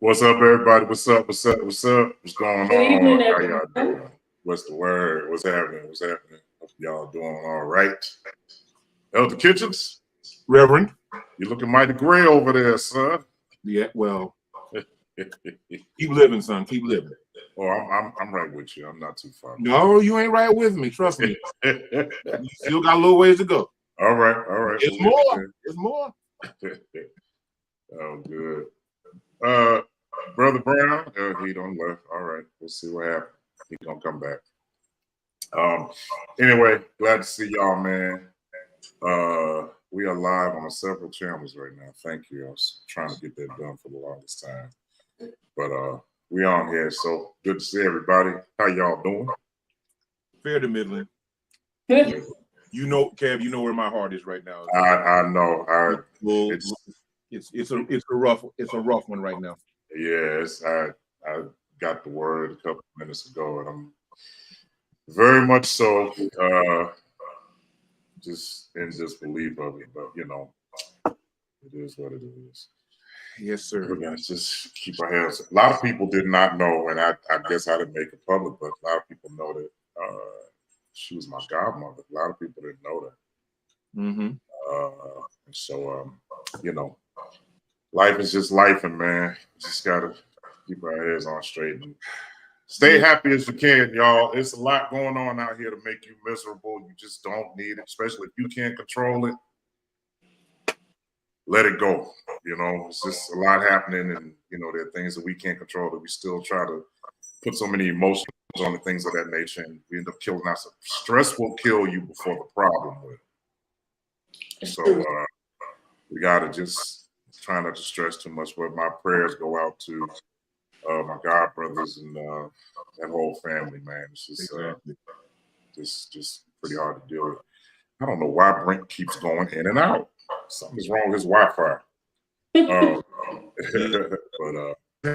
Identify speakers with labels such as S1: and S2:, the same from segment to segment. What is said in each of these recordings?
S1: What's up, everybody? What's up? What's up? What's up? What's going
S2: Good
S1: on?
S2: evening,
S1: How y'all
S2: everyone.
S1: doing? What's the word? What's happening? What's happening? Hope y'all doing all right. Elder Kitchens,
S3: Reverend.
S1: you looking mighty gray over there, son.
S3: Yeah, well, keep living, son. Keep living.
S1: Oh, I'm right with you. I'm not too far.
S3: No, you ain't right with me. Trust me. You still got a little ways to go.
S1: All right, all right.
S3: It's more. It's more.
S1: Oh, good. Brother Brown, he don't left. All right, we'll see what happens. He gonna come back. Anyway, glad to see y'all, man. We are live on several channels right now. Thank you. I was trying to get that done for the longest time, but we on here, so good to see everybody. How y'all doing?
S3: Fair to middling. You know, Kev. You know where my heart is right now.
S1: I know.
S3: It's a rough one right now.
S1: Yes, I got the word a couple of minutes ago, and I'm very much so just in disbelief of it. But you know, it is what it is.
S3: Yes, sir.
S1: We're gonna just keep our heads. A lot of people did not know, and I guess I didn't make it public, but a lot of people know that she was my godmother. A lot of people didn't know that.
S3: Mm-hmm.
S1: So you know, life is just life, and man, just gotta keep our heads on straight and stay happy as you can, y'all. It's a lot going on out here to make you miserable. You just don't need it, especially if you can't control it. Let it go. You know, it's just a lot happening, and you know, there are things that we can't control that we still try to put so many emotions on the things of that nature, and we end up killing ourselves. Stress will kill you before the problem will. So we gotta just try not to stress too much. But my prayers go out to my god brothers and that whole family, man. It's just just pretty hard to deal with. I don't know why Brent keeps going in and out. Something's wrong with his Wi-Fi. But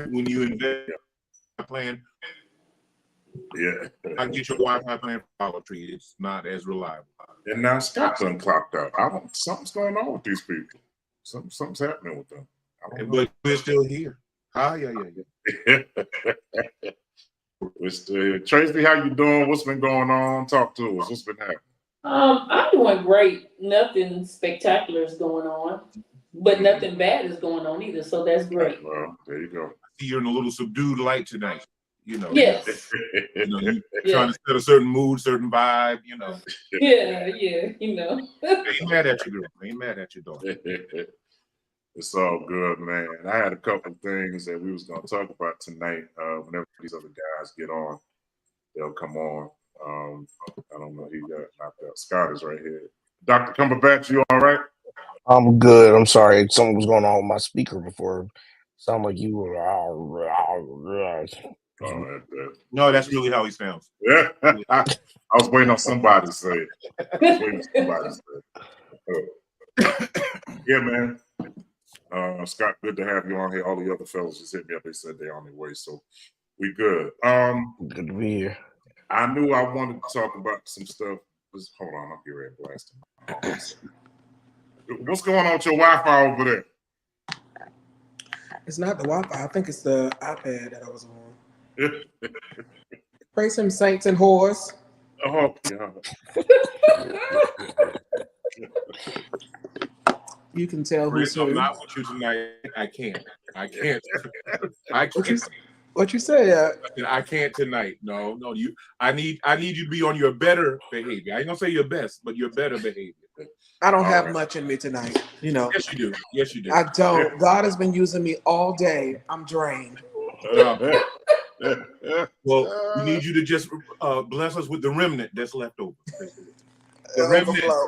S3: when you invest in a plan, I get your Wi-Fi plan for Dollar Tree. It's not as reliable.
S1: And now Scott done clocked out. Something's going on with these people. Something's happening with them.
S3: But we're still here. Yeah.
S1: We're still here. Tracy, how you doing? What's been going on? Talk to us. What's been happening?
S2: I'm doing great. Nothing spectacular is going on, but nothing bad is going on either. So that's great.
S1: Well, there you go.
S3: I see you're in a little subdued light tonight. You know.
S2: Yes.
S3: You're trying to set a certain mood, certain vibe. You know.
S2: Yeah. You know.
S3: Ain't mad at you, girl. Ain't mad at you, dog.
S1: It's all good, man. I had a couple of things that we was gonna talk about tonight. Whenever these other guys get on, they'll come on. I don't know. He got knocked out. Scott is right here. Dr. Cumberbatch, you all right?
S4: I'm good. I'm sorry. Something was going on with my speaker before. Sound like you were.
S3: No, that's really how he sounds.
S1: Yeah. I was waiting on somebody to say it. Yeah, man. Scott, good to have you on here. All the other fellas just hit me up. They said they're on their way, so we good.
S4: Good to be here.
S1: I knew I wanted to talk about some stuff. Just hold on, I'll get ready to blast him. What's going on with your Wi-Fi over there?
S5: It's not the Wi-Fi. I think it's the iPad that I was on. Praise him, saints and whores.
S1: Oh, yeah.
S5: You can tell who's who.
S3: I'm not with you tonight. I can't.
S5: What you say?
S3: I can't tonight. No. I need you to be on your better behavior. I ain't gonna say your best, but your better behavior.
S5: I don't have much in me tonight. You know.
S3: Yes, you do.
S5: I don't. God has been using me all day. I'm drained.
S3: Well, we need you to just bless us with the remnant that's left over.
S5: The overflow.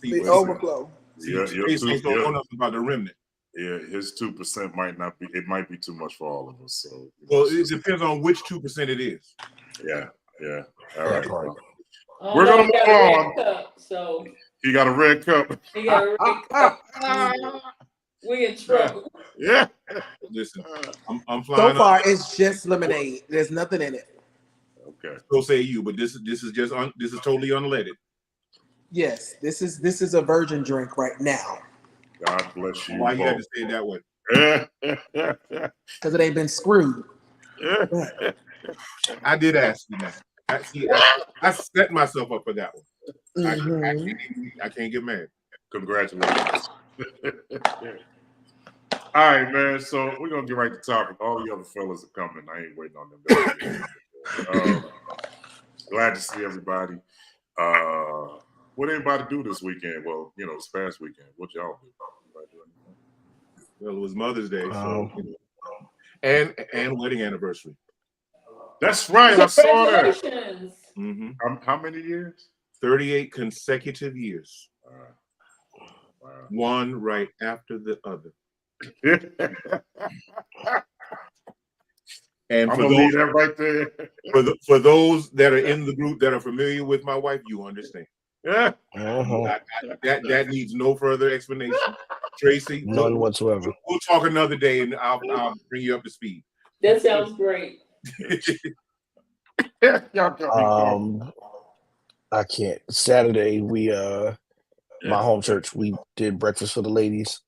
S5: The overflow.
S3: Don't know nothing about the remnant.
S1: Yeah, his 2% might not be. It might be too much for all of us. So,
S3: well, it depends on which 2% it is.
S1: Yeah. All right.
S2: We're gonna move on. Cup, so
S1: he got a red cup.
S2: He got a red cup. We in trouble.
S1: Yeah.
S3: Listen, I'm flying.
S5: So far, it's just lemonade. There's nothing in it.
S1: Okay.
S3: So say you, but this is this is totally unleaded.
S5: Yes, this is a virgin drink right now.
S1: God bless you.
S3: Why you had to say it that way?
S5: because it ain't been screwed. But,
S3: I did ask you that. I set myself up for that one. I can't get mad.
S1: Congratulations. All right, man. So we're gonna get right to topic. All the other fellas are coming. I ain't waiting on them. Glad to see everybody. What anybody do this weekend? Well, this past weekend. What y'all do? Anybody do anything?
S3: Well, it was Mother's Day, so and wedding anniversary.
S1: That's right. I saw that.
S2: Congratulations.
S1: How many years?
S3: 38 consecutive years.
S1: Wow.
S3: One right after the other. And
S1: I'm gonna leave that right there.
S3: For those that are in the group that are familiar with my wife, you understand.
S1: Yeah.
S3: That needs no further explanation. Tracy,
S4: None whatsoever.
S3: We'll talk another day, and I'll bring you up to speed.
S2: That sounds great.
S4: I can't. Saturday, we my home church, we did breakfast for the ladies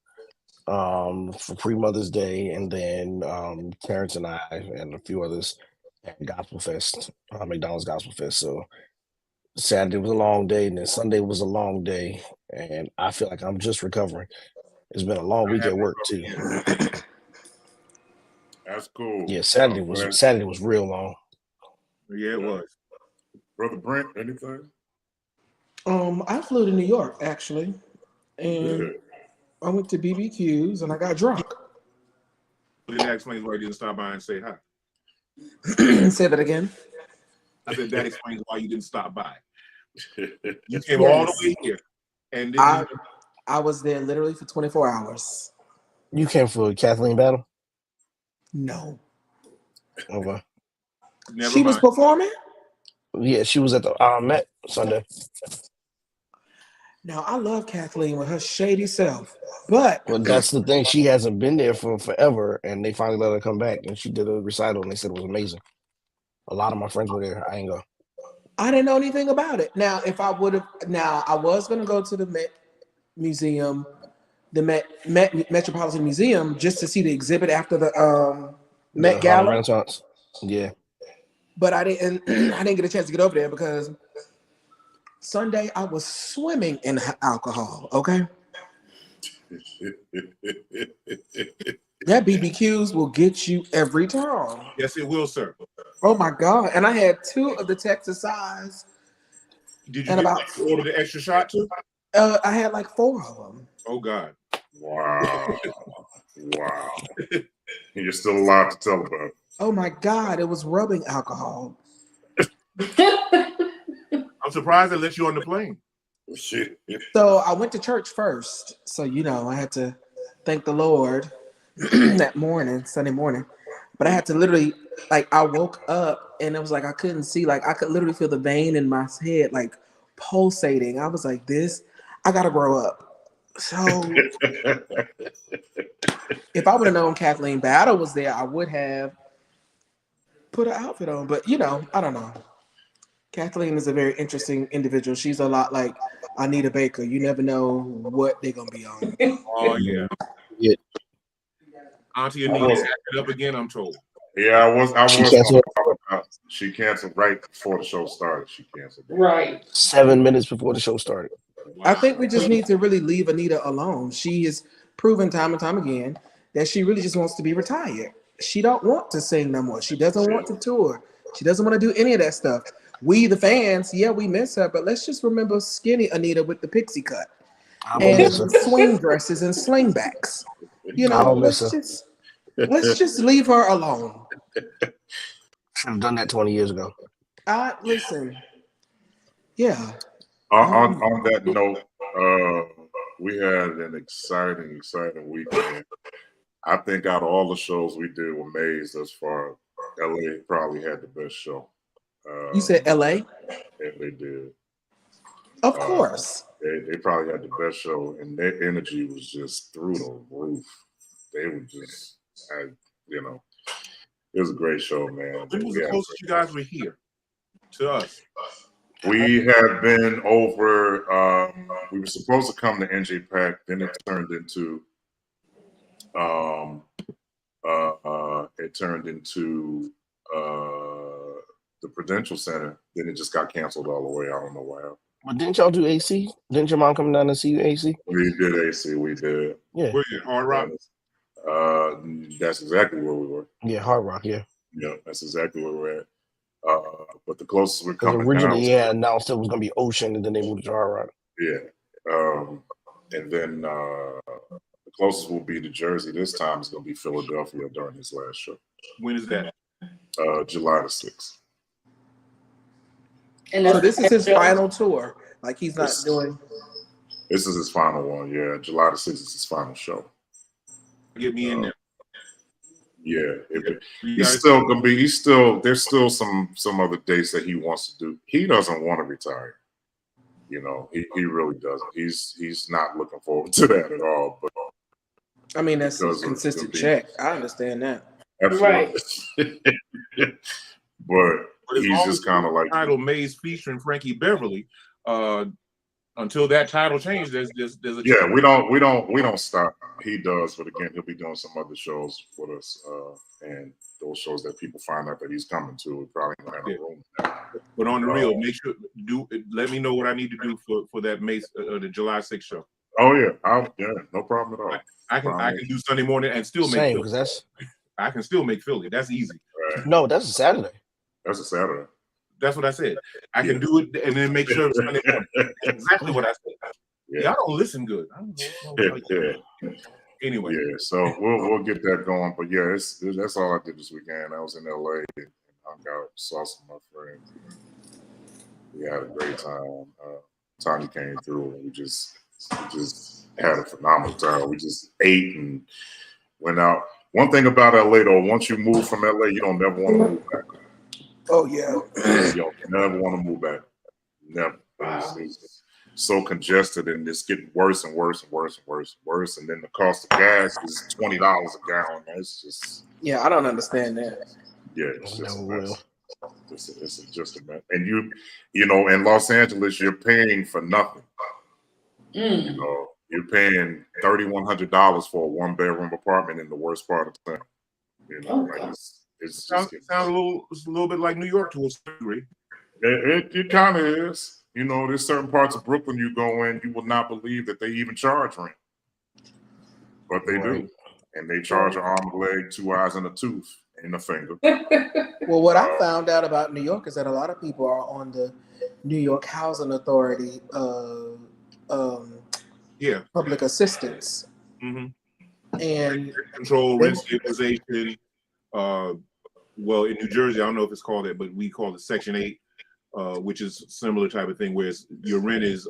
S4: for pre-Mother's Day, and then Terrence and I and a few others at Gospel Fest, McDonald's Gospel Fest. So Saturday was a long day, and then Sunday was a long day, and I feel like I'm just recovering. It's been a long week at work too.
S1: That's cool.
S4: Yeah, Saturday was real long.
S3: Yeah, it was.
S1: Brother Brent, anything?
S5: I flew to New York actually, and I went to BBQs and I got drunk.
S3: That explains why you didn't stop by and say hi.
S5: Say that again.
S3: I said that explains why you didn't stop by. You came all the way here, and
S5: I was there literally for 24 hours.
S4: You came for Kathleen Battle?
S5: No.
S4: Okay.
S5: She was performing?
S4: Yeah, she was at the Met Sunday.
S5: Now, I love Kathleen with her shady self, but...
S4: Well, that's the thing. She hasn't been there for forever, and they finally let her come back, and she did a recital, and they said it was amazing. A lot of my friends were there. I ain't go.
S5: I didn't know anything about it. Now, if I would have... Now, I was going to go to the Met Museum, the Metropolitan Museum, just to see the exhibit after the Met Gala.
S4: Renaissance. Yeah.
S5: But I didn't get a chance to get over there because Sunday I was swimming in alcohol, okay? That BBQs will get you every time.
S3: Yes, it will, sir.
S5: Oh my God. And I had 2 of the Texas size.
S3: Did you order the extra shot too?
S5: I had like 4 of them.
S3: Oh God.
S1: Wow. Wow. You're still alive to tell about it.
S5: Oh my God, it was rubbing alcohol.
S3: I'm surprised they let you on the plane.
S1: Shit.
S5: So I went to church first. So, I had to thank the Lord that morning, Sunday morning. But I had to literally, I woke up and it was like I couldn't see. I could literally feel the vein in my head, pulsating. I was like, I got to grow up. So if I would have known Kathleen Battle was there, I would have put an outfit on. But, I don't know. Kathleen is a very interesting individual. She's a lot like Anita Baker. You never know what they're going to be on.
S3: Oh, yeah. Auntie Anita acted up again, I'm told.
S1: Yeah, I was. She canceled right before the show started. She canceled.
S2: Right.
S4: 7 minutes before the show started.
S3: Wow.
S5: I think we just need to really leave Anita alone. She has proven time and time again that she really just wants to be retired. She don't want to sing no more. She doesn't want to tour. She doesn't want to do any of that stuff. We, the fans, we miss her, but let's just remember skinny Anita with the pixie cut and swing dresses and slingbacks. Let's just leave her alone.
S4: Should have done that 20 years ago.
S5: Listen. Yeah.
S1: On that note, we had an exciting weekend. I think out of all the shows we did with Maze thus far, LA probably had the best show.
S5: You said LA?
S1: Yeah, they did.
S5: Of course.
S1: They probably had the best show, and their energy was just through the roof. They were just, it was a great show, man.
S3: When was the closest you guys were here to us?
S1: We had been over. We were supposed to come to NJ Pack, then it turned into It turned into the Prudential Center. Then it just got canceled all the way. I don't know why.
S4: But didn't y'all do AC? Didn't your mom come down to see you AC?
S1: We did AC. We did.
S4: Yeah.
S3: Where you at? Hard Rock?
S1: That's exactly where we were.
S4: Yeah, Hard Rock, yeah.
S1: Yeah, that's exactly where we're at. But the closest we're
S4: Because
S1: coming
S4: originally,
S1: now.
S4: yeah, announced it was going to be Ocean, and then they moved to Hard Rock.
S1: Yeah. And then the closest will be to Jersey. This time it's going to be Philadelphia during his last show.
S3: When is that?
S1: July the 6th.
S2: And
S5: So this is his final tour. Like he's not doing.
S1: This is his final one. Yeah, July the 6th is his final show.
S3: Get me in there.
S1: Yeah, he's still gonna be. There's still some other dates that he wants to do. He doesn't want to retire. You know, he really doesn't. He's not looking forward to that at all. But
S5: I mean, that's a consistent check. I understand that.
S1: Absolutely.
S2: Right.
S1: But he's just kind of like
S3: title Maze featuring Frankie Beverly. Until that title changes, there's a
S1: yeah. We don't stop. He does, but again, he'll be doing some other shows with us, and those shows that people find out that he's coming to, we probably gonna have a room.
S3: But on the real, make sure let me know what I need to do for that Mace the July 6th show.
S1: Oh yeah, no problem at all.
S3: I can do Sunday morning and still make
S4: Same, because
S3: I can still make Philly. That's easy.
S1: Right.
S4: No, that's a Saturday.
S1: That's a Saturday.
S3: That's what I said. I can do it and then make sure it's Sunday morning. That's exactly what I said. Yeah, I don't listen good. I don't know. Anyway.
S1: Yeah, so we'll get that going. But yeah, that's all I did this weekend. I was in LA and hung out, saw some of my friends. We had a great time. Tanya came through and we just had a phenomenal time. We just ate and went out. One thing about LA though, once you move from LA, you don't never want to move back.
S5: Oh yeah.
S1: You never want to move back. Never. It's so congested and it's getting worse and worse and worse and worse and worse. And then the cost of gas is $20 a gallon. It's just
S5: I don't understand that.
S1: Yeah, it's just a mess. It's just a mess. And you know, in Los Angeles, you're paying for nothing. You know, you're paying $3,100 for a 1-bedroom apartment in the worst part of town. You know, it sounds
S3: a little bit like New York to a degree.
S1: It kind of is. You know, there's certain parts of Brooklyn you go in, you will not believe that they even charge rent. But they do. And they charge an arm, a leg, 2 eyes, and a tooth, and a finger.
S5: Well, what I found out about New York is that a lot of people are on the New York Housing Authority public assistance.
S3: Mm-hmm.
S5: And
S3: control, rent stabilization. Well, in New Jersey, I don't know if it's called that, but we call it Section 8, which is similar type of thing, where your rent is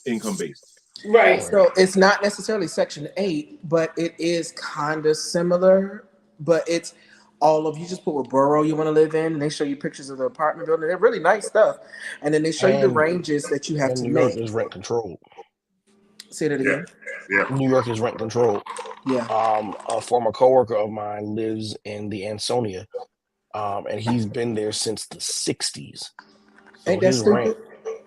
S3: income based.
S2: Right.
S5: So it's not necessarily Section 8, but it is kind of similar. But it's all of you just put what borough you want to live in, and they show you pictures of the apartment building. They're really nice stuff, and then they show you the ranges that you have to
S4: New
S5: make.
S4: York is rent controlled.
S5: Say that again.
S1: Yeah.
S4: New York is rent controlled.
S5: Yeah.
S4: A former coworker of mine lives in the Ansonia, and he's been there since the 60s. So
S5: Ain't that stupid?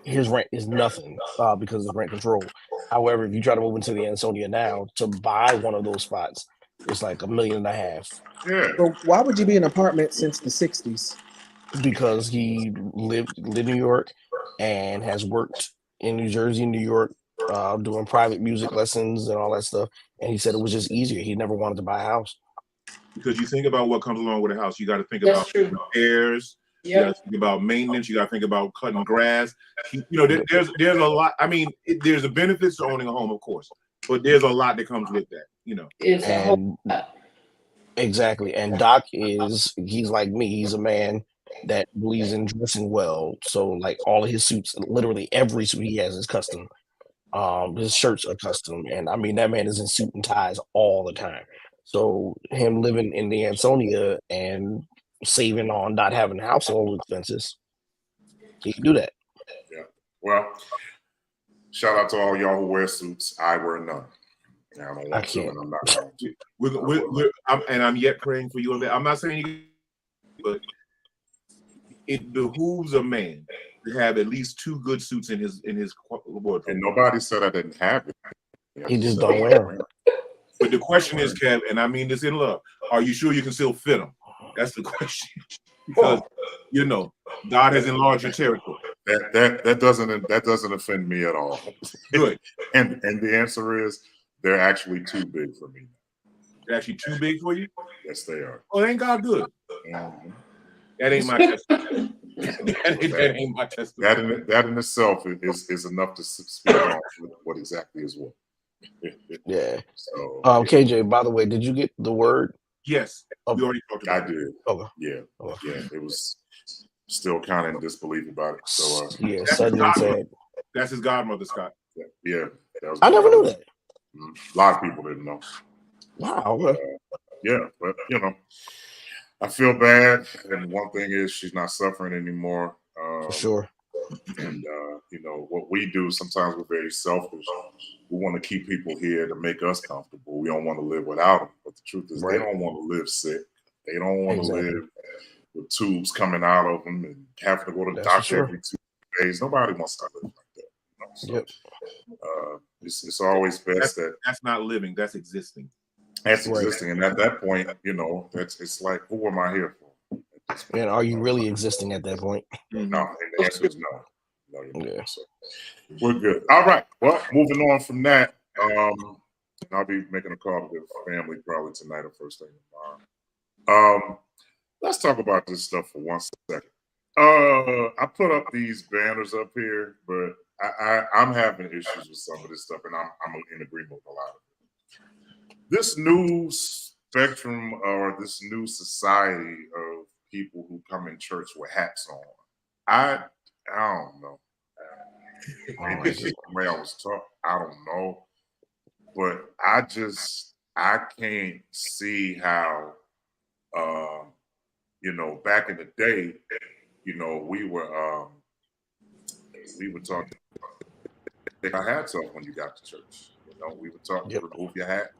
S4: His rent is nothing because it's rent controlled. However, if you try to move into the Ansonia now to buy one of those spots, it's like $1.5 million.
S1: Yeah.
S5: So why would you be in an apartment since the 60s?
S4: Because he lived in New York and has worked in New Jersey, New York, doing private music lessons and all that stuff. And he said it was just easier. He never wanted to buy a house. Because
S3: you think about what comes along with a house. You got to think about repairs. You got to think about maintenance. You got to think about cutting grass. You know, there's a lot. I mean, there's the benefits to owning a home, of course, but there's a lot that comes with that. You know,
S2: it's a whole lot.
S4: Exactly. And Doc he's like me. He's a man that believes in dressing well. So like all of his suits, literally every suit he has is custom. His shirts are custom. And I mean, that man is in suit and ties all the time. So him living in the Ansonia and saving on not having household expenses, he can do that.
S1: Yeah. Well, shout out to all y'all who wear suits. I wear none. I don't want to, and I'm not going to.
S3: I'm yet praying for you on that. I'm not saying you, but it behooves a man to have at least 2 good suits in his wardrobe.
S1: And nobody said I didn't have it.
S4: He just don't wear them.
S3: But the question is, Kev, and I mean this in love, are you sure you can still fit them? That's the question. Because God has enlarged your territory.
S1: That doesn't offend me at all.
S3: Good.
S1: And the answer is they're actually too big for me.
S3: They're actually too big for you?
S1: Yes, they are.
S3: Oh, ain't God good?
S1: Mm-hmm.
S3: That ain't my testimony. that ain't my testimony.
S1: That in itself is enough to speak on what exactly is what.
S4: Yeah.
S1: So,
S4: KJ, by the way, did you get the word?
S3: Yes. We already talked about it.
S1: I did.
S4: Okay.
S1: Yeah. It was still kind of in disbelief about it. So
S4: suddenly said
S3: that's his godmother, Scott.
S1: Yeah.
S4: I never knew that.
S1: A lot of people didn't know.
S4: Wow.
S1: Yeah, but I feel bad, and one thing is she's not suffering anymore.
S4: For sure.
S1: And what we do, sometimes we're very selfish. We want to keep people here to make us comfortable. We don't want to live without them. But the truth is, They don't want to live sick. They don't want to live with tubes coming out of them and having to go to the doctor every 2 days. Nobody wants to live like that. So, it's always best
S3: that's not living. That's existing.
S1: That's existing, and at that point, it's like, who am I here for?
S4: And are you really existing at that point?
S1: No, and the answer is no. No, you're not. So we're good. All right. Well, moving on from that, I'll be making a call to the family probably tonight or first thing tomorrow. Let's talk about this stuff for 1 second. I put up these banners up here, but I'm having issues with some of this stuff, and I'm in agreement with a lot of it. This new spectrum or this new society of people who come in church with hats on, I don't know. Maybe it's just the way I was taught. I don't know. But I can't see how, back in the day, we were talking. Take our hats off when you got to church. We were talking to remove your hat.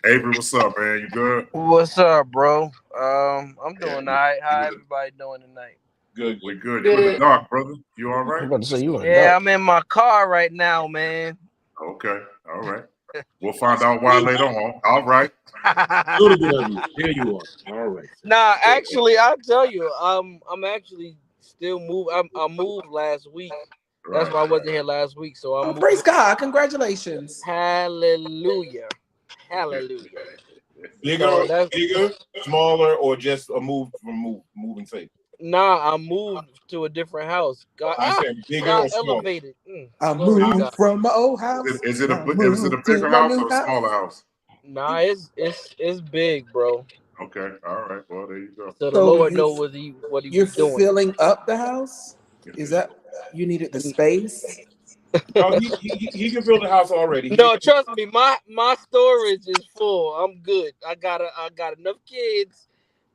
S1: Avery, what's up, man? You good?
S6: What's up, bro? I'm doing all right. How everybody doing tonight?
S3: Good.
S1: We're good. You in the dark, brother? You all right?
S4: I'm about to say you in the
S6: Yeah,
S4: dark.
S6: I'm in my car right now, man.
S1: Okay. All right. We'll find out why later on. All right.
S3: There you are. All right.
S6: Nah, actually, I'll tell you, I'm actually still moving. I moved last week. That's why I wasn't here last week. So I'm
S5: praise God. Congratulations.
S6: Hallelujah. Hallelujah.
S3: Bigger, smaller, or just a move from moving faith?
S6: Nah, I moved to a different house. God,
S3: I said bigger
S6: God
S3: or smaller?
S6: elevated.
S5: I moved from my old house.
S1: Is it a bigger house or a smaller house?
S6: Nah, it's big, bro.
S1: Okay, all right. Well, there you go.
S6: So the Lord knows what he
S5: you're
S6: was doing.
S5: filling up the house? Is that you needed the space?
S3: No, he can build a house already.
S6: No, trust me, my storage is full. I'm good. I got enough kids,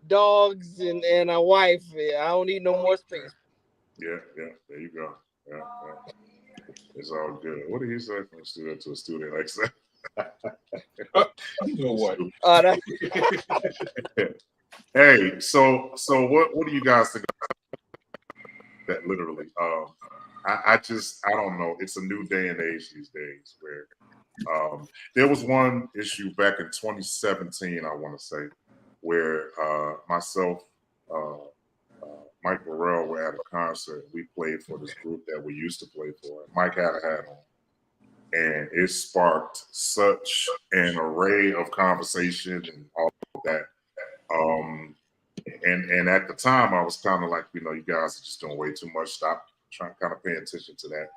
S6: dogs, and a wife. I don't need no more space.
S1: Yeah. There you go. Yeah. It's all good. What did he say from a student to a student like that?
S3: You know what?
S1: Hey, so what do you guys think about that? Literally, I don't know. It's a new day and age these days where there was one issue back in 2017, I want to say, where myself, Mike Burrell were at a concert. We played for this group that we used to play for. Mike had a hat on. And it sparked such an array of conversation and all of that. And at the time, I was kind of like, you guys are just doing way too much. Stop trying to kind of pay attention to that.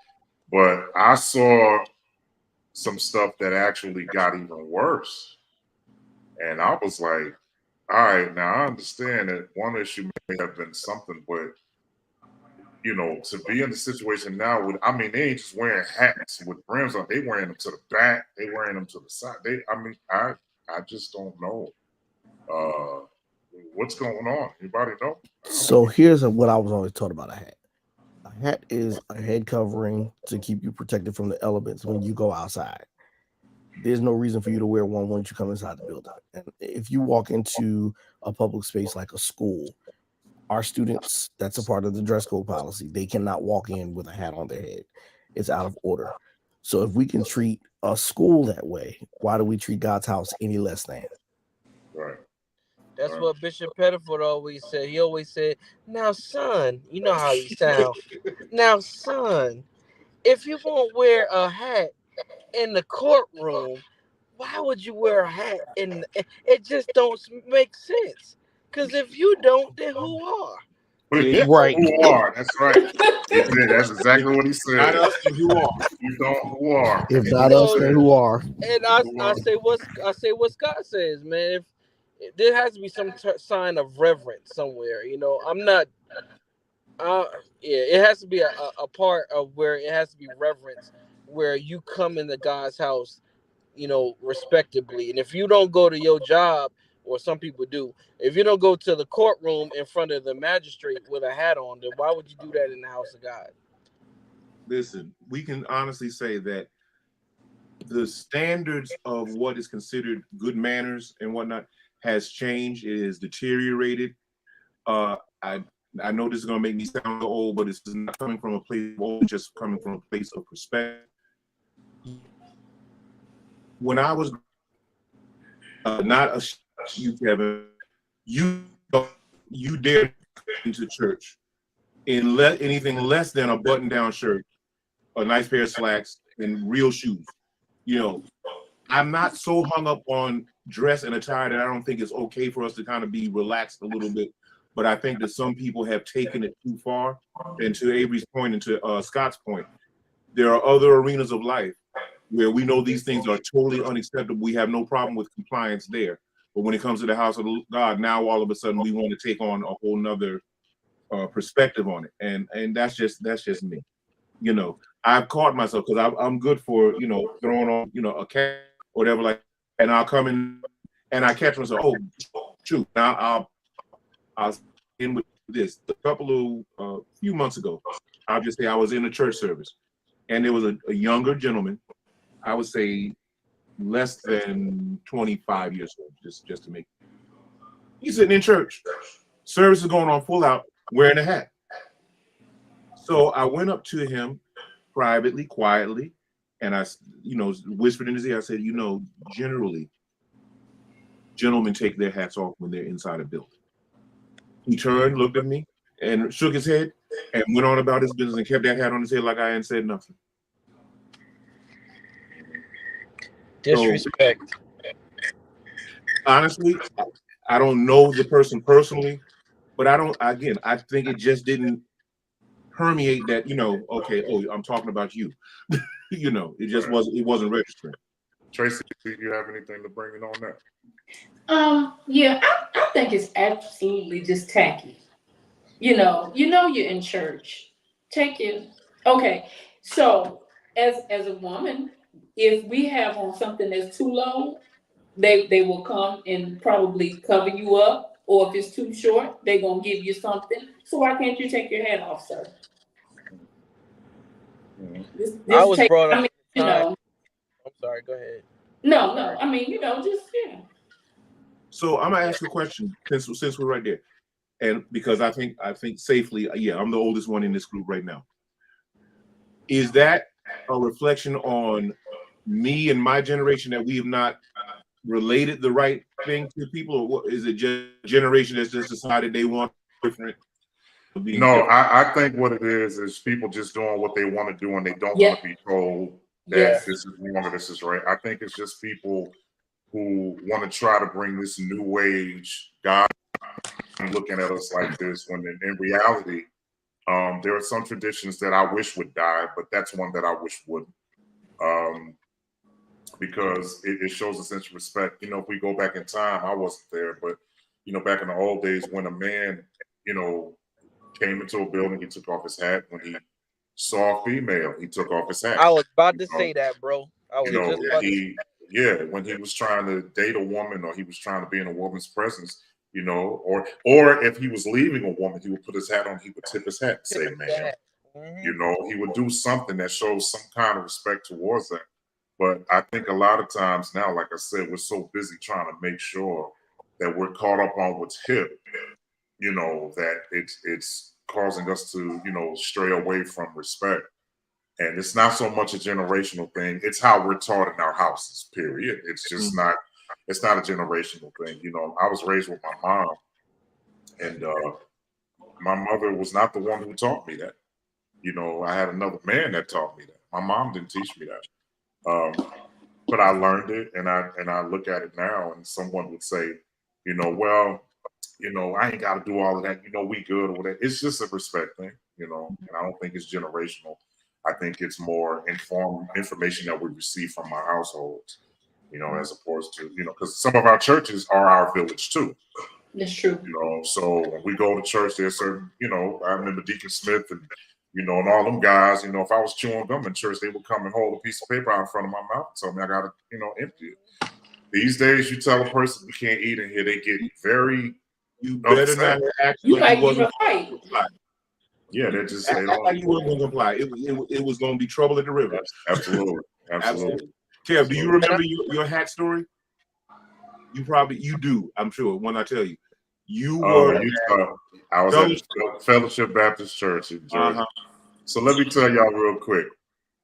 S1: But I saw some stuff that actually got even worse. And I was like, all right, now I understand that one issue may have been something, but to be in the situation now with, they ain't just wearing hats with brims on. They wearing them to the back. They wearing them to the side. I just don't know what's going on. Anybody know?
S4: So here's what I was always taught about a hat. A hat is a head covering to keep you protected from the elements when you go outside. There's no reason for you to wear one once you come inside the building. And if you walk into a public space like a school, our students, that's a part of the dress code policy. They cannot walk in with a hat on their head. It's out of order. So if we can treat a school that way, why do we treat God's house any less than?
S1: Right.
S6: That's what Bishop Pettiford always said. He always said, "Now, son, you know how he sound. Now, son, if you won't wear a hat in the courtroom, why would you wear a hat in? It just don't make sense. Because if you don't, then who are?"
S1: Yeah,
S4: Right.
S1: who are? That's right. That's exactly what he said.
S3: Not us, then who are?
S1: You don't who are.
S4: If not us, then who are?
S6: And I say what Scott says, man. If there has to be some sign of reverence somewhere, you know. I'm not. It has to be a part of where it has to be reverence, where you come into God's house, you know, respectably. And if you don't go to your job, or some people do, if you don't go to the courtroom in front of the magistrate with a hat on, then why would you do that in the house of God?
S3: Listen, we can honestly say that the standards of what is considered good manners and whatnot has changed. It has deteriorated. I know this is going to make me sound old, but it's not coming from a place of old, just coming from a place of respect. When I was not a you, Kevin, you dare into church in anything less than a button-down shirt, a nice pair of slacks, and real shoes. You know, I'm not so hung up on dress and attire that I don't think it's okay for us to kind of be relaxed a little bit. But I think that some people have taken it too far. And to Avery's point and to Scott's point, there are other arenas of life where we know these things are totally unacceptable. We have no problem with compliance there. But when it comes to the house of God, now all of a sudden we want to take on a whole nother perspective on it. And that's just me. You know, I've caught myself because I'm good for, you know, throwing on, you know, a cat or whatever, like, and I'll come in and I catch myself, oh, shoot, now I'll end with this. A few months ago, I'll just say I was in a church service and there was a younger gentleman, I would say less than 25 years old, just to make it. He's sitting in church. Service is going on full out, wearing a hat. So I went up to him privately, quietly, and I, you know, whispered in his ear. I said, you know, generally, gentlemen take their hats off when they're inside a building. He turned, looked at me, and shook his head, and went on about his business and kept that hat on his head like I hadn't said nothing.
S6: Disrespect.
S3: So, honestly, I don't know the person personally, but I think it just didn't permeate that, you know, okay, oh, I'm talking about you. You know, it just wasn't registering.
S1: Tracy, do you have anything to bring in on that?
S2: Yeah, I think it's absolutely just tacky. You know, you're in church. Take it. Okay. So as a woman, if we have on something that's too long, they will come and probably cover you up. Or if it's too short, they're gonna give you something. So why can't you take your hat off, sir? This
S6: I was
S2: take,
S6: brought up.
S2: I mean, you know.
S6: I'm sorry. Go ahead.
S2: No. I mean, you know, just yeah.
S3: So I'm gonna ask you a question since we're right there, and because I think safely, yeah, I'm the oldest one in this group right now. Is that a reflection on me and my generation that we have not related the right thing to people, or what, is it just a generation that's just decided they want different?
S1: No, I think what it is people just doing what they want to do and they don't want to be told that this is wrong or this is right. I think it's just people who want to try to bring this new age God looking at us like this, when in reality, there are some traditions that I wish would die, but that's one that I wish wouldn't. Because it shows a sense of respect. You know, if we go back in time, I wasn't there, but, you know, back in the old days when a man, you know, came into a building, he took off his hat. When he saw a female, he took off his hat.
S6: I was about to say that, bro.
S1: When he was trying to date a woman or he was trying to be in a woman's presence, you know, or if he was leaving a woman, he would put his hat on, he would tip his hat and say, ma'am. Mm-hmm. You know, he would do something that shows some kind of respect towards that. But I think a lot of times now, like I said, we're so busy trying to make sure that we're caught up on what's hip, you know, that it's causing us to, you know, stray away from respect. And it's not so much a generational thing. It's how we're taught in our houses, period. It's just not, it's not a generational thing. You know, I was raised with my mom, and my mother was not the one who taught me that. You know, I had another man that taught me that. My mom didn't teach me that. But I learned it, and I look at it now, and someone would say, you know, well, you know, I ain't got to do all of that. You know, we good or whatever. It's just a respect thing, you know, and I don't think it's generational. I think it's more informed information that we receive from our households, you know, as opposed to, you know, because some of our churches are our village too.
S2: That's true.
S1: You know, so when we go to church, there's certain, you know, I remember Deacon Smith and, you know, and all them guys, you know, if I was chewing gum in church, they would come and hold a piece of paper out in front of my mouth and tell me I got to, you know, empty it. These days, you tell a person you can't eat in here, they get very
S3: better
S1: upset.
S3: not act
S2: You
S3: like
S2: might
S3: you
S2: give
S3: wasn't.
S2: a fight.
S1: Yeah, they're just, they
S3: Act
S1: don't.
S3: like you wasn't going to comply. It was going to be trouble at the river.
S1: Absolutely. Absolutely.
S3: Kev, do you remember your hat story? You do, I'm sure, when I tell you.
S1: I was at Fellowship Baptist Church in Jersey. So let me tell y'all real quick.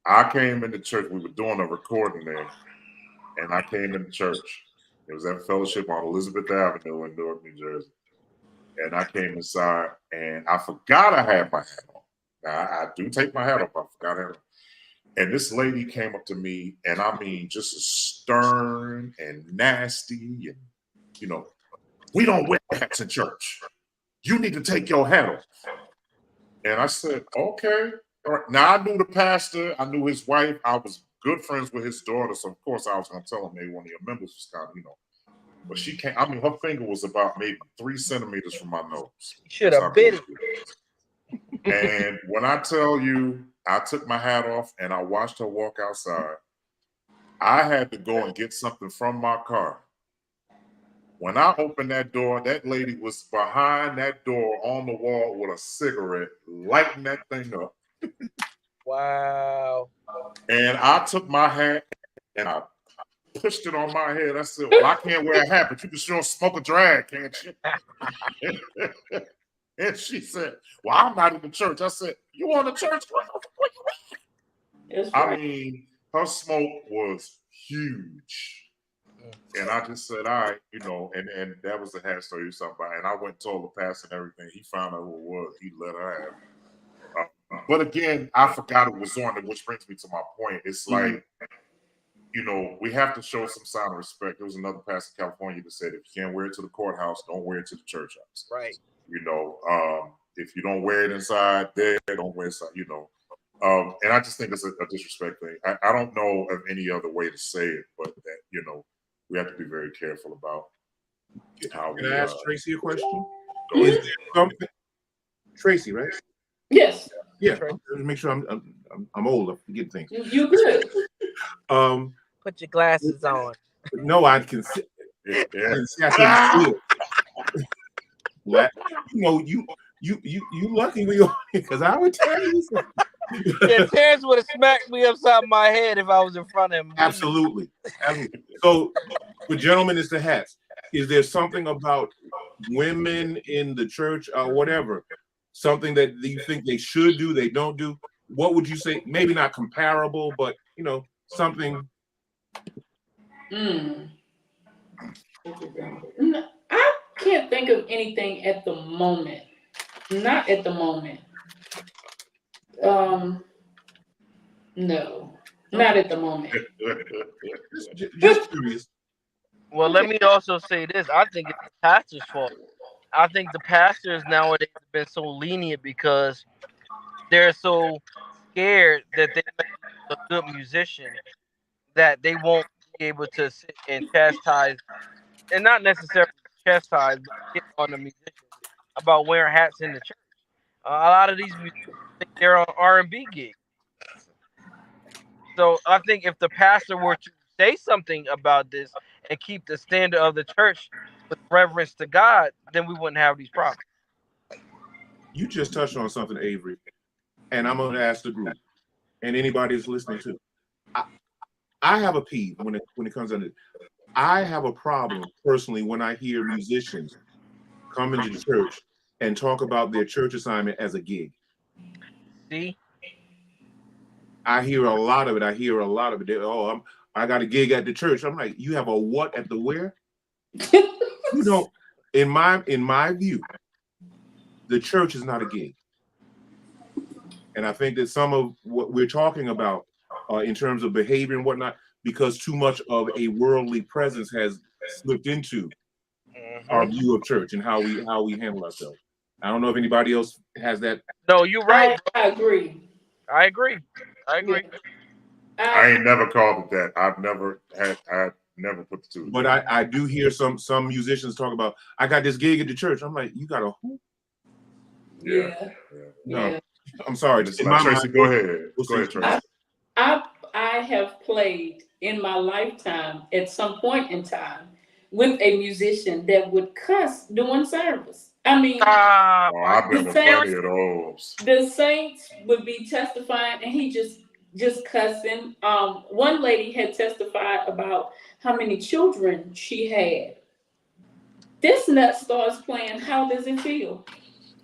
S1: I came into church. We were doing a recording there, and I came into church. It was at Fellowship on Elizabeth Avenue in Newark, New Jersey. And I came inside, and I forgot I had my hat on. Now, I do take my hat off. I forgot I had it. And this lady came up to me, and I mean, just stern and nasty, and, you know, we don't wear hats in church. You need to take your hat off. And I said, okay. All right. Now, I knew the pastor. I knew his wife. I was good friends with his daughter. So, of course, I was going to tell him maybe one of your members was kind of, you know. But she can't. I mean, her finger was about maybe 3 centimeters from my nose.
S6: Should have bit it.
S1: And when I tell you, I took my hat off and I watched her walk outside. I had to go and get something from my car. When I opened that door, that lady was behind that door on the wall with a cigarette, lighting that thing up.
S6: Wow.
S1: And I took my hat and I pushed it on my head. I said, well, I can't wear a hat, but you can sure smoke a drag, can't you? And she said, well, I'm not in the church. I said, you on the church? Where you at? I mean, her smoke was huge. And I just said, all right, you know, and that was the hat story you talking about. And I went and told the pastor and everything. He found out who it was. He let her have it. But again, I forgot it was on it, which brings me to my point. It's like, you know, we have to show some sign of respect. There was another pastor in California that said, if you can't wear it to the courthouse, don't wear it to the church house.
S6: Right.
S1: You know, if you don't wear it inside there, don't wear it inside, you know. And I just think it's a disrespect thing. I don't know of any other way to say it, but that, you know, we have to be very careful about how we.
S3: Can I ask Tracy a question? Is there something, Tracy, right?
S2: Yes.
S3: Yeah. Make sure I'm old. I'm forgetting things.
S2: You good.
S6: Put your glasses on.
S3: No, I can see. You know, you lucky we are, because I would tell you something.
S6: Yeah, Terrence would have smacked me upside my head if I was in front of him.
S3: Absolutely. So, for gentlemen, it's the hats. Is there something about women in the church or whatever, something that you think they should do, they don't do? What would you say? Maybe not comparable, but, you know, something.
S2: I can't think of anything at the moment. Not at the moment. No, not at the moment.
S3: Just curious.
S6: Well, let me also say this. I think it's the pastor's fault. I think the pastors nowadays have been so lenient because they're so scared that they make a good musician that they won't be able to sit and chastise, and not necessarily chastise, but get on the musicians about wearing hats in the church. A lot of these musicians think they're on R&B gigs. So I think if the pastor were to say something about this and keep the standard of the church with reverence to God, then we wouldn't have these problems.
S3: You just touched on something, Avery, and I'm going to ask the group and anybody that's listening too. I have a peeve when it comes to this. I have a problem personally when I hear musicians come into the church and talk about their church assignment as a gig.
S6: See?
S3: I hear a lot of it. I got a gig at the church. I'm like, you have a what at the where? You know, in my view, the church is not a gig. And I think that some of what we're talking about in terms of behavior and whatnot, because too much of a worldly presence has slipped into our view of church and how we handle ourselves. I don't know if anybody else has that.
S6: No, you're right.
S2: I agree.
S6: I agree.
S2: Yeah.
S1: I ain't never called it that. I never put the two.
S3: But I do hear some musicians talk about, I got this gig at the church. I'm like, you got a who?
S2: Yeah.
S3: No, I'm sorry.
S1: Tracy, go ahead. Go ahead, Tracy.
S2: I have played in my lifetime at some point in time with a musician that would cuss during service. I mean,
S1: I've been to plenty of those.
S2: The saints would be testifying, and he just cussing. One lady had testified about how many children she had. This nut starts playing. How does it feel?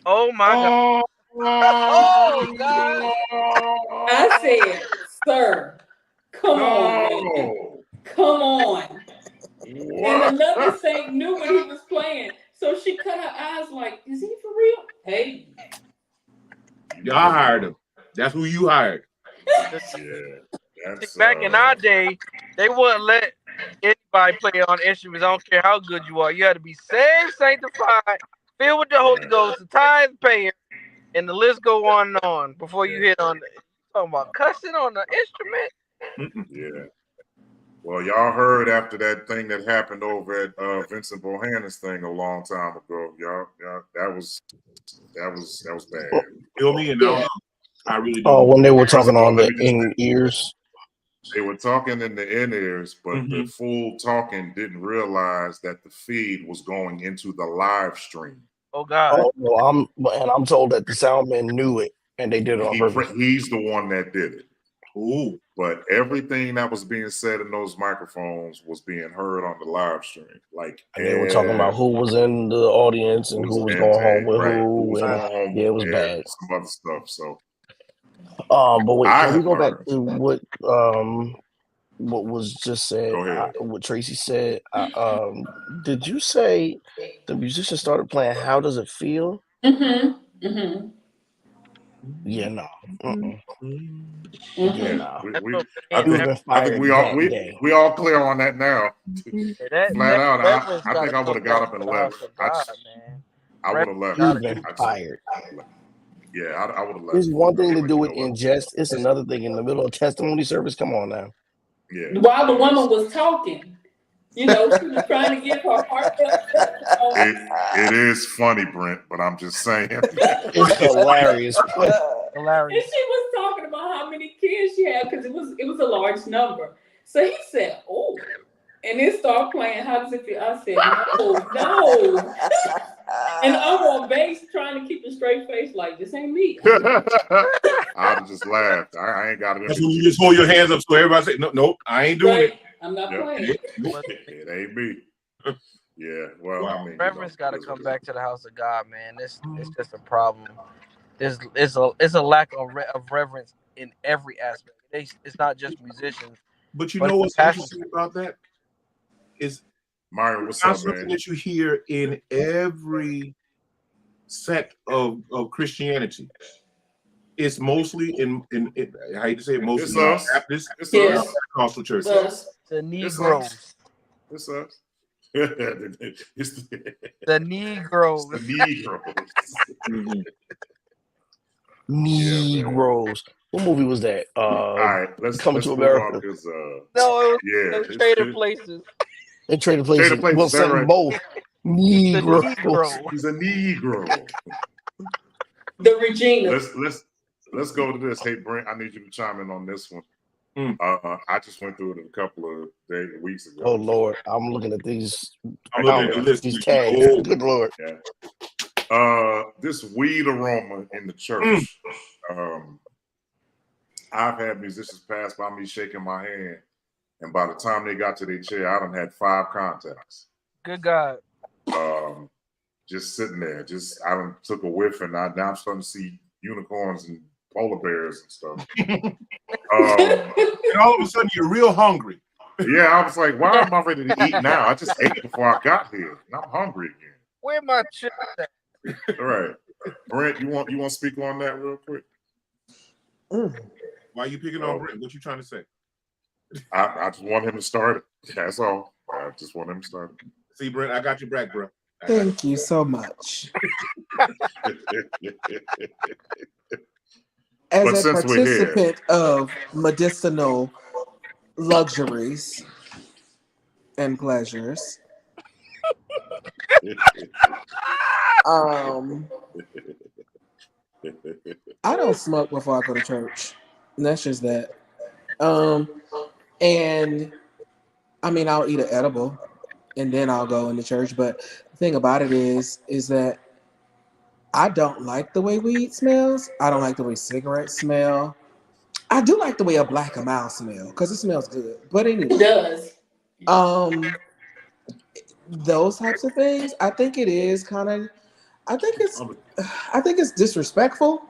S6: Oh my God! Oh God!
S2: I said, "Sir, come on, man. Come on." What? And another saint knew what he was playing, so she cut her eyes like, "Is he for real?" Hey,
S3: y'all hired him. That's who you hired.
S6: Back in our day, they wouldn't let anybody play on instruments. I don't care how good you are. You had to be saved, sanctified, filled with the Holy Ghost, the tithe payer, and the list go on and on before you hit on. Talking about cussing on the instrument.
S1: Yeah. Well, y'all heard after that thing that happened over at Vincent Bohannon's thing a long time ago. Y'all, that was bad.
S3: Feel me? And I really do.
S4: Oh, when they were talking on the in-ears.
S1: They were talking in the in-ears, but the fool talking didn't realize that the feed was going into the live stream.
S6: Oh God!
S4: Oh, well, I'm told that the sound man knew it, and they did it on purpose.
S1: He's the one that did it.
S3: Ooh.
S1: But everything that was being said in those microphones was being heard on the live stream. And
S4: they were talking about who was in the audience and who was going home with who. And it was bad.
S1: Some other stuff. So,
S4: but wait, can we go back to what was just said? What Tracy said. Did you say the musician started playing "How Does It Feel"? Yeah, no.
S1: Yeah,
S4: no.
S1: I think we all clear on that now. Flat out, I think I would have got up and left. I would have left.
S4: You've been fired.
S1: Yeah, I would have left.
S4: It's one thing to do it in jest. It's another thing in the middle of testimony service. Come on now.
S2: Yeah. While the woman was talking, she was trying to give her heart.
S1: It is funny, Brent, but I'm just saying.
S4: It's hilarious.
S2: And she was talking about how many kids she had because it was a large number. So he said, "Oh," and it started playing. How does it feel? I said, "No." And I'm on base trying to keep a straight face, like this ain't me.
S1: I just laughed. I ain't got it.
S3: That's when you just hold your hands up so everybody say, "No, I ain't doing it.
S2: I'm not playing.
S1: It ain't me." Yeah, well, I mean,
S6: reverence got to come back to the house of God, man. It's just a problem. It's a lack of reverence in every aspect. It's not just musicians.
S3: But you know what's interesting about that is,
S1: Mario, what's
S3: not
S1: up,
S3: something
S1: man?
S3: that you hear in every sect of Christianity. It's mostly in I hate to say it, mostly in Baptist, Pentecostal churches.
S6: The Negroes.
S1: It's us.
S6: The Negroes.
S1: The Negroes.
S4: Negroes. What movie was that?
S1: All right, let's
S4: Coming to America.
S6: No, it was Traded Places.
S4: They traded places. We'll send both. Negro.
S1: He's a Negro.
S2: The Regina.
S1: Let's go to this. Hey, Brent, I need you to chime in on this one. I just went through it a couple of weeks ago.
S4: Oh Lord, I'm looking at these.
S3: I'm looking at
S4: these tags. Oh. Good Lord.
S1: Yeah. This weed aroma in the church. I've had musicians pass by me shaking my hand, and by the time they got to their chair, I done had 5 contacts.
S6: Good God.
S1: Just sitting there. I done took a whiff, and now I'm starting to see unicorns and polar bears and stuff.
S3: And all of a sudden, you're real hungry.
S1: Yeah, I was like, why am I ready to eat now? I just ate before I got here, and I'm hungry again.
S6: Where my chips at?
S1: All right, Brent, you want to speak on that real quick?
S3: Why are you picking on Brent? What you trying to say?
S1: I just want him to start it. That's all. I just want him to start it.
S3: See, Brent, I got your back, bro.
S5: Thank you so much. As a participant of medicinal luxuries and pleasures, I don't smoke before I go to church. And that's just that. And I mean, I'll eat an edible and then I'll go into church. But the thing about it is that I don't like the way weed smells. I don't like the way cigarettes smell. I do like the way a black and mild smell because it smells good. But anyway,
S2: it does.
S5: Those types of things, I think it is kind of. I think it's disrespectful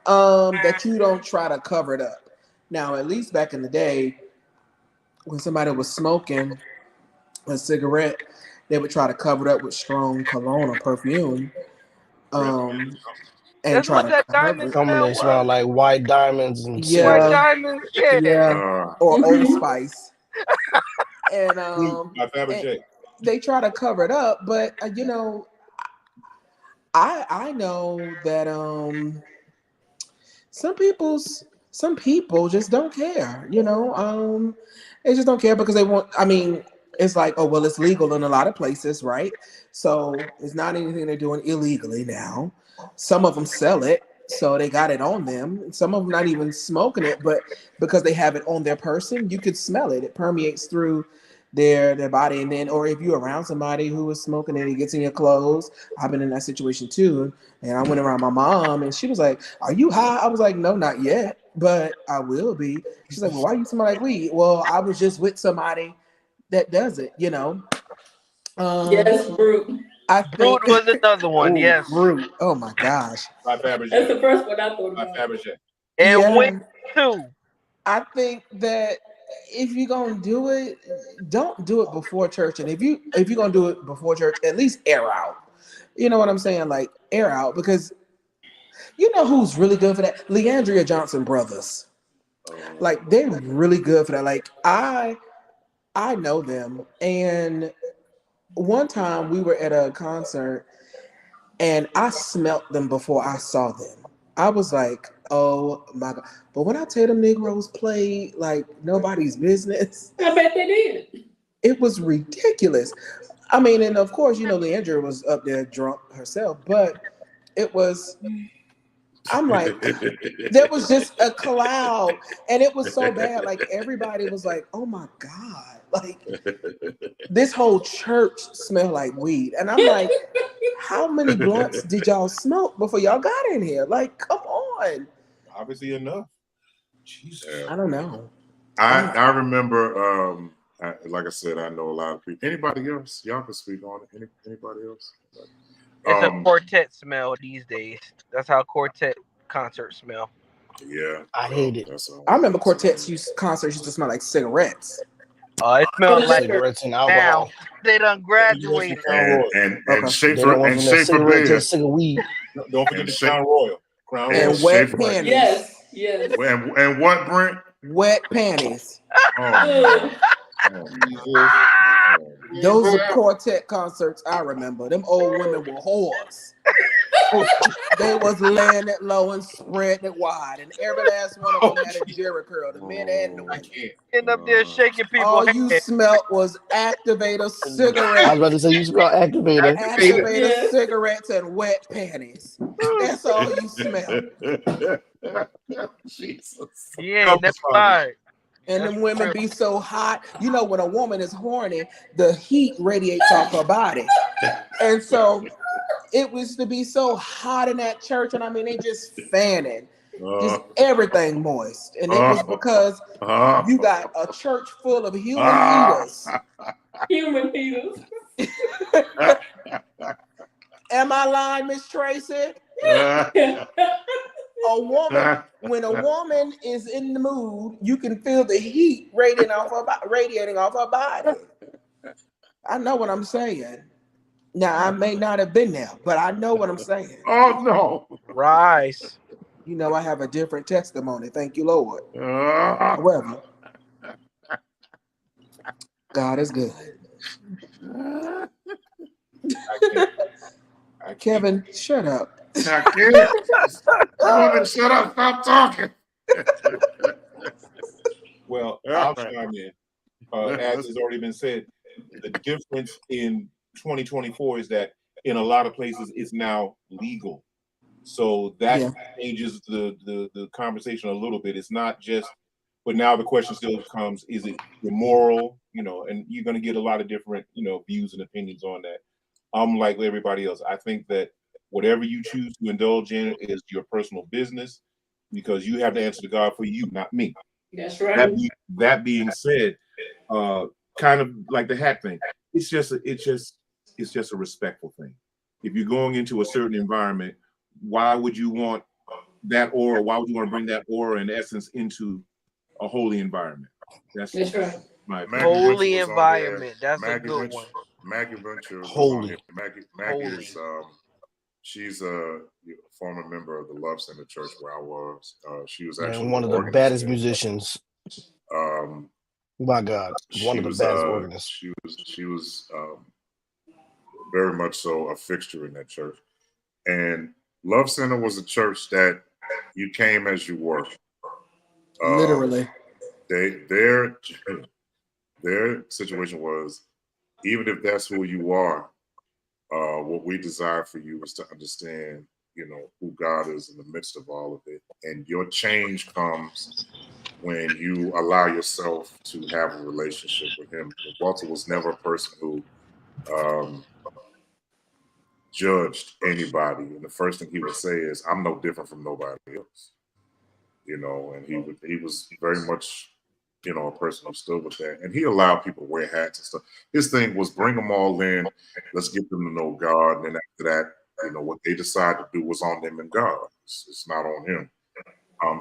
S5: that you don't try to cover it up. Now, at least back in the day, when somebody was smoking a cigarette, they would try to cover it up with strong cologne or perfume. And
S6: that's
S5: try
S6: what
S5: to
S6: that
S5: cover
S6: diamond
S5: it.
S4: Some of them smell like white diamonds and
S6: White diamonds,
S5: yeah, or Old Spice. And they try to cover it up, but you know, I know that some people just don't care, you know. They just don't care because they want. I mean, it's like, oh well, it's legal in a lot of places, right? So it's not anything they're doing illegally now. Some of them sell it, so they got it on them. Some of them not even smoking it, but because they have it on their person, you could smell it. It permeates through their body, and then, or if you're around somebody who is smoking and it gets in your clothes. I've been in that situation too, and I went around my mom, and she was like, "Are you high?" I was like, "No, not yet, but I will be." She's like, "Well, why you smell like weed?" Well, I was just with somebody that does it, you know.
S2: Yes, Brute.
S6: Brute was another one. Yes,
S5: Brute. Oh my gosh,
S2: that's the first one I thought about.
S6: And Wink too.
S5: I think that if you're gonna do it, don't do it before church. And if you're gonna do it before church, at least air out. You know what I'm saying? Like air out, because you know who's really good for that? Leandria Johnson brothers. Like they're really good for that. Like I know them, and one time we were at a concert and I smelt them before I saw them. I was like, oh my God. But when I tell them Negroes played like nobody's business,
S2: I bet they did.
S5: It was ridiculous. I mean, and of course, you know, Leandra was up there drunk herself, but it was, I'm like, there was just a cloud, and it was so bad. Like everybody was like, oh my God, like this whole church smelled like weed. And I'm like, how many blunts did y'all smoke before y'all got in here? Like, come on.
S3: Obviously enough. Jesus.
S5: I don't know.
S1: I remember, like I said, I know a lot of people. Anybody else? Y'all can speak on it. Anybody else?
S6: It's a quartet smell these days. That's how quartet concerts smell.
S1: Yeah,
S4: I hate it.
S5: I remember quartets concerts used to smell like cigarettes.
S6: It smells like
S4: cigarettes and alcohol.
S6: Now they done graduated.
S1: And Schaefer
S4: cigarette to cigarette weed.
S3: Don't forget the Crown Royal.
S5: And wet panties.
S2: Yes.
S1: And what, Brent?
S5: Wet panties.
S1: Oh,
S5: those are quartet concerts I remember. Them old women were whores. They was laying it low and spreading it wide, and every last one of them had a jerry curl, the men and the women.
S6: End up there shaking people.
S5: All you smelt was activator cigarettes.
S4: I was about to say you smell activator.
S5: Activator cigarettes and wet panties. That's all you smell.
S1: Jesus.
S6: Yeah, that's right.
S5: And them women be so hot. You know, when a woman is horny, the heat radiates off her body. And so it was to be so hot in that church. And I mean, they just fanning. Just everything moist. And it was because you got a church full of human heaters.
S2: Human heaters.
S5: Am I lying, Miss Tracy? a woman is in the mood, you can feel the heat radiating off her body. I know what I'm saying. Now, I may not have been there, but I know what I'm saying.
S1: Oh no.
S6: Rise.
S5: You know, I have a different testimony. Thank you, Lord. However, God is good. Kevin, shut up.
S1: I can't. Woman, shut up. Stop talking.
S3: Well, I'll chime in. As has already been said, the difference in 2024 is that in a lot of places it's now legal. So that changes the conversation a little bit. It's not just, but now the question still comes, is it immoral? You know, and you're going to get a lot of different, you know, views and opinions on that. Like everybody else, I think that whatever you choose to indulge in is your personal business, because you have to answer to God for you, not me.
S2: That's right.
S3: That being said, kind of like the hat thing, it's just a respectful thing. If you're going into a certain environment, why would you want that aura? Why would you want to bring that aura in essence into a holy environment? That's
S2: right.
S3: My
S6: holy environment. That's a good one.
S1: Maggie Venture was
S4: Holy.
S1: on here. Maggie is she's a former member of the Love Center Church where I was. She was actually
S4: one of the baddest musicians. My God, one of the baddest organists.
S1: She was very much so a fixture in that church. And Love Center was a church that you came as you were.
S5: Literally.
S1: Their situation was, even if that's who you are, what we desire for you is to understand, you know, who God is in the midst of all of it. And your change comes when you allow yourself to have a relationship with him. Walter was never a person who judged anybody. And the first thing he would say is, I'm no different from nobody else. You know, and he was very much, you know, a person who stood with that. And he allowed people to wear hats and stuff. His thing was bring them all in, let's get them to know God. And then after that, you know, what they decide to do was on them and God. It's not on him.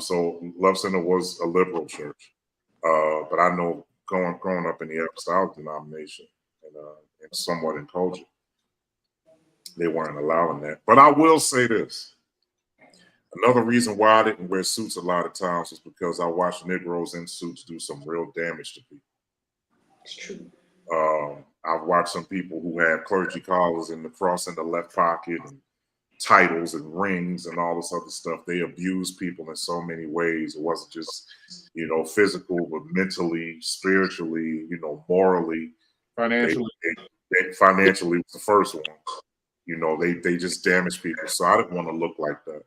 S1: So Love Center was a liberal church. But I know growing up in the apostolic denomination and somewhat in culture, they weren't allowing that. But I will say this. Another reason why I didn't wear suits a lot of times is because I watched Negroes in suits do some real damage to people.
S2: It's true.
S1: I've watched some people who had clergy collars and the cross in the left pocket and titles and rings and all this other stuff. They abused people in so many ways. It wasn't just, you know, physical, but mentally, spiritually, you know, morally,
S3: financially.
S1: Financially was the first one. You know, they just damaged people. So I didn't want to look like that.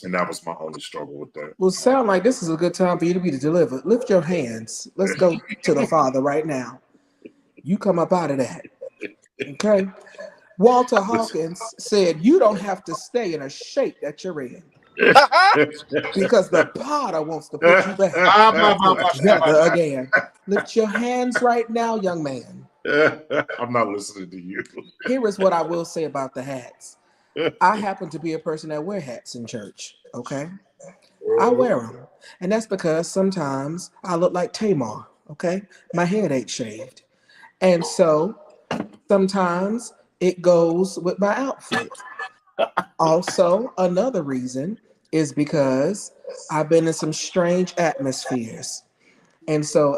S1: And that was my only struggle with that.
S5: Well, sound like this is a good time for you to be delivered. Lift your hands. Let's go to the Father right now. You come up out of that. Okay? Walter Hawkins said, you don't have to stay in a shape that you're in. Because the potter wants to put you back together again. Lift your hands right now, young man.
S1: I'm not listening to you.
S5: Here is what I will say about the hats. I happen to be a person that wear hats in church, okay? I wear them. And that's because sometimes I look like Tamar, okay? My head ain't shaved. And so sometimes it goes with my outfit. Also, another reason is because I've been in some strange atmospheres. And so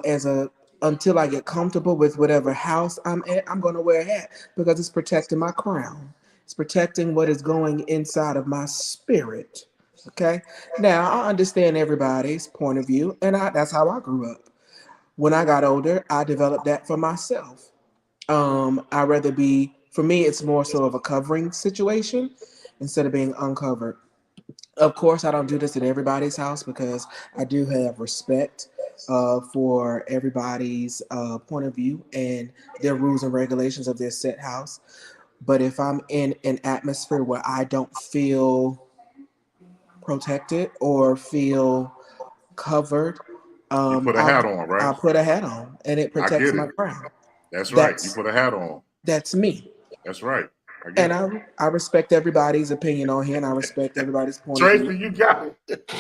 S5: until I get comfortable with whatever house I'm at, I'm going to wear a hat because it's protecting my crown. It's protecting what is going inside of my spirit. Okay. Now I understand everybody's point of view, and that's how I grew up. When I got older, I developed that for myself. For me, it's more so of a covering situation instead of being uncovered. Of course, I don't do this at everybody's house because I do have respect for everybody's point of view and their rules and regulations of their set house. But if I'm in an atmosphere where I don't feel protected or feel covered,
S1: you put a hat on, right?
S5: I put a hat on, and it protects my crown.
S1: That's right. You put a hat on.
S5: That's me.
S1: That's right.
S5: And I respect everybody's opinion on here, and I respect everybody's point of
S1: Tracy,
S5: view.
S1: you got it.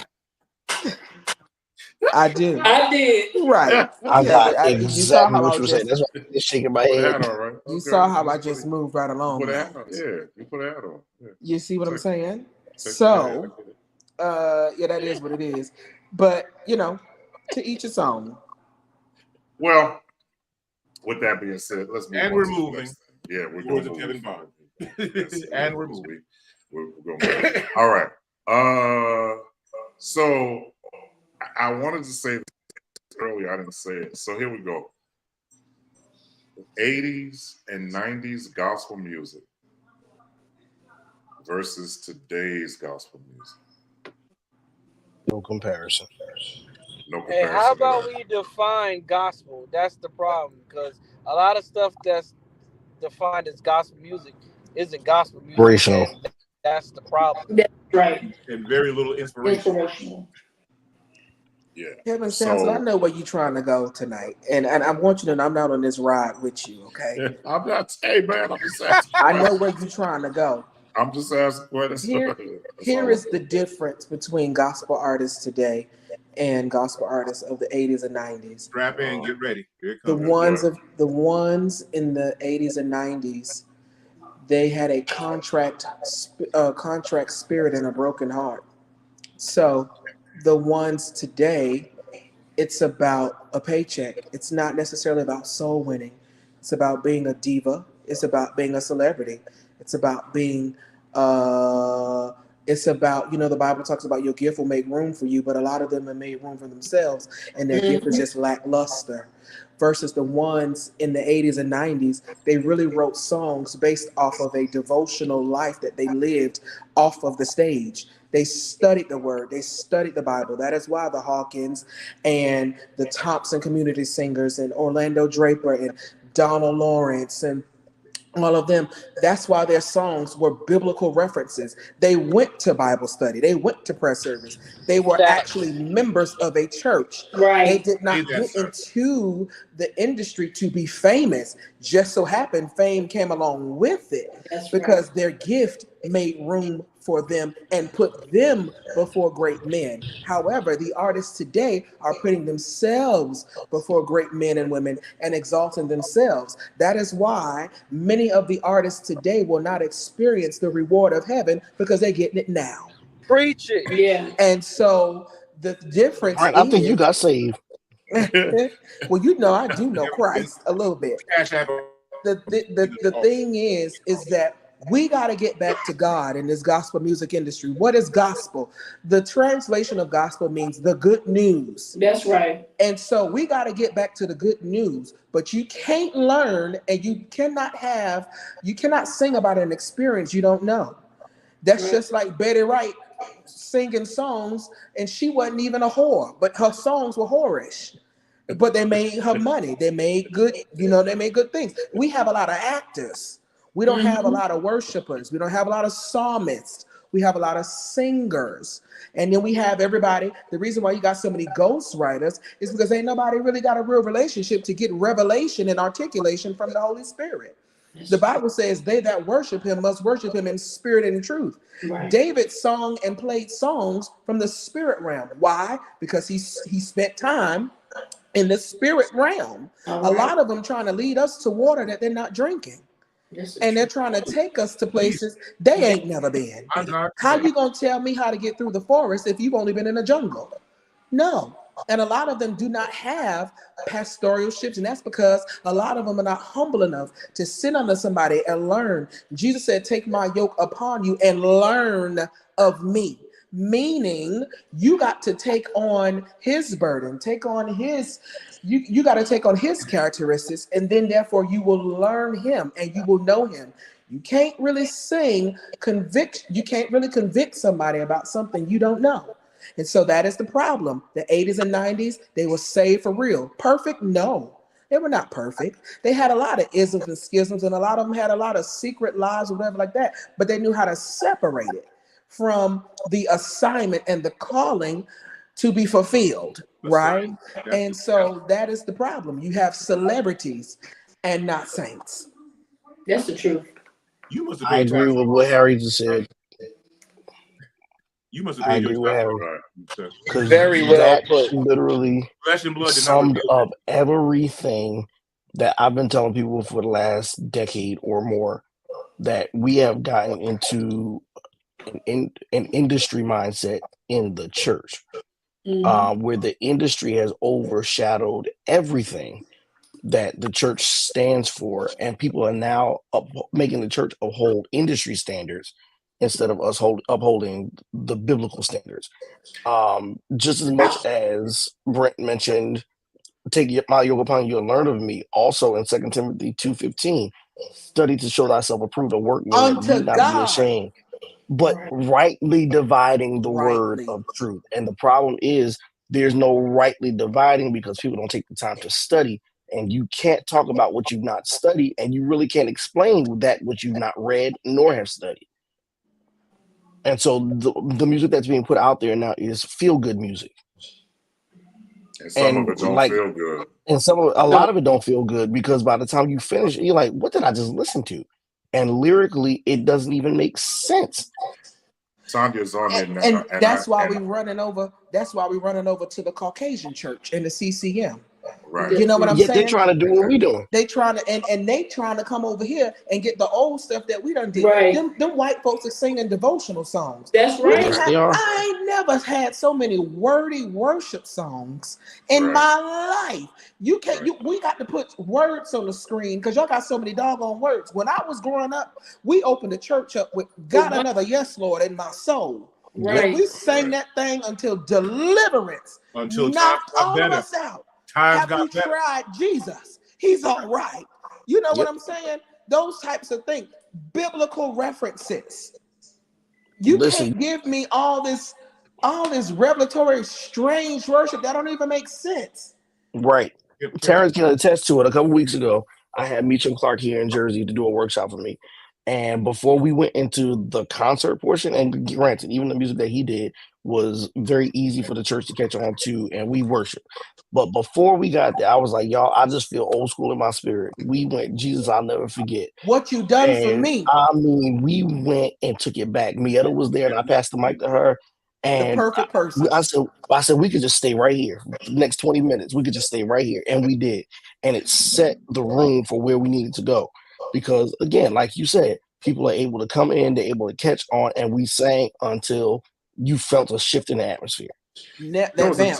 S5: I do.
S2: I did.
S5: Right.
S4: I got
S5: You saw
S4: exactly
S5: how
S4: what
S5: I
S4: you were
S5: was
S4: saying.
S5: just.
S4: That's why I'm just shaking my
S1: Put a
S4: head.
S1: hat on, right?
S5: You
S1: Okay.
S5: saw how I just moved right along.
S1: Put a hat on. Yeah, you put a hat on. Yeah.
S5: You see what I'm saying?
S1: Take
S5: So, yeah, that is what it is. But to each its own.
S1: Well, with that being said, let's move
S3: and
S1: on
S3: we're
S1: to the
S3: moving.
S1: next thing. Yeah, we're
S3: Towards
S1: going
S3: the
S1: to
S3: Kevin Bond.
S1: and
S3: we're moving.
S1: We're going to move. All right. So I wanted to say this earlier. I didn't say it. So here we go. 80s and 90s gospel music versus today's gospel music.
S4: No comparison.
S1: No
S6: Hey,
S1: comparison.
S6: how about we define gospel? That's the problem, because a lot of stuff that's defined as gospel music isn't gospel music,
S4: Inspirational.
S6: and that's the problem.
S2: That's right.
S3: And very little inspiration.
S2: Inspirational.
S1: Yeah.
S5: Kevin Sampson, I know where you're trying to go tonight. And I want you to know I'm not on this ride with you, okay?
S1: I'm not, hey man, I'm just asking.
S5: I know where you're trying to go.
S1: I'm just asking questions.
S5: Here is the difference between gospel artists today and gospel artists of the 80s and 90s.
S3: Strap in, get ready. Here it
S5: The
S3: comes.
S5: ones in the 80s and 90s, they had a contract spirit and a broken heart. So the ones today, it's about a paycheck. It's not necessarily about soul winning. It's about being a diva. It's about being a celebrity. It's about being it's about, the Bible talks about your gift will make room for you, but a lot of them have made room for themselves, and their gift is just lackluster. Versus the ones in the 80s and 90s, they really wrote songs based off of a devotional life that they lived off of the stage. They studied the word. They studied the Bible. That is why the Hawkins and the Thompson Community Singers and Orlando Draper and Donald Lawrence and all of them, that's why their songs were biblical references. They went to Bible study. They went to prayer service. They were actually members of a church.
S2: Right.
S5: They did not get into the industry to be famous. Just so happened fame came along with it.
S2: That's
S5: because
S2: right.
S5: their gift made room for them and put them before great men. However, the artists today are putting themselves before great men and women and exalting themselves. That is why many of the artists today will not experience the reward of heaven, because they're getting it now.
S6: Preach it.
S2: Yeah.
S5: And so the difference
S4: Right, I think you got saved.
S5: Well, I do know Christ a little bit. The thing is that we got to get back to God in this gospel music industry. What is gospel? The translation of gospel means the good news.
S2: That's right.
S5: And so we got to get back to the good news. But you can't learn, and you cannot sing about an experience you don't know. That's just like Betty Wright singing songs, and she wasn't even a whore, but her songs were whorish. But they made her money. They made good, they made good things. We have a lot of actors. We don't have a lot of worshipers. We don't have a lot of psalmists. We have a lot of singers. And then we have everybody. The reason why you got so many ghostwriters is because ain't nobody really got a real relationship to get revelation and articulation from the Holy Spirit. The Bible says they that worship him must worship him in spirit and in truth. Right. David sung and played songs from the spirit realm. Why? Because he spent time in the spirit realm. Right. A lot of them trying to lead us to water that they're not drinking. And they're trying to take us to places they ain't never been. How you gonna tell me how to get through the forest if you've only been in the jungle? No. And a lot of them do not have pastoralships, and that's because a lot of them are not humble enough to sit under somebody and learn. Jesus said, take my yoke upon you and learn of me. Meaning you got to take on his burden, you got to take on his characteristics, and then therefore you will learn him and you will know him. You can't really convict somebody about something you don't know. And so that is the problem. The 80s and 90s, they were saved for real. Perfect? No. They were not perfect. They had a lot of isms and schisms, and a lot of them had a lot of secret lives or whatever like that, but they knew how to separate it from the assignment and the calling to be fulfilled, right? And so that is the problem. You have celebrities and not saints.
S2: That's the truth.
S3: You must have
S4: I
S3: paid
S4: agree
S3: taxes.
S4: with what Harry just said.
S3: You must have
S4: I
S3: paid your
S4: agree with
S3: taxes.
S4: Harry.
S3: Right.
S4: Because
S6: Very well
S4: that
S6: put.
S4: literally
S3: Flesh and blood did not
S4: summed
S3: reveal
S4: up everything that I've been telling people for the last decade or more, that we have gotten into an industry mindset in the church, where the industry has overshadowed everything that the church stands for, and people are now making the church uphold industry standards instead of us upholding the biblical standards. Just as much as Brent mentioned, take my yoke upon you and learn of me. Also in 2 Timothy 2:15, study to show thyself approved, a workman that
S5: Unto
S4: need not be
S5: God.
S4: ashamed, but rightly dividing the word
S5: Rightly.
S4: of truth. And the problem is there's no rightly dividing because people don't take the time to study. And you can't talk about what you've not studied, and you really can't explain that which you've not read nor have studied. And so the music that's being put out there now is feel good music.
S1: And some of it don't feel good.
S4: And a lot of it don't feel good because by the time you finish, you're like, what did I just listen to? And lyrically, it doesn't even make sense.
S1: Tanya's on there now,
S5: And that's why we're running over. That's why we're running over to the Caucasian church and the CCM.
S1: Right.
S5: You know what I'm
S4: Yet
S5: saying?
S4: they're trying to do what we doing.
S5: They trying to and they trying to come over here and get the old stuff that we done did.
S2: Right.
S5: Them white folks are singing devotional songs.
S2: That's right.
S4: Yes, they are.
S5: I ain't never had so many wordy worship songs in my life. You can't. We got to put words on the screen because y'all got so many doggone words. When I was growing up, we opened the church up with "Got Another Yes, Lord" in my soul.
S2: Right.
S5: And we sang that thing until deliverance knocked all of us out. Have we tried Jesus? He's all right. You know what I'm saying? Those types of things. Biblical references. You can't give me all this revelatory, strange worship that don't even make sense.
S4: Right. Terrence can attest to it. A couple weeks ago, I had Meacham Clark here in Jersey to do a workshop for me. And before we went into the concert portion, and granted, even the music that he did was very easy for the church to catch on to, and we worship. But before we got there, I was like, y'all, I just feel old school in my spirit. We went, Jesus, I'll never forget.
S5: What you done for me.
S4: I mean, we went and took it back. Mietta was there, and I passed the mic to her. And
S5: the perfect person.
S4: I said, we could just stay right here. The next 20 minutes, we could just stay right here. And we did. And it set the room for where we needed to go. Because again, like you said, people are able to come in, they're able to catch on, and we sang until you felt a shift in the atmosphere.
S1: There was a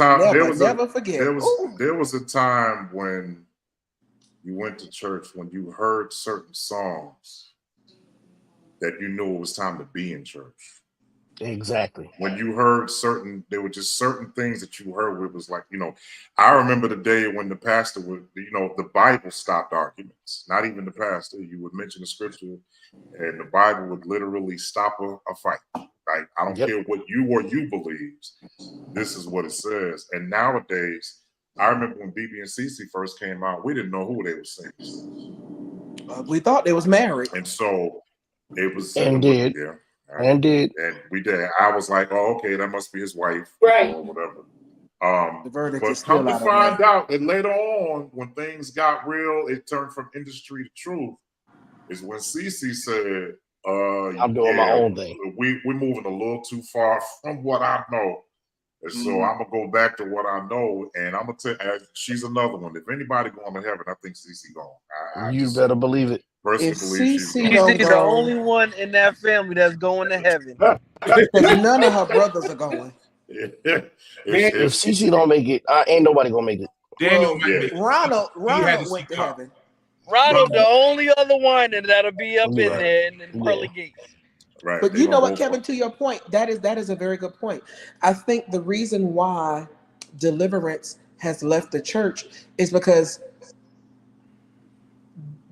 S1: time when you went to church, when you heard certain songs that you knew it was time to be in church.
S4: Exactly.
S1: When you heard there were just certain things that you heard where it was like, I remember the day when the pastor would, the Bible stopped arguments. Not even the pastor. You would mention the scripture and the Bible would literally stop a fight. Like, I don't care what you believes. This is what it says. And nowadays, I remember when BB and CC first came out, we didn't know who they were singing.
S5: We thought they was married.
S1: And so it was.
S4: And did.
S1: Yeah.
S4: And did.
S1: And we did. I was like, oh, okay, that must be his wife.
S2: Right.
S1: Or whatever.
S5: The verdict
S1: but
S5: is still
S1: come to
S5: out
S1: find out that later on, when things got real, it turned from industry to truth. Is when CC said,
S4: I'm doing my own thing.
S1: We're moving a little too far from what I know. And so I'm going to go back to what I know. And I'm going to tell you, she's another one. If anybody going to heaven, I think CC going.
S4: You better believe it.
S1: Personally believe she's
S6: the only one in that family that's going to heaven.
S5: None of her brothers are going.
S4: If CC don't make it, ain't nobody going to make it.
S3: Daniel,
S5: Ronald went to heaven.
S6: Ronald, the only other one that'll be up in there in the pearly gates.
S1: Right.
S5: But you know what, Kevin, to your point, that is a very good point. I think the reason why deliverance has left the church is because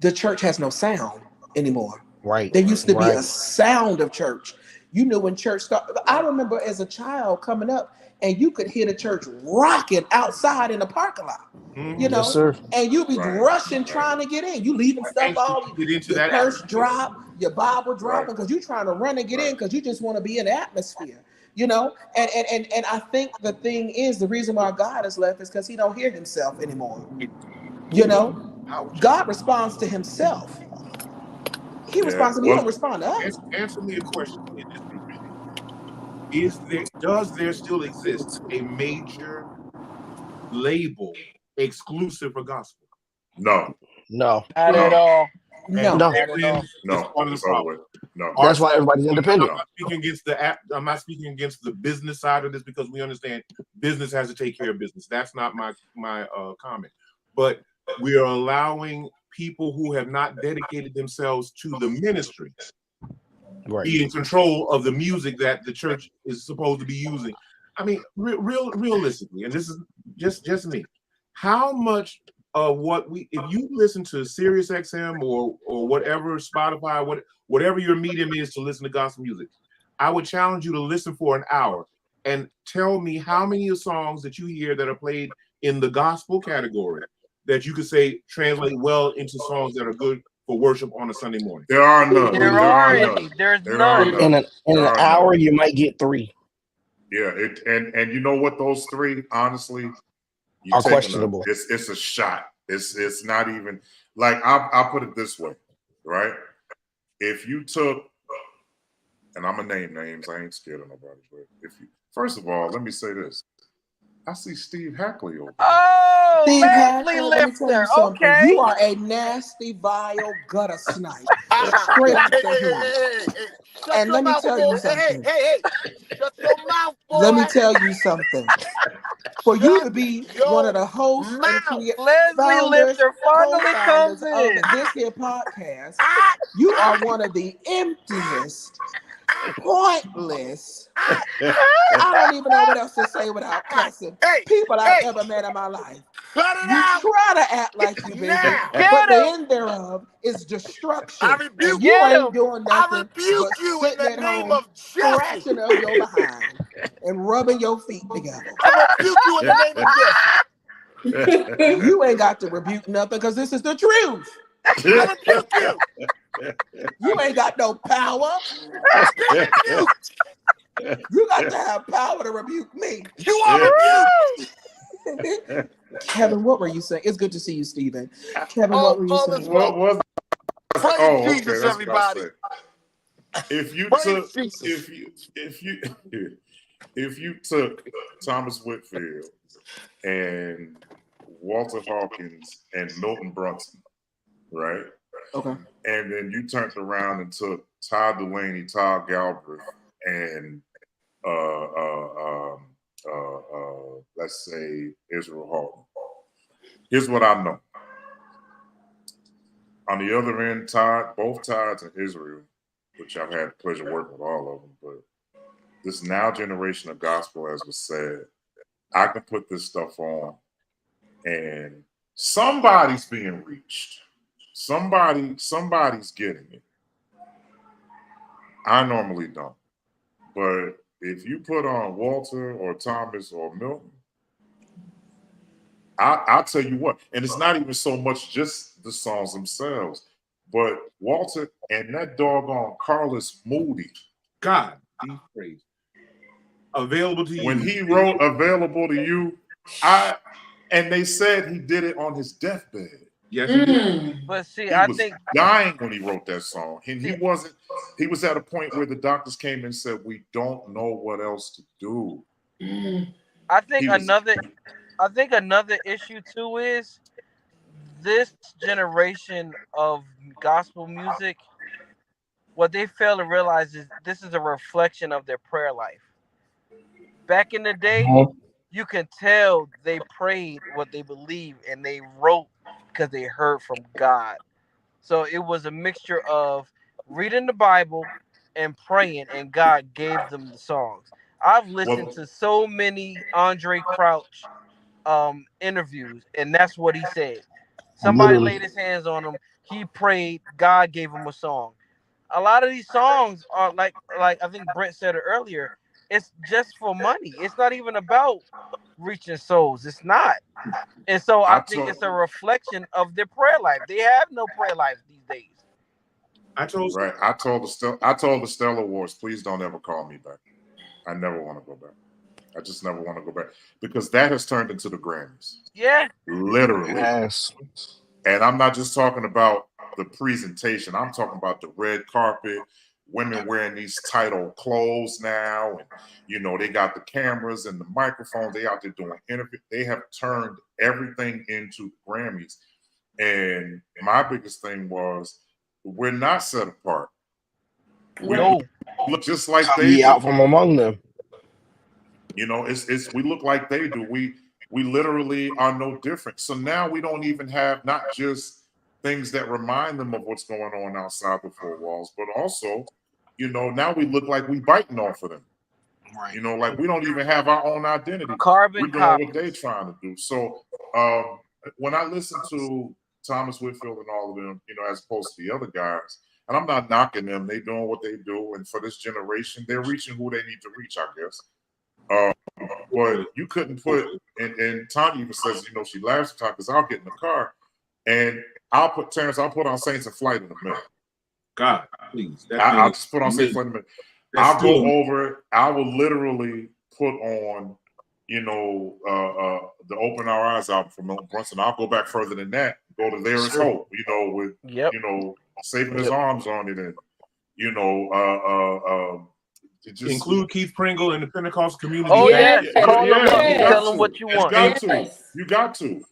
S5: the church has no sound anymore.
S4: Right.
S5: There used to be a sound of church. You knew when church started. I remember as a child coming up, and you could hear the church rocking outside in the parking lot. You know,
S4: yes, sir.
S5: And you be rushing trying to get in. You leaving stuff all, your purse drop, your Bible dropping because you're trying to run and get in because you just want to be in the atmosphere. You know, and I think the thing is the reason why God is left is because he don't hear himself anymore. You know, God responds to himself. He responds to me. He don't respond to us.
S3: Answer me a question in this room. Does there still exist a major label exclusive for gospel?
S1: No.
S4: No.
S6: Not at all.
S5: No.
S6: Not at all.
S3: It's part of the problem.
S1: No.
S4: That's why everybody's independent.
S3: I'm not speaking against the business side of this because we understand business has to take care of business. That's not my comment. But we are allowing people who have not dedicated themselves to the ministry be in control of the music that the church is supposed to be using. I mean, realistically, and this is just me. How much of if you listen to Sirius XM or whatever, Spotify, whatever your medium is to listen to gospel music, I would challenge you to listen for an hour and tell me how many songs that you hear that are played in the gospel category that you could say translate well into songs that are good for worship on a Sunday morning.
S1: There are none.
S6: There's none.
S4: In an hour, you might get 3.
S1: Yeah, and you know what? Those 3, honestly,
S4: are questionable.
S1: It's a shot. It's not even like I'll put it this way, right? If you took, and I'm gonna name names, I ain't scared of nobody, but first of all, let me say this. I see Steve Hackley over there.
S6: Oh,
S5: Steve
S6: Hackley
S5: Lifter.
S6: Okay.
S5: You are a nasty, vile gutter snipe. Straight out the hood. And let me tell you something.
S6: Hey, shut your mouth, boy.
S5: Let me tell you something. For you to be one of the hosts and
S6: Leslie Lifter finally comes in
S5: of this here podcast, you are one of the emptiest, pointless, I don't even know what else to say without cussing, people I've ever met in my life. You try to act like you busy, but the end thereof is destruction. And you ain't doing nothing but sitting at home, scratching up your behind and rubbing your feet together.
S6: I rebuke you in the name of Jesus.
S5: You ain't got to rebuke nothing because this is the truth.
S6: I rebuke you.
S5: You ain't got no power. You got to have power to rebuke me.
S6: You are rebuked.
S5: Kevin, what were you saying? It's good to see you, Stephen. Kevin, what were you saying?
S1: What was?
S6: Praise Jesus, everybody.
S1: If you took Thomas Whitfield and Walter Hawkins and Milton Brunson, right?
S5: Okay.
S1: And then you turned around and took Todd Dulaney, Todd Galbraith, and let's say Israel Houghton. Here's what I know. On the other end, both Todds and Israel, which I've had the pleasure of working with all of them, but this now generation of gospel, as was said, I can put this stuff on and somebody's being reached. Somebody's getting it. I normally don't. But if you put on Walter or Thomas or Milton, I'll tell you what, and it's not even so much just the songs themselves, but Walter and that doggone Carlos Moody.
S3: God be praised. Available to you.
S1: When he wrote Available to You, and they said he did it on his deathbed.
S3: Yes, he did.
S6: But see,
S1: he
S6: I
S1: was
S6: think
S1: dying when he wrote that song. And he was at a point where the doctors came and said, we don't know what else to do.
S6: I think another issue too is this generation of gospel music, what they fail to realize is this is a reflection of their prayer life. Back in the day, you can tell they prayed what they believed and they wrote because they heard from God. So it was a mixture of reading the Bible and praying, and God gave them the songs. I've listened to so many Andre Crouch interviews, and that's what he said. Somebody laid his hands on him. He prayed. God gave him a song. A lot of these songs are like I think Brent said it earlier. It's just for money. It's not even about reaching souls. It's not. And so I think it's a reflection of their prayer life. They have no prayer life these days.
S1: I told the Stellar Awards, please don't ever call me back. I never want to go back. I just never want to go back because that has turned into the Grammys.
S6: Yeah.
S1: Literally.
S4: Yes.
S1: And I'm not just talking about the presentation. I'm talking about the red carpet, women wearing these tight old clothes now. And, you know, they got the cameras and the microphones. They out there doing interviews. They have turned everything into the Grammys. And my biggest thing was, we're not set apart. We look just like they do.
S4: Out from among them.
S1: You know, it's we look like they do. We literally are no different. So now we don't even have not just things that remind them of what's going on outside the four walls, but also, you know, now we look like we biting off of them. Right. You know, like we don't even have our own identity. We're doing what they're trying to do. So when I listen to Thomas Whitfield and all of them, you know, as opposed to the other guys, and I'm not knocking them, they doing what they do, and for this generation, they're reaching who they need to reach, I guess. But you couldn't put, and Tanya even says, you know, she laughs sometimes because I'll get in the car and I'll put on Saints in Flight in a minute.
S3: God, please.
S1: I'll just put on Saints in Flight in a minute. I'll go over it. I will literally put on, you know, the Open Our Eyes album from Milton Brunson. I'll go back further than that. Go to There Is Hope, you know, with, you know, Saving His Arms on it, and, you know,
S3: just include Keith Pringle in the Pentecostal community.
S6: Oh yeah, call him up.
S1: Tell
S6: him what you want.
S1: You got to.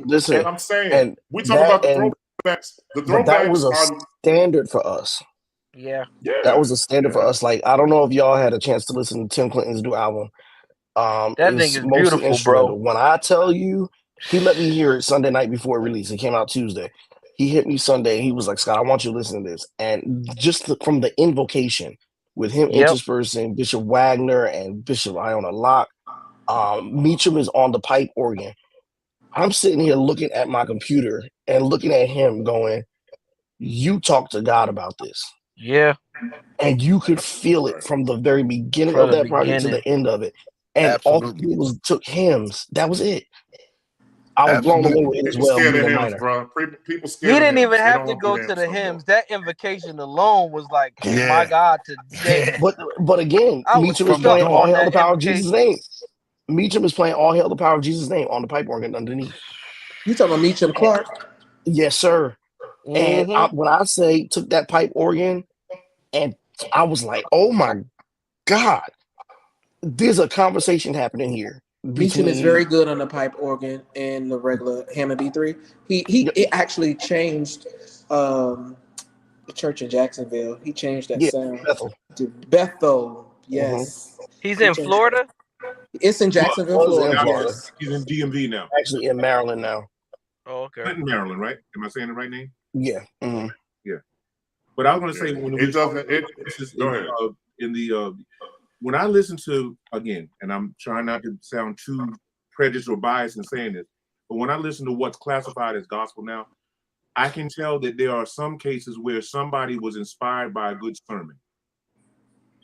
S4: Listen,
S1: and I'm saying we talk about the throwbacks. The throwbacks
S4: that was a standard for us.
S6: Yeah,
S4: that was a standard for us. Like, I don't know if y'all had a chance to listen to Tim Clinton's new album.
S6: That thing is beautiful, bro.
S4: When I tell you, he let me hear it Sunday night before it released. It came out Tuesday. He hit me Sunday. He was like, Scott, I want you to listen to this. And just from the invocation, with him interspersing Bishop Wagner and Bishop Iona Locke, Meacham is on the pipe organ. I'm sitting here looking at my computer and looking at him going, you talk to God about this.
S6: Yeah.
S4: And you could feel it from the very beginning of that project to the end of it. And all he did was took hymns. That was it. I was blown away with it as well.
S1: People scared.
S6: He didn't even have to go to the hymns. That invocation alone was like, my God, today.
S4: But again, Meacham is playing All Hail the Power of Jesus' Name. Meacham is playing All Hail the Power of Jesus' Name on the pipe organ underneath.
S5: You talking about Meacham Clark?
S4: Yes, sir. And when I say took that pipe organ, and I was like, oh my God, there's a conversation happening here.
S5: Meacham is very good on the pipe organ and the regular Hammond B3. It actually changed the church in Jacksonville. He changed that sound to Bethel. Yes.
S6: He's in Florida?
S5: It's in Jacksonville, Florida.
S3: Yes. He's in DMV now.
S4: Actually in Maryland now.
S6: Oh, okay.
S3: Clinton, Maryland, right? Am I saying the right name?
S4: Yeah. Mm-hmm.
S3: Yeah. But I was going to say, when I listen to, again, and I'm trying not to sound too prejudiced or biased in saying this, but when I listen to what's classified as gospel now, I can tell that there are some cases where somebody was inspired by a good sermon.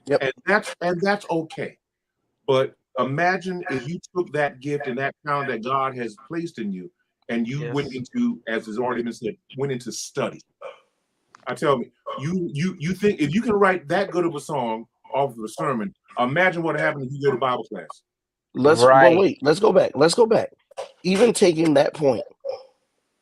S4: Yep.
S3: And that's okay. But imagine if you took that gift and that talent that God has placed in you, and you went into, as has already been said, went into study. I tell me, you think if you can write that good of a song off of a sermon, imagine what happened if you go to Bible class.
S4: Let's go back. Even taking that point,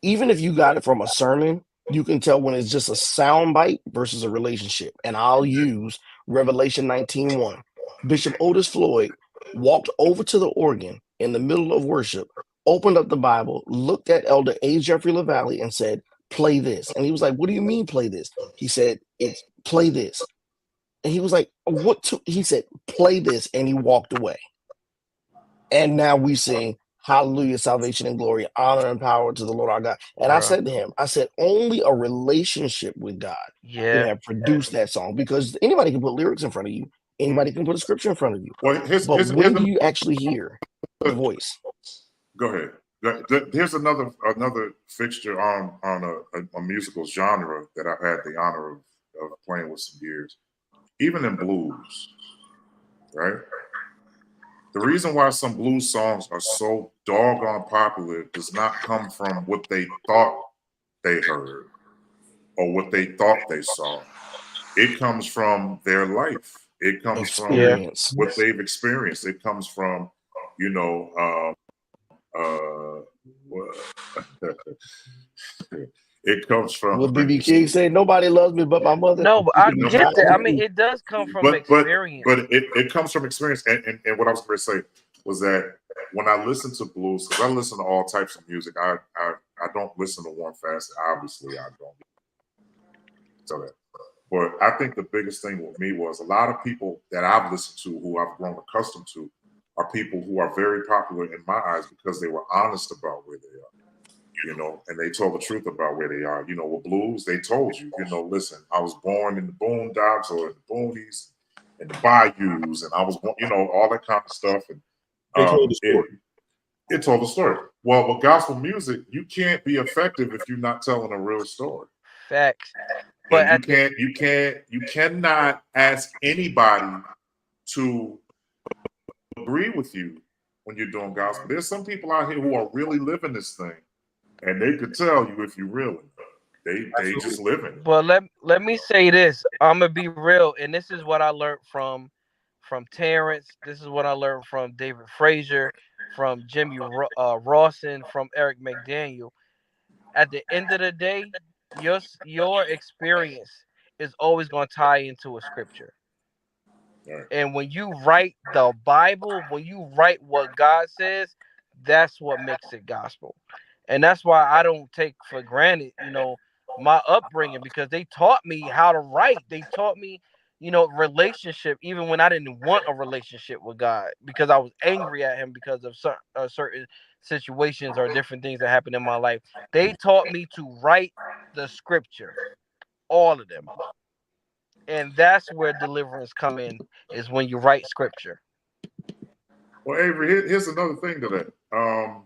S4: even if you got it from a sermon, you can tell when it's just a sound bite versus a relationship. And I'll use Revelation 19:1. Bishop Otis Floyd walked over to the organ in the middle of worship, opened up the Bible, looked at Elder A. Jeffrey LaValle and said, play this. And he was like, what do you mean play this? He said, it's play this. And he was like, he said, play this. And he walked away. And now we sing, hallelujah, salvation and glory, honor and power to the Lord our God. And I said to him, only a relationship with God can have produced that song, because anybody can put lyrics in front of you. Anybody can put a scripture in front of you.
S1: Well,
S4: when do you actually hear the voice?
S1: Go ahead. Here's another fixture on a musical genre that I've had the honor of playing with some years. Even in blues, right? The reason why some blues songs are so doggone popular does not come from what they thought they heard or what they thought they saw. It comes from their life. It comes from what they've experienced. It comes from, Well, it comes from.
S4: What BB King say? Nobody loves me but my mother.
S6: No, but I
S1: No,
S6: get that. I mean, it does come from
S1: but
S6: experience.
S1: it comes from experience. And what I was going to say was that when I listen to blues, because I listen to all types of music, I don't listen to one fast. Obviously, I don't. So that. But I think the biggest thing with me was a lot of people that I've listened to, who I've grown accustomed to, are people who are very popular in my eyes because they were honest about where they are, and they told the truth about where they are. With blues, they told you, listen, I was born in the boondocks or in the boonies and the bayous, and I was, all that kind of stuff. And
S3: they told the story.
S1: It told the story. Well, with gospel music, you can't be effective if you're not telling a real story.
S6: Facts. But
S1: you cannot ask anybody to agree with you when you're doing gospel. There's some people out here who are really living this thing, and they could tell you if you really. They just living it.
S6: But let me say this. I'm gonna be real, and this is what I learned from Terrence. This is what I learned from David Frazier, from Jimmy Rawson, from Eric McDaniel. At the end of the day, your experience is always going to tie into a scripture. Right. And when you write the Bible, when you write what God says, that's what makes it gospel. And that's why I don't take for granted, my upbringing, because they taught me how to write. They taught me, relationship, even when I didn't want a relationship with God, because I was angry at him because of certain situations or different things that happened in my life. They taught me to write the scripture, all of them. And that's where deliverance come in, is when you write scripture.
S1: Well, Avery, here's another thing to that. I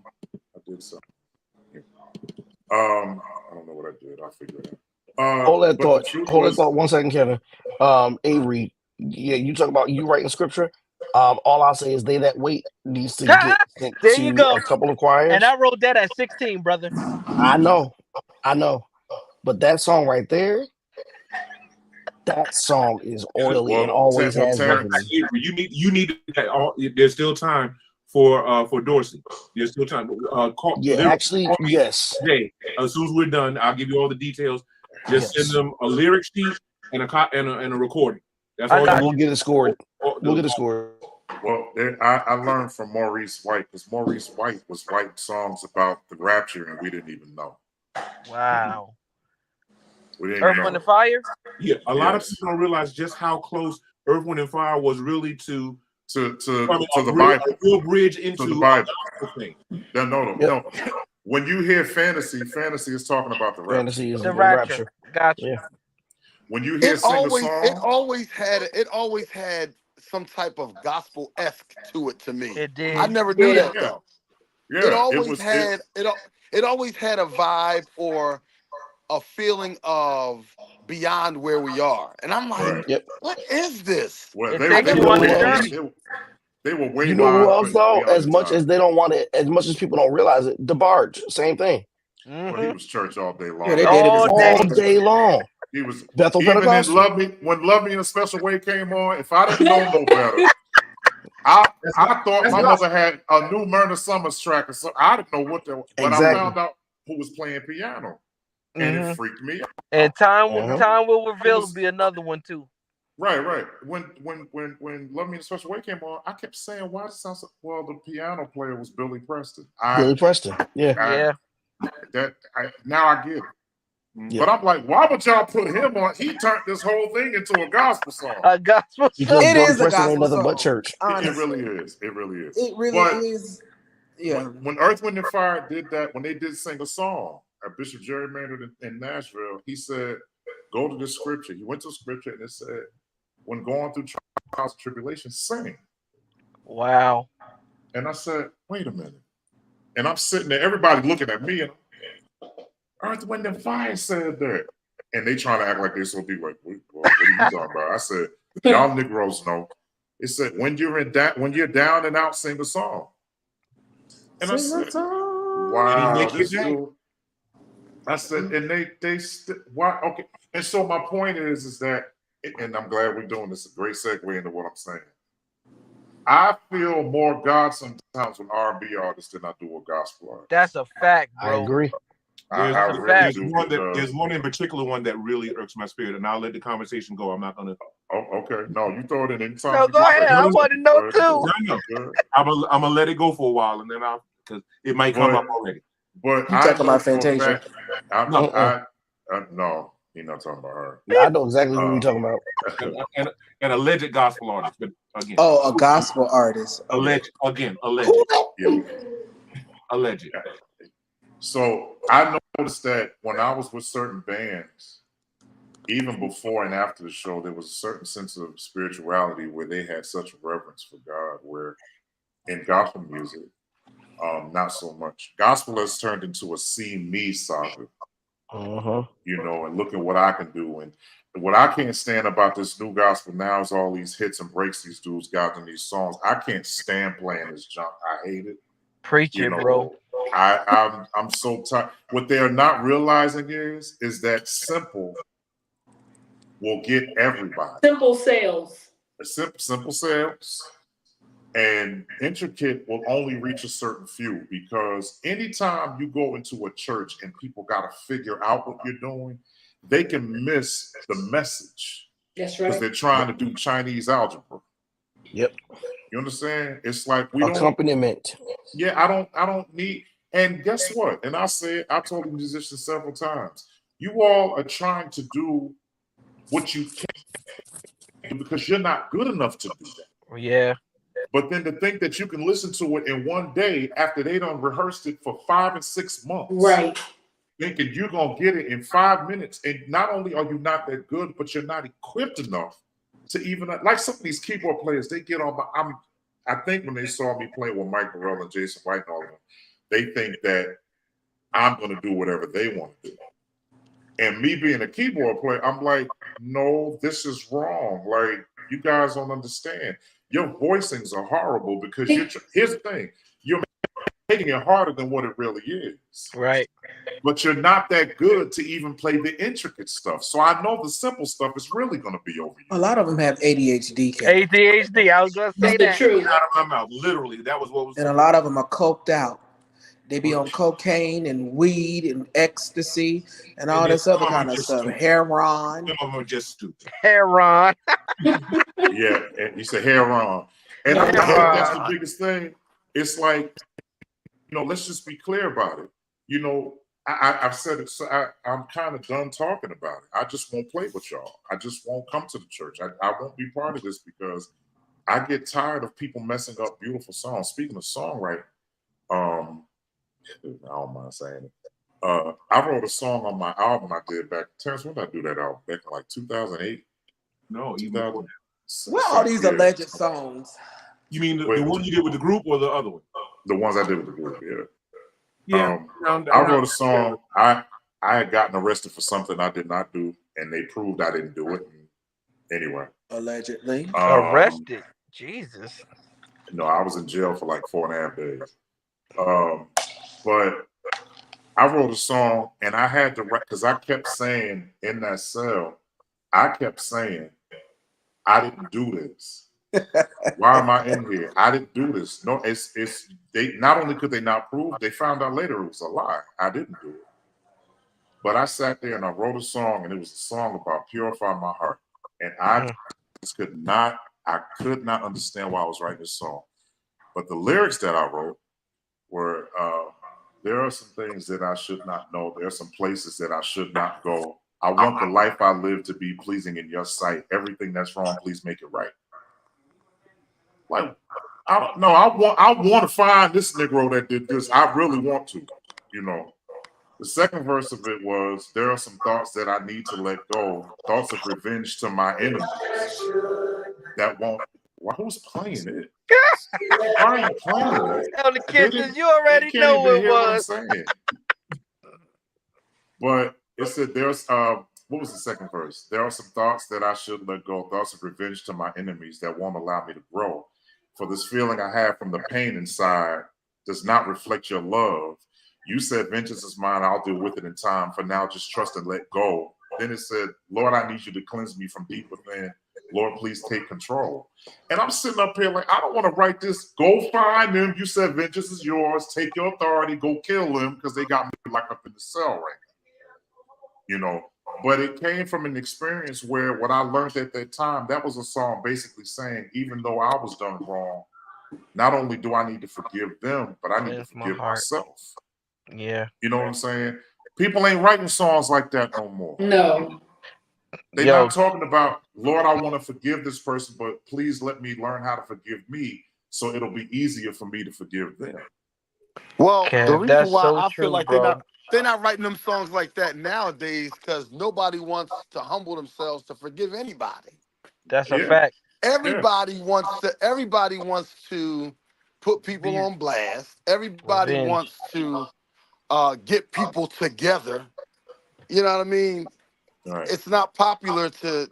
S1: did something. I don't know what I did. I'll figure it out.
S4: Hold that thought 1 second, Kevin. Avery, yeah, you talk about you writing scripture. All I'll say is They That Wait needs to get sent
S6: there you go.
S4: a couple of choirs.
S6: And I wrote that at 16, brother.
S4: I know. But that song right there, that song is oily and always has been.
S3: You need there's still time for Dorsey. There's still time.
S4: Yes.
S3: Hey, as soon as we're done, I'll give you all the details. Just send them a lyric sheet and a recording. That's all.
S4: We'll get it scored. We'll get it scored.
S1: Well, I learned from Maurice White, because Maurice White was writing songs about the rapture, and we didn't even know.
S6: Wow.
S1: We didn't
S6: Earth, Wind, and Fire?
S3: Yeah, a lot of people don't realize just how close Earth, Wind, and Fire was really to
S1: the Bible.
S3: A real bridge into
S1: the Bible.
S3: Thing.
S1: No. When you hear fantasy is talking about the rapture.
S4: Fantasy is
S6: the rapture. Gotcha.
S4: Yeah.
S1: When you hear sing a song,
S7: it always had some type of gospel-esque to it to me.
S6: It did.
S7: I never knew that though.
S1: Yeah,
S7: it always had a vibe or a feeling of beyond where we are, and I'm like, what is this?
S1: Well,
S6: they were
S1: way.
S4: You know who else though? As much as they don't want it, as much as people don't realize it, DeBarge, same thing.
S1: Well, he was church all day long.
S5: Yeah, they did
S4: all day long.
S1: He was
S4: Bethel
S1: even
S4: Pentecostal.
S1: in Love Me in a Special Way came on. If I didn't know no better, I thought my mother had a new Myrna Summers track, or so I didn't know what that was. But I found out who was playing piano, and it freaked me out.
S6: And time will reveal to be another one too.
S1: Right. When Love Me in a Special Way came on, I kept saying, "Why does it sound so?" Well, the piano player was Billy Preston.
S4: Yeah.
S1: Now I get it.
S4: Yeah.
S1: But I'm like, why would y'all put him on? He turned this whole thing into a gospel song.
S6: A gospel song.
S4: Because
S5: it is a
S4: gospel
S5: gospel
S4: nothing
S5: song.
S4: but church.
S1: It really is. It really
S5: is. Yeah.
S1: When Earth, Wind, and Fire did that, when they did sing a song at Bishop Jerry Maynard in Nashville, he said, go to the scripture. He went to the scripture and it said, when going through trials and tribulations, sing.
S6: Wow.
S1: And I said, wait a minute. And I'm sitting there, everybody looking at me, and Earth, Wind, and Fire said that. And they trying to act like they're so deep, like, what are you talking about? I said, y'all Negroes know. It said, when you're down and out, sing a song. And I said, wow, this dude. I said, and they why? Okay. And so my point is that, and I'm glad we're doing this, a great segue into what I'm saying. I feel more God sometimes with R&B artists than I do with gospel artists.
S6: That's a fact, bro.
S4: I agree.
S1: I really do.
S3: There's one in particular one that really irks my spirit, and I'll let the conversation go. I'm not gonna.
S1: Oh, okay. No, you throw it in anytime.
S6: No, go ahead. I want to know too.
S3: No. I'm gonna let it go for a while, and then because it might come up already.
S1: But
S5: you talking about Fantasia?
S1: No, he's not talking about her.
S4: I know exactly who you're talking about.
S3: An alleged gospel artist, but again.
S5: Oh, a gospel artist.
S3: Alleged.
S1: Yeah.
S3: Alleged.
S1: So I noticed that when I was with certain bands, even before and after the show, there was a certain sense of spirituality where they had such reverence for God, where in gospel music, not so much. Gospel has turned into a see me saga. You know, and look at what I can do. And what I can't stand about this new gospel now is all these hits and breaks these dudes got in these songs. I can't stand playing this junk. I hate it.
S6: Preach it, bro.
S1: I'm so tired. What they're not realizing is that simple will get everybody.
S2: Simple sales.
S1: Simple sales. And intricate will only reach a certain few, because anytime you go into a church and people got to figure out what you're doing, they can miss the message.
S2: That's right.
S1: Because they're trying to do Chinese algebra.
S4: Yep.
S1: You understand? It's like
S4: accompaniment.
S1: Yeah, I don't need. And guess what? And I told the musicians several times, you all are trying to do what you can because you're not good enough to do that.
S6: Yeah.
S1: But then to think that you can listen to it in one day after they done rehearsed it for 5 and 6 months.
S2: Right.
S1: Thinking you're going to get it in 5 minutes. And not only are you not that good, but you're not equipped enough to even, like some of these keyboard players, they get on my, I think when they saw me play with Mike Burrell and Jason White and all of them, they think that I'm going to do whatever they want to do. And me being a keyboard player, I'm like, no, this is wrong. Like, you guys don't understand. Your voicings are horrible because here's the thing. You're making it harder than what it really is.
S6: Right.
S1: But you're not that good to even play the intricate stuff. So I know the simple stuff is really going to be over you.
S5: A lot of them have ADHD.
S6: ADHD. I was going to say that.
S2: True.
S3: Out of my mouth. Literally, that was what was.
S5: And a lot of them are coked out. They be on cocaine and weed and ecstasy and all this other kind of stuff. Heroin.
S3: Some of them are just stupid.
S6: Heroin.
S1: Yeah, and you say heroin. And I think that's the biggest thing. It's like, you know, let's just be clear about it. You know, I've said it, so I'm kind of done talking about it. I just won't play with y'all. I just won't come to the church. I won't be part of this because I get tired of people messing up beautiful songs. Speaking of songwriting, I don't mind saying it. I wrote a song on my album I did back. Terrence, when did I do that album? Back in like 2008?
S3: No,
S1: 2000.
S5: What are these alleged songs?
S3: You mean the one you did with the group or the other one?
S1: The ones I did with the group, yeah.
S3: Yeah.
S1: I wrote a song. I had gotten arrested for something I did not do, and they proved I didn't do it. And anyway.
S5: Allegedly.
S6: Arrested. Jesus.
S1: No, I was in jail for like 4.5 days. But I wrote a song and I had to write because I kept saying in that cell, I kept saying, I didn't do this. Why am I in here? I didn't do this. No, it's they not only could they not prove, they found out later it was a lie. I didn't do it. But I sat there and I wrote a song, and it was a song about purify my heart. And I just could not understand why I was writing this song. But the lyrics that I wrote were there are some things that I should not know. There are some places that I should not go. I want the life I live to be pleasing in your sight. Everything that's wrong, please make it right. Like, I don't know. I want to find this Negro that did this. I really want to, you know. The second verse of it was, there are some thoughts that I need to let go. Thoughts of revenge to my enemies. That won't. Who's playing it? Why are you playing it?
S6: Tell the kids, you already know what it was.
S1: What I'm saying. But it said there's what was the second verse? There are some thoughts that I should let go, thoughts of revenge to my enemies that won't allow me to grow. For this feeling I have from the pain inside does not reflect your love. You said vengeance is mine, I'll deal with it in time. For now, just trust and let go. Then it said, Lord, I need you to cleanse me from deep within. Lord, please take control. And I'm sitting up here like, I don't want to write this. Go find them. You said vengeance is yours. Take your authority. Go kill them because they got me locked up in the cell right now. You know, but it came from an experience where what I learned at that time, that was a song basically saying, even though I was done wrong, not only do I need to forgive them, but I need to forgive myself.
S6: Yeah.
S1: You know what I'm saying? People ain't writing songs like that no more.
S2: No.
S1: They're not talking about, Lord, I want to forgive this person, but please let me learn how to forgive me so it'll be easier for me to forgive them.
S7: Well,
S6: Kev,
S7: the reason
S6: that's
S7: why
S6: so
S7: I
S6: true,
S7: feel like
S6: bro.
S7: they're not writing them songs like that nowadays because nobody wants to humble themselves to forgive anybody.
S6: That's a fact.
S7: Everybody wants to put people on blast. Everybody
S6: Revenge.
S7: wants to get people together. You know what I mean?
S1: Right.
S7: It's not popular to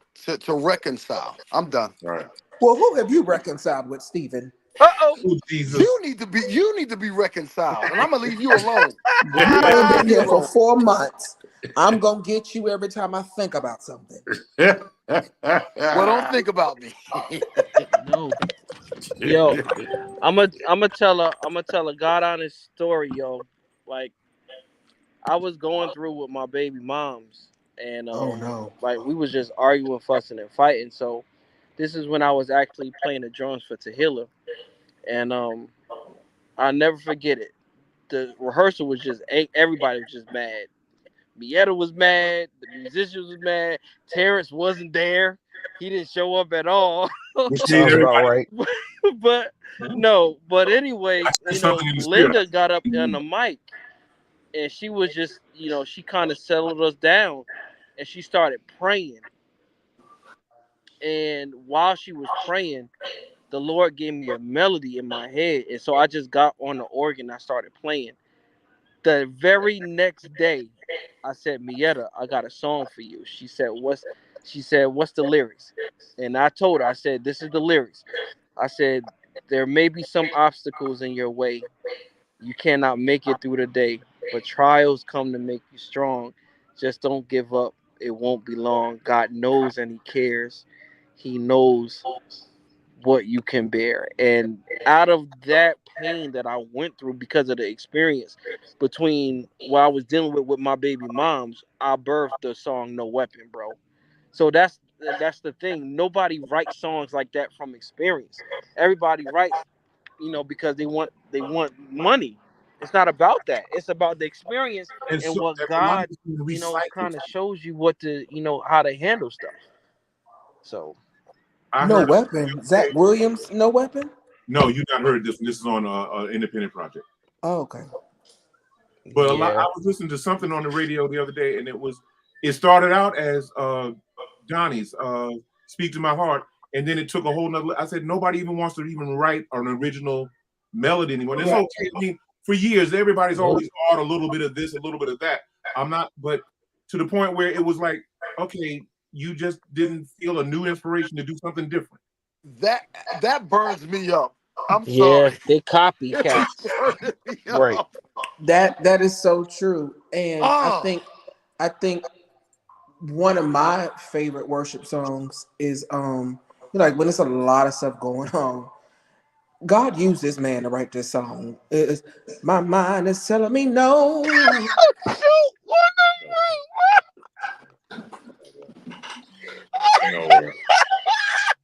S7: reconcile. I'm done.
S1: Right.
S5: Well, who have you reconciled with, Stephen?
S6: Uh-oh.
S3: Oh, Jesus.
S7: You need to be reconciled, and I'm gonna leave you alone.
S5: You ain't been here for 4 months. I'm gonna get you every time I think about something.
S7: Well, don't think about me.
S6: No. Yo, I'm gonna tell a God honest story, yo. Like, I was going through with my baby moms, and
S5: Oh no.
S6: like we was just arguing, fussing, and fighting. So this is when I was actually playing the drums for Tehillah, and I'll never forget it. The rehearsal was just everybody was just mad. Mietta was mad. The musicians was mad. Terrence wasn't there. He didn't show up at all.
S4: Sounds about right.
S6: But no. But anyway, Linda got up on the mic, and she was just, she kind of settled us down, and she started praying. And while she was praying, the Lord gave me a melody in my head, and so I just got on the organ and I started playing. The very next day, I said, Mietta, I got a song for you. She said, what's the lyrics? And I told her, I said, this is the lyrics. I said, there may be some obstacles in your way. You cannot make it through the day, but trials come to make you strong. Just don't give up. It won't be long. God knows and he cares. He knows what you can bear. And out of that pain that I went through because of the experience between what I was dealing with my baby moms, I birthed the song No Weapon, bro. So that's the thing. Nobody writes songs like that from experience. Everybody writes, because they want money. It's not about that. It's about the experience and what God, kind of shows you what to, how to handle stuff. So
S5: No Weapon. Zach Williams, No Weapon?
S3: No, you not heard this. This is on an independent project.
S5: Oh, okay.
S3: But I was listening to something on the radio the other day, and it started out as Donnie's Speak to My Heart, and then it took a whole nother. I said, nobody even wants to even write an original melody anymore. And it's okay. I mean, for years, everybody's always thought a little bit of this, a little bit of that. I'm not, but to the point where it was like, okay, you just didn't feel a new inspiration to do something different.
S7: That burns me up. I'm sorry.
S6: Yeah, they copycats.
S4: Right.
S5: That is so true. And I think one of my favorite worship songs is like when there's a lot of stuff going on. God used this man to write this song. My mind is telling me no.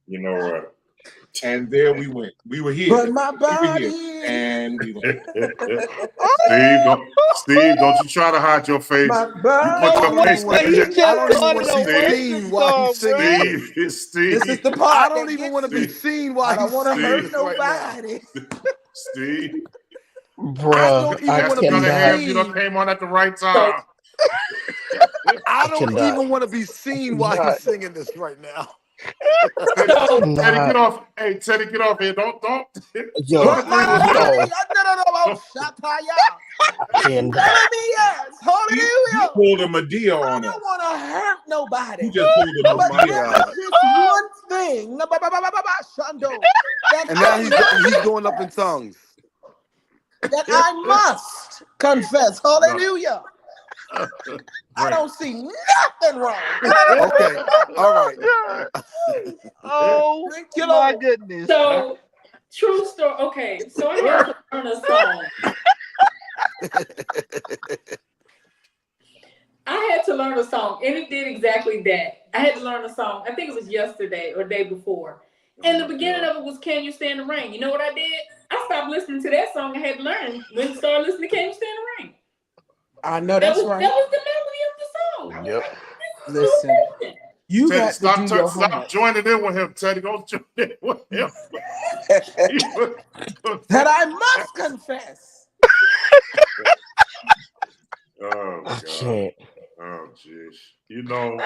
S1: You know what?
S3: And there we went. We were here.
S5: But my body.
S3: And we went.
S1: Steve, don't you try to hide your face.
S5: My body.
S7: I don't even want to be seen while he's singing.
S1: Steve.
S5: This is the part.
S7: I don't even want to be seen while he's singing.
S5: I don't want to hurt nobody.
S1: Steve.
S4: Bro,
S7: I don't even want to be seen.
S1: You done came on at the right time.
S7: I don't even want to be seen while he's singing this right now.
S1: Teddy, get off. Hey, Teddy, get off here. Don't.
S4: Yo,
S5: Shut
S3: You pulled a Medea on us.
S5: I don't want to hurt nobody.
S3: You just pulled a Medea.
S5: Just one thing.
S7: And now he's going up in tongues.
S5: That I must confess. Hallelujah. I don't see nothing wrong.
S7: Okay. All right.
S6: Oh
S5: Thank you,
S6: my
S5: Lord.
S6: goodness.
S2: So, true story. Okay, so I had to learn a song. I had to learn a song, and it did exactly that. I had to learn a song. I think it was yesterday or the day before. And the beginning of it was "Can You Stand the Rain?" You know what I did? I stopped listening to that song. I had to learn when to start listening to "Can You Stand the Rain?"
S5: I know that's right.
S2: That was the melody of the song.
S4: Yep.
S5: Listen, you
S1: Teddy,
S5: got to do your
S1: stop
S5: homework.
S1: joining in with him, Teddy. Don't join in with him.
S5: That I must confess.
S1: Oh,
S4: I
S1: God.
S4: can't.
S1: Oh, jeez. You know,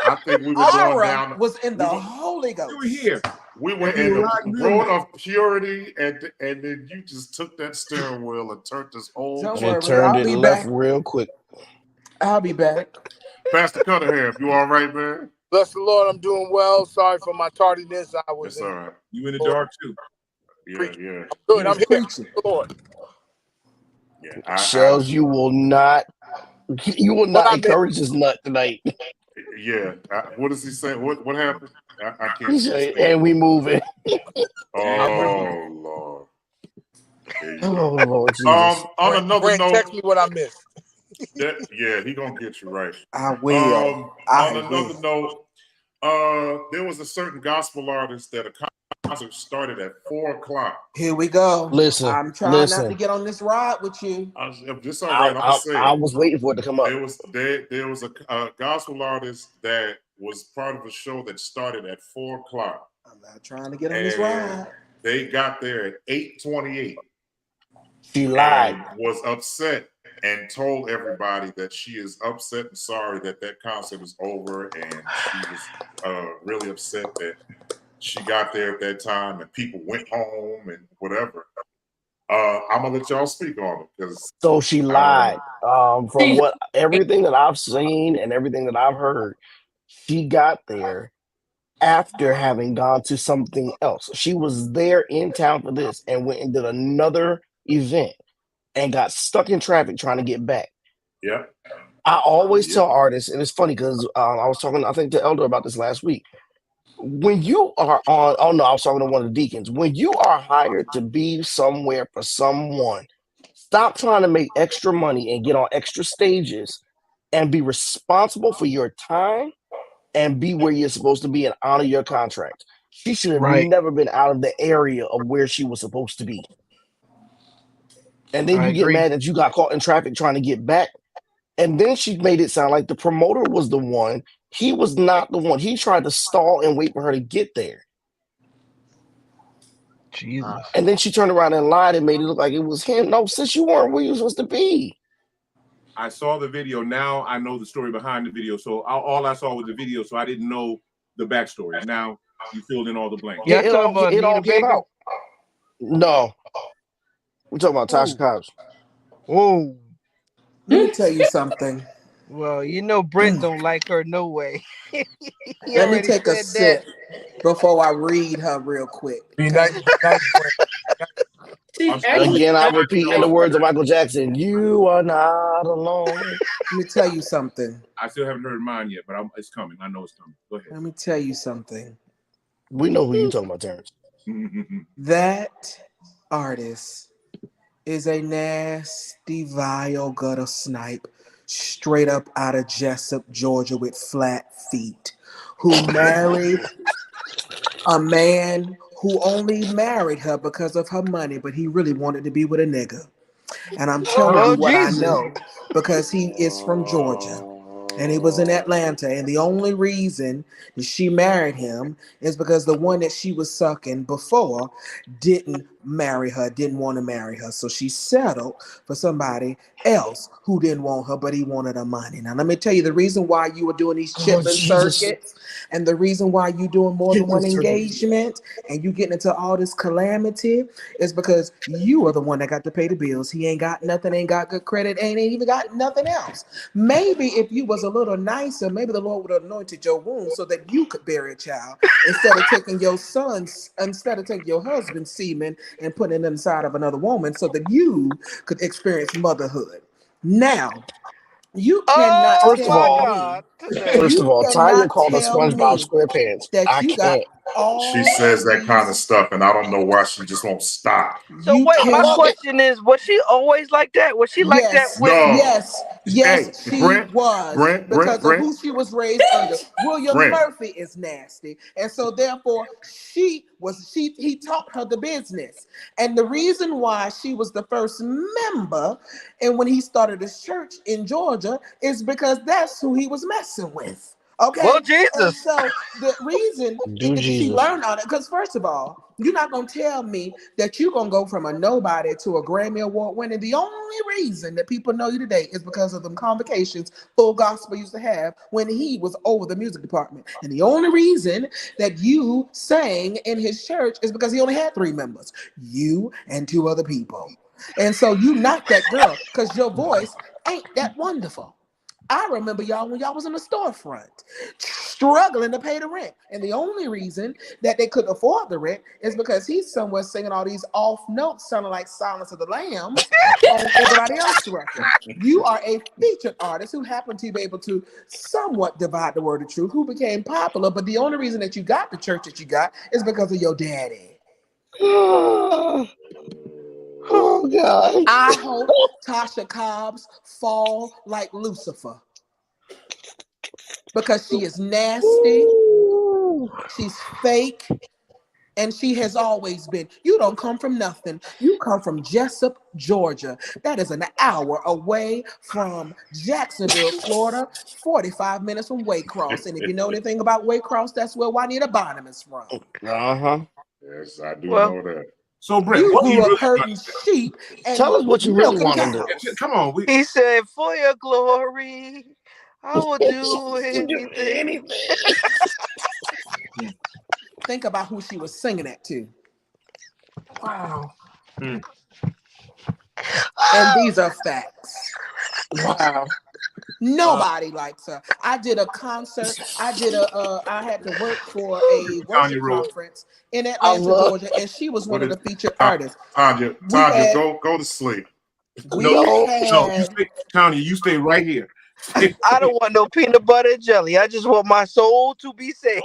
S1: I think we were going
S5: Aura
S1: down.
S5: was in the Holy Ghost.
S3: You were here.
S1: We were
S3: And
S1: in
S3: you
S1: the
S3: riding
S1: road
S3: in.
S1: of purity, and then you just took that steering wheel and turned this whole.
S5: Don't
S4: And
S5: worry,
S4: it turned
S5: I'll
S4: it
S5: be
S4: left
S5: back.
S4: real quick.
S5: I'll be back.
S1: Pastor Cunningham, you all right, man?
S8: Bless the Lord, I'm doing well. Sorry for my tardiness. I was
S1: It's all right.
S3: You in the dark too.
S1: Yeah.
S8: good.
S5: He
S8: I'm
S5: was
S8: here.
S5: preaching.
S8: Praise the Lord.
S1: Yeah.
S4: Shells, you will not
S8: What I missed?
S4: encourage this nut tonight.
S1: Yeah. What does he say? What happened? I can't
S4: He
S1: see.
S4: said, and we moving.
S1: Oh, Lord. There you
S4: Oh
S1: go.
S4: Lord Jesus.
S1: On another
S8: Brent,
S1: note,
S8: text me what I missed.
S1: yeah, he gonna get you right.
S5: I will.
S1: On another note, there was a certain gospel artist that a concert started at 4:00.
S5: Here we go.
S4: Listen,
S5: I'm trying not to get on this ride with you.
S1: This all right. I'm gonna say
S4: I was waiting for it to come up.
S1: there was a gospel artist that was part of a show that started at 4:00.
S5: I'm not trying to get on this ride.
S1: They got there at 8:28.
S4: She lied.
S1: And was upset and told everybody that she is upset and sorry that concert is over, and she was really upset that she got there at that time and people went home and whatever. I'm gonna let y'all speak on it because
S4: So she lied. From what everything that I've seen and everything that I've heard, she got there after having gone to something else. She was there in town for this and went and did another event and got stuck in traffic trying to get back.
S1: Yeah.
S4: I always tell artists, and it's funny because I was talking, I think, to Elder about this last week. When you are on, oh no, I was talking to one of the deacons. When you are hired to be somewhere for someone, stop trying to make extra money and get on extra stages and be responsible for your time and be where you're supposed to be and honor your contract. She should have never been out of the area of where she was supposed to be. And then you get mad that you got caught in traffic trying to get back. And then she made it sound like the promoter was the one. He was not the one. He tried to stall and wait for her to get there.
S6: Jesus.
S4: And then she turned around and lied and made it look like it was him. No, sis, you weren't where you were supposed to be.
S3: I saw the video. Now I know the story behind the video. So all I saw was the video. So I didn't know the backstory. Now you filled in all the blanks.
S6: Yeah,
S4: It all came out. No. We're talking about Tasha Cobbs.
S6: Whoa.
S5: Let me tell you something.
S6: Well, you know Brent don't like her no way.
S5: Let me take a sip before I read her real quick.
S8: Nice.
S4: Again, I repeat in the words of Michael Jackson, you are not alone.
S5: Let me tell you something.
S3: I still haven't heard mine yet, but it's coming. I know it's coming. Go ahead.
S5: Let me tell you something.
S4: We know who you're talking about, Terrence.
S5: That artist is a nasty, vile gutter snipe straight up out of Jessup, Georgia with flat feet, who married a man who only married her because of her money, but he really wanted to be with a nigga. And I'm telling you what I know, because he is from Georgia and he was in Atlanta. And the only reason that she married him is because the one that she was sucking before didn't marry her, didn't want to marry her. So she settled for somebody else who didn't want her, but he wanted her money. Now, let me tell you the reason why you were doing these chitlin circuits and the reason why you doing more than one engagement and you getting into all this calamity is because you are the one that got to pay the bills. He ain't got nothing, ain't got good credit, ain't even got nothing else. Maybe if you was a little nicer, maybe the Lord would have anointed your womb so that you could bear a child instead of taking your husband's semen and putting it inside of another woman so that you could experience motherhood. Now, You cannot
S6: Oh
S4: First of
S6: my
S5: tell
S4: all,
S5: me.
S6: God, today.
S4: Tanya
S5: You
S4: called us
S5: cannot tell
S4: SpongeBob
S5: me
S4: SquarePants.
S5: that
S4: I
S5: you got
S4: can't.
S1: She
S5: all
S1: says
S5: of
S1: that kind of
S5: these.
S1: stuff, and I don't know why she just won't stop.
S6: So
S5: You
S6: wait,
S4: I
S6: my
S4: love
S5: cannot.
S4: it.
S6: question is, was she always like that? Was she like that
S5: Yes,
S6: when
S1: No.
S5: yes,
S1: Hey,
S5: yes, she was because of
S1: Brent,
S5: who she was raised under. William
S1: Brent.
S5: Murphy is nasty, and so therefore he taught her the business. And the reason why she was the first member, and when he started his church in Georgia, is because that's who he was messing with.
S6: well
S5: Okay, and
S6: Jesus?
S5: so the reason
S4: Do
S5: she
S4: Jesus.
S5: learned on it, because first of all, you're not gonna tell me that you're gonna go from a nobody to a Grammy Award winning. The only reason that people know you today is because of them convocations Full Gospel used to have when he was over the music department. And the only reason that you sang in his church is because he only had 3 members, you and 2 other people. And so you not that girl because your voice ain't that wonderful. I remember y'all when y'all was in the storefront, struggling to pay the rent. And the only reason that they couldn't afford the rent is because he's somewhere singing all these off notes, sounding like Silence of the Lambs on everybody else's record. You are a featured artist who happened to be able to somewhat divide the word of truth, who became popular. But the only reason that you got the church that you got is because of your daddy.
S4: Oh God.
S5: I hope Tasha Cobbs fall like Lucifer because she is nasty, she's fake, and she has always been. You don't come from nothing. You come from Jessup, Georgia. That is an hour away from Jacksonville, Florida, 45 minutes from Waycross. And if you know anything about Waycross, that's where Juanita Bynum is from.
S4: Uh-huh.
S1: Yes, I do
S6: Well,
S1: know that.
S3: So Brent,
S5: You
S3: what do
S5: grew
S3: you
S5: up
S3: really
S5: herding sheep
S4: Tell
S5: and
S4: us what you really
S5: milking
S4: want to do.
S5: cows.
S3: come on?
S6: he said, "For your glory, I will do
S4: You do
S6: anything."
S4: anything.
S5: Think about who she was singing that to.
S4: Wow.
S5: And these are facts.
S4: Wow.
S5: Nobody likes her. I did a concert. I had to work for a
S3: Tanya
S5: worship
S3: Rose.
S5: conference in
S4: I
S5: Atlanta,
S4: love
S5: Georgia, and she was one
S1: What
S5: of
S1: is
S5: the featured artists.
S1: Tanya?
S5: We
S1: Tanya,
S5: had,
S1: go to sleep.
S5: we
S3: No, you
S5: had,
S3: stay, Tanya, you stay right here.
S6: I don't want no peanut butter and jelly. I just want my soul to be saved.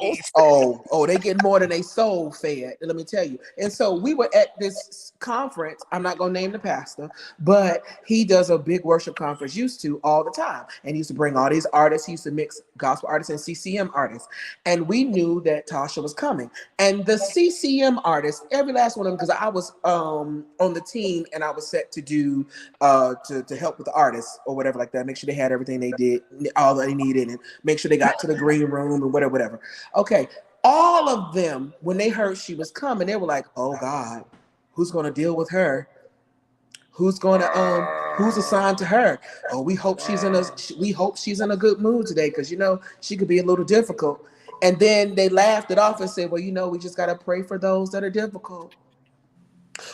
S5: they get more than they soul fed. Let me tell you. And so we were at this conference. I'm not gonna name the pastor, but he does a big worship conference, used to all the time, and he used to bring all these artists. He used to mix gospel artists and CCM artists, and we knew that Tasha was coming. And the CCM artists, every last one of them, because I was on the team and I was set to do to help with the artists or whatever like that, make sure they had everything they did, all that they needed, and make sure they got to the green room and whatever. Okay, all of them, when they heard she was coming, they were like, "Oh God, who's going to deal with her? Who's assigned to her? Oh, we hope she's in a good mood today because she could be a little difficult." And then they laughed it off and said, "Well, we just got to pray for those that are difficult."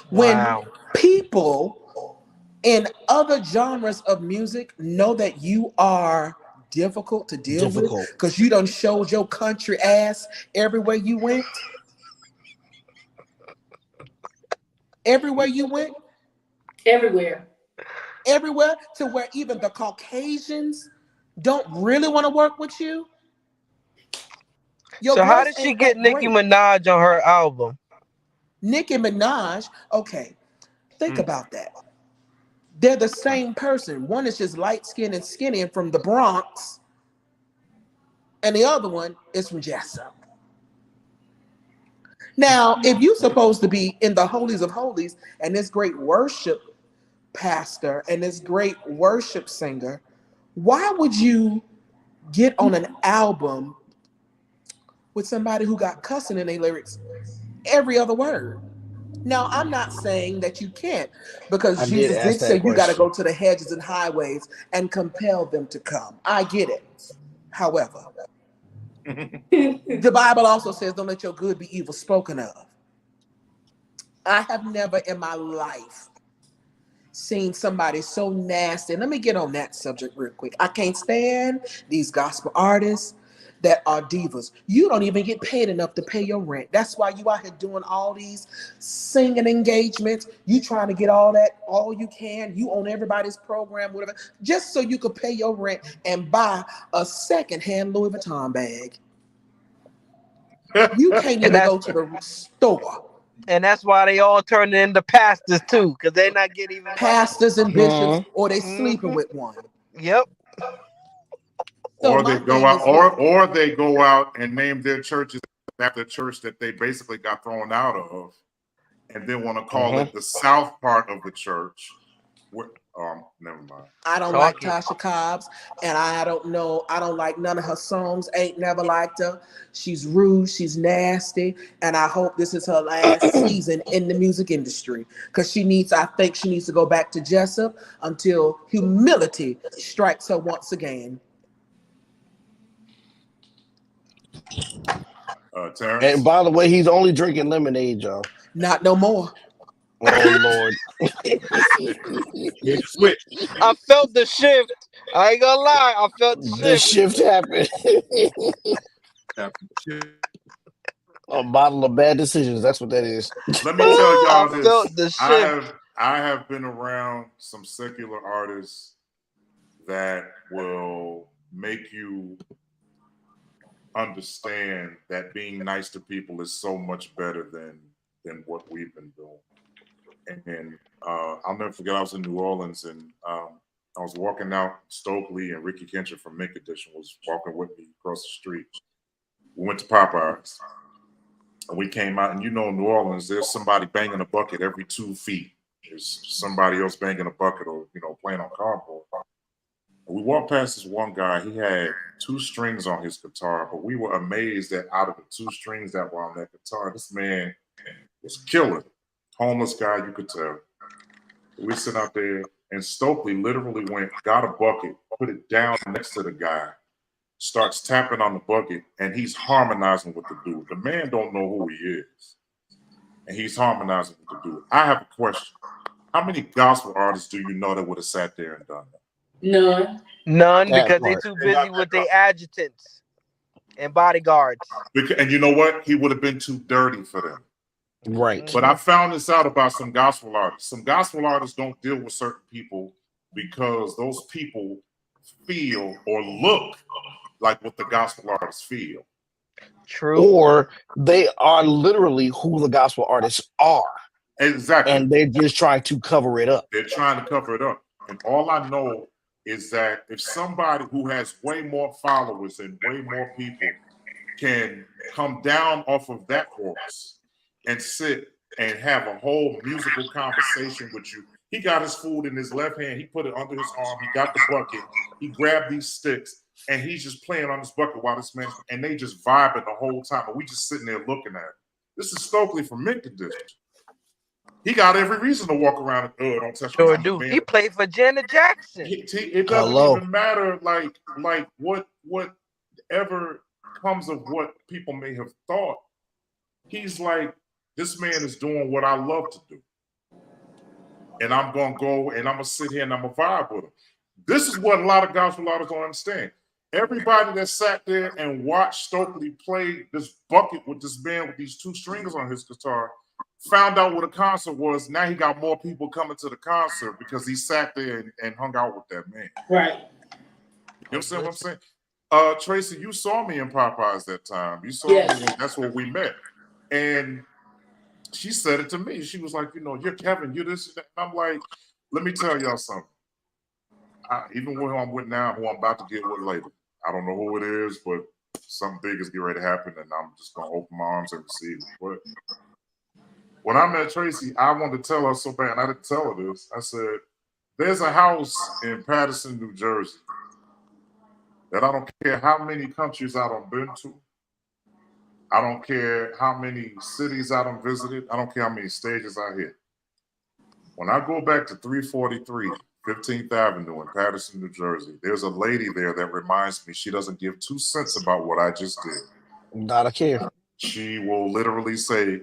S5: When
S6: Wow.
S5: people in other genres of music know that you are difficult to deal with
S4: Difficult.
S5: because you done showed your country ass everywhere you went. Everywhere you went,
S2: Everywhere.
S5: everywhere to where even the Caucasians don't really want to work with you. Your
S6: So how
S5: voice
S6: did she
S5: ain't
S6: get
S5: that
S6: Nicki
S5: great.
S6: Minaj on her album?
S5: Nicki Minaj, okay, think about that. They're the same person. One is just light skinned and skinny and from the Bronx, and the other one is from Jessup. Now, if you're supposed to be in the holies of holies and this great worship pastor and this great worship singer, why would you get on an album with somebody who got cussing in their lyrics every other word? Now, I'm not saying that you can't, because
S4: I did
S5: Jesus
S4: ask
S5: did
S4: that
S5: say you got to
S4: question.
S5: go to the hedges and highways and compel them to come. I get it. However, the Bible also says, don't let your good be evil spoken of. I have never in my life seen somebody so nasty. Let me get on that subject real quick. I can't stand these gospel artists that are divas. You don't even get paid enough to pay your rent. That's why you out here doing all these singing engagements. You trying to get all that, all you can. You on everybody's program, whatever, just so you could pay your rent and buy a secondhand Louis Vuitton bag. You can't even go to the store.
S6: And that's why they all turn into pastors too, because they're not getting even
S5: pastors and bishops, or they
S6: Mm-hmm.
S5: sleeping with one.
S6: Yep.
S5: So
S1: or they go out, or they go out and name their churches after the church that they basically got thrown out of, and then want to call it the South part of the church. Never mind.
S5: I don't like Tasha Cobbs, and I don't like none of her songs. Ain't never liked her. She's rude, she's nasty, and I hope this is her last season in the music industry, because I think she needs to go back to Jessup until humility strikes her once again.
S1: Terrence?
S4: And by the way, he's only drinking lemonade, y'all.
S5: Not no more.
S4: Oh Lord.
S3: Switch.
S6: I felt the shift. I ain't gonna lie, I felt the shift.
S4: The shift happened. A bottle of bad decisions. That's what that is.
S1: Let me tell y'all
S6: I felt the shift.
S1: I have been around some secular artists that will make you understand that being nice to people is so much better than what we've been doing. And I'll never forget, I was in New Orleans, and I was walking out Stokely, and Ricky Kincher from Mink Edition was walking with me across the street. We went to Popeyes, and we came out, and New Orleans, there's somebody banging a bucket every 2 feet. There's somebody else banging a bucket or, playing on cardboard. And we walked past this one guy. He had 2 strings on his guitar, but we were amazed that out of the 2 strings that were on that guitar, this man was killing. Homeless guy, you could tell. We sit out there, and Stokely literally got a bucket, put it down next to the guy, starts tapping on the bucket, and he's harmonizing with the dude. The man don't know who he is, and he's harmonizing with the dude. I have a question. How many gospel artists do you know that would have sat there and done that?
S6: None, because they're too busy with their adjutants and bodyguards.
S1: And you know what? He would have been too dirty for them.
S4: Right.
S1: But I found this out about some gospel artists. Some gospel artists don't deal with certain people because those people feel or look like what the gospel artists feel.
S6: True.
S4: Or they are literally who the gospel artists are.
S1: Exactly.
S4: And they're just trying to cover it up.
S1: They're trying to cover it up. And all I know is that if somebody who has way more followers and way more people can come down off of that horse and sit and have a whole musical conversation with you. He got his food in his left hand. He put it under his arm. He got the bucket. He grabbed these sticks, and he's just playing on this bucket while this man, and they just vibing the whole time. And we just sitting there looking at it. This is Stokely from Mink Edition. He got every reason to walk around and don't touch
S6: Sure do. He played for Janet Jackson.
S1: It doesn't even matter like whatever comes of what people may have thought. He's like, this man is doing what I love to do. And I'm going to go and I'm going to sit here and I'm going to vibe with him. This is what a lot of gospel artists don't understand. Everybody that sat there and watched Stokely play this bucket with this man with these 2 strings on his guitar found out what a concert was. Now he got more people coming to the concert because he sat there and hung out with that man.
S2: Right.
S1: You understand what I'm saying? Tracy, you saw me in Popeyes that time. You saw me, that's where we met. And she said it to me. She was like, you're Kevin, you're this. And I'm like, let me tell y'all something. Even who I'm with now, who I'm about to get with later, I don't know who it is, but something big is getting ready to happen, and I'm just going to open my arms and receive it. But when I met Tracy, I wanted to tell her so bad, and I didn't tell her this. I said, there's a house in Paterson, New Jersey, that I don't care how many countries I done been to. I don't care how many cities I done visited. I don't care how many stages I hit. When I go back to 343 15th Avenue in Paterson, New Jersey, there's a lady there that reminds me she doesn't give 2 cents about what I just did.
S4: Not a care.
S1: She will literally say,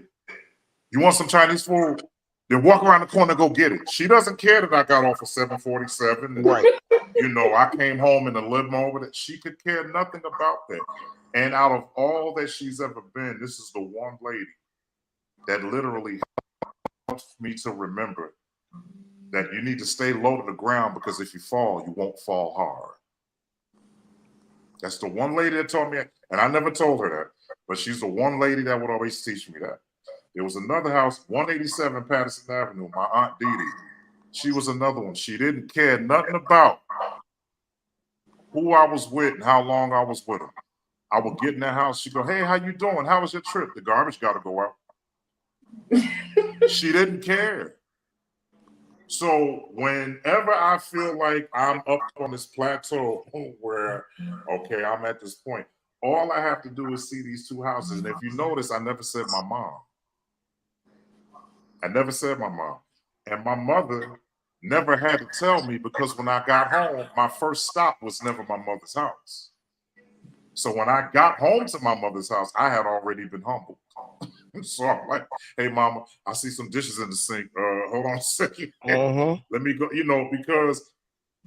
S1: you want some Chinese food? then walk around the corner and go get it. She doesn't care that I got off of 747. And,
S4: Right.
S1: you know, I came home in a limo with it. She could care nothing about that. And out of all that she's ever been, this is the one lady that literally helps me to remember that you need to stay low to the ground, because if you fall, you won't fall hard. That's the one lady that taught me, and I never told her that, but she's the one lady that would always teach me that. There was another house, 187 Patterson Avenue, my Aunt Dee Dee. She was another one. She didn't care nothing about who I was with and how long I was with them. I would get in that house. She'd go, hey, how you doing? How was your trip? The garbage got to go out. She didn't care. So whenever I feel like I'm up on this plateau where, okay, I'm at this point, all I have to do is see these two houses. And if you notice, I never said my mom. I never said my mom. And my mother never had to tell me, because when I got home, my first stop was never my mother's house. So when I got home to my mother's house, I had already been humbled. So I'm like, hey, mama, I see some dishes in the sink. Hold on a second. Let me go, you know, because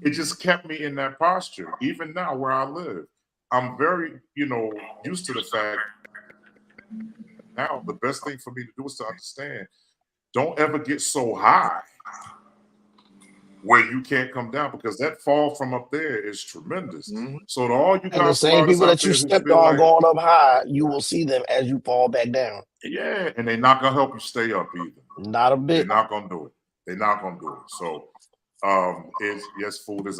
S1: it just kept me in that posture. Even now where I live, I'm very, you know, used to the fact now the best thing for me to do is to understand, don't ever get so high where you can't come down, because that fall from up there is tremendous. So to all you
S4: and the same people that you stepped on going up high, you will see them as you fall back down.
S1: Yeah, and they're not gonna help you stay up either.
S4: Not a bit.
S1: They're not gonna do it. They're not gonna do it. So, yes, food is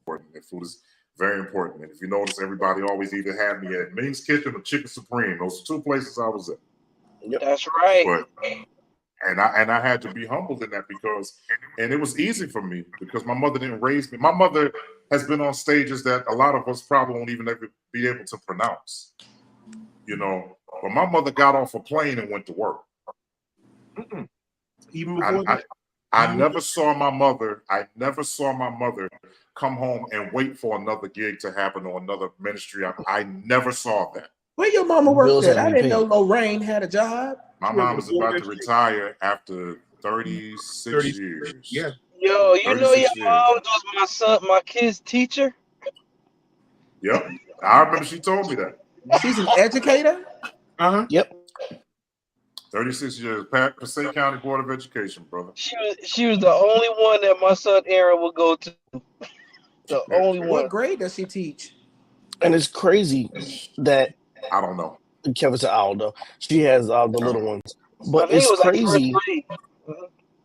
S1: important. And food is very important. And if you notice, everybody always either had me at Ming's Kitchen or Chicken Supreme. Those are two places I was at.
S6: Yep. That's right.
S1: But and I had to be humbled in that, because, and it was easy for me because my mother didn't raise me. My mother has been on stages that a lot of us probably won't even ever be able to pronounce, you know. But my mother got off a plane and went to work.
S3: Even before
S1: I never saw my mother. I never saw my mother come home and wait for another gig to happen or another ministry. I never saw that.
S5: Where your mama worked at? I didn't know Lorraine had a job.
S1: My mom was about to retire after 36 years.
S3: Yeah.
S6: Yo, you know your mom was my kid's teacher?
S1: Yep. I remember she told me that.
S5: She's an educator?
S4: Yep.
S1: 36 years, Passaic County Board of Education, brother.
S6: She was the only one that my son Aaron would go to. The only one.
S5: What grade does she teach?
S4: And it's crazy that
S1: I don't know.
S4: Kevin said, I don't know. She has the little ones. But it's crazy.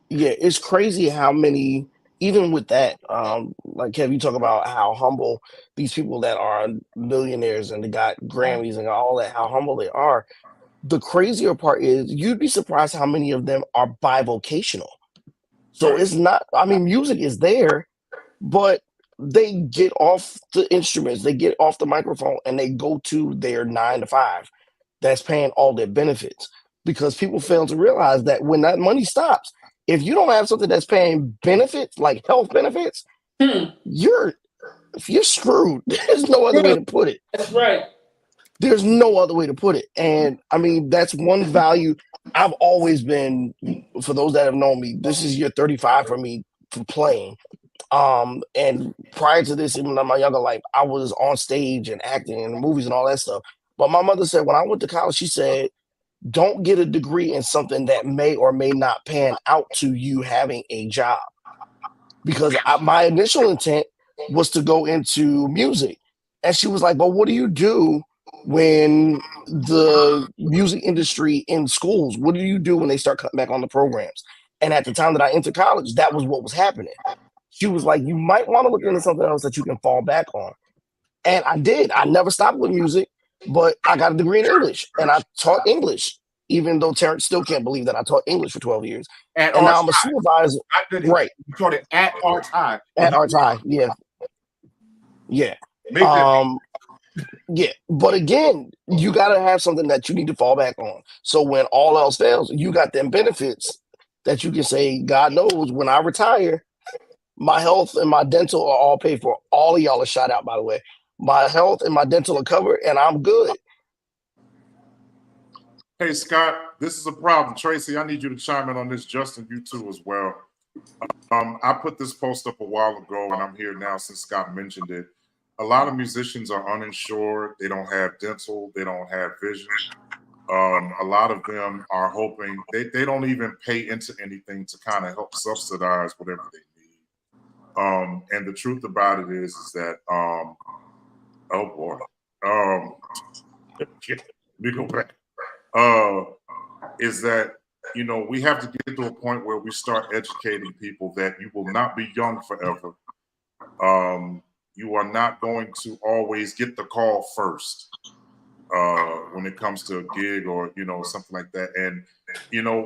S4: Yeah, it's crazy how many, even with that, like Kev, you talk about how humble these people that are millionaires and they got Grammys and all that, how humble they are. The crazier part is you'd be surprised how many of them are bivocational. So it's not, I mean, music is there, but they get off the instruments, they get off the microphone, and they go to their 9 to 5 that's paying all their benefits, because people fail to realize that when that money stops, if you don't have something that's paying benefits, like health benefits, you're screwed. There's no other way to put it.
S2: That's right.
S4: There's no other way to put it. And I mean, that's one value I've always been, for those that have known me, this is year 35 for me for playing. And prior to this, even in my younger life, I was on stage and acting in the movies and all that stuff. But my mother said, when I went to college, she said, don't get a degree in something that may or may not pan out to you having a job. Because my initial intent was to go into music. And she was like, but what do you do when the music industry in schools, what do you do when they start cutting back on the programs? And at the time that I entered college, that was what was happening. She was like, you might want to look into something else that you can fall back on. And I did. I never stopped with music, but I got a degree in English and I taught English, even though Terrence still can't believe that I taught English for 12 years. And now I'm a supervisor. Right.
S3: You taught it at Arts High.
S4: At Arts High, yeah. Yeah. Yeah. But again, you got to have something that you need to fall back on. So when all else fails, you got them benefits that you can say, God knows when I retire, my health and my dental are all paid for. All of y'all are shot out, by the way. My health and my dental are covered, and I'm good.
S1: Hey, Scott, this is a problem. Tracy, I need you to chime in on this. Justin, you too as well. I put this post up a while ago, and I'm here now since Scott mentioned it. A lot of musicians are uninsured. They don't have dental. They don't have vision. A lot of them are hoping they don't even pay into anything to kind of help subsidize whatever they need. And the truth about it is that oh boy, let me go back. Is that we have to get to a point where we start educating people that you will not be young forever. You are not going to always get the call first when it comes to a gig or something like that. And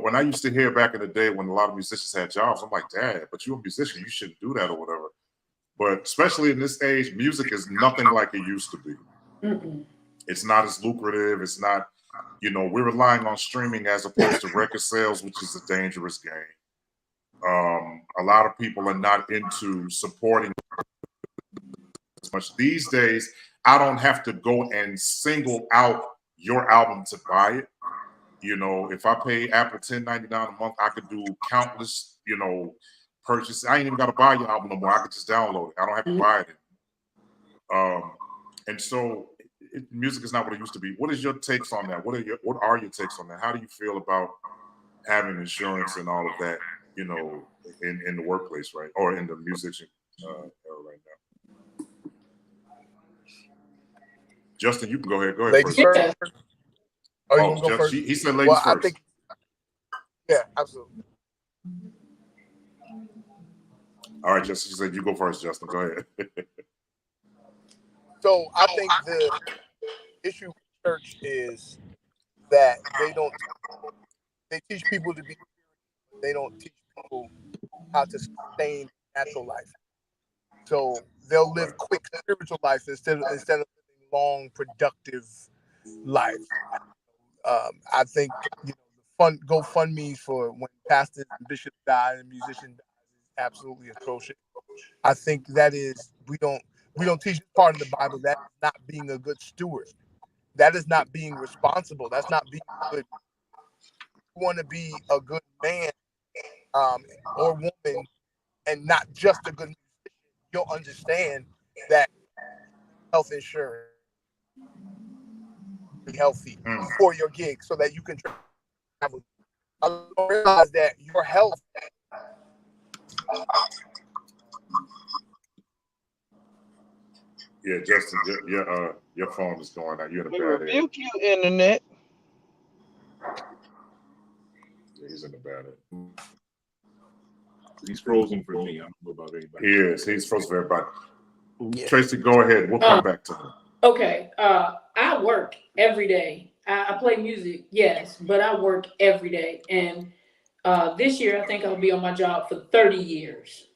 S1: when I used to hear back in the day when a lot of musicians had jobs, I'm like, Dad, but you're a musician, you shouldn't do that or whatever. But especially in this age, music is nothing like it used to be.
S2: Mm-mm.
S1: It's not as lucrative. It's not, we're relying on streaming as opposed to record sales, which is a dangerous game. A lot of people are not into supporting as much these days. I don't have to go and single out your album to buy it. If I pay Apple $10.99 a month, I could do countless, purchases. I ain't even got to buy your album no more. I could just download it. I don't have to buy it. And so music is not what it used to be. What is your takes on that? What are your takes on that? How do you feel about having insurance and all of that, in the workplace, right? Or in the musician era right now? Justin, you can go ahead. Go ahead
S8: Ladies
S1: first.
S8: first. Oh, you want to go first?
S1: He said ladies first.
S8: I think, yeah, absolutely.
S1: All right, Justin, she said you go first, Justin. Go ahead.
S8: So I think the issue with church is that they teach people to be, they don't teach people how to sustain natural life. So they'll live quick spiritual life instead of living long, productive life. I think the GoFundMe for when pastors and bishops die and musicians die is absolutely atrocious. I think that is we don't teach part of the Bible. That is not being a good steward. That is not being responsible. That's not being good. You want to be a good man or woman and not just a good musician. You'll understand that health insurance is healthy for your gig so that you can travel. I realize that your health.
S1: Yeah, Justin, your phone is going out. You're in a bad area.
S6: Rebuke you, internet.
S1: Yeah, he's in a bad area.
S3: He's frozen for me. I don't know about anybody.
S1: He is. He's frozen for everybody.
S4: Yeah.
S1: Tracy, go ahead. We'll come back to him.
S2: Okay. I work every day. I play music, yes, but I work every day. And this year, I think I'll be on my job for 30 years.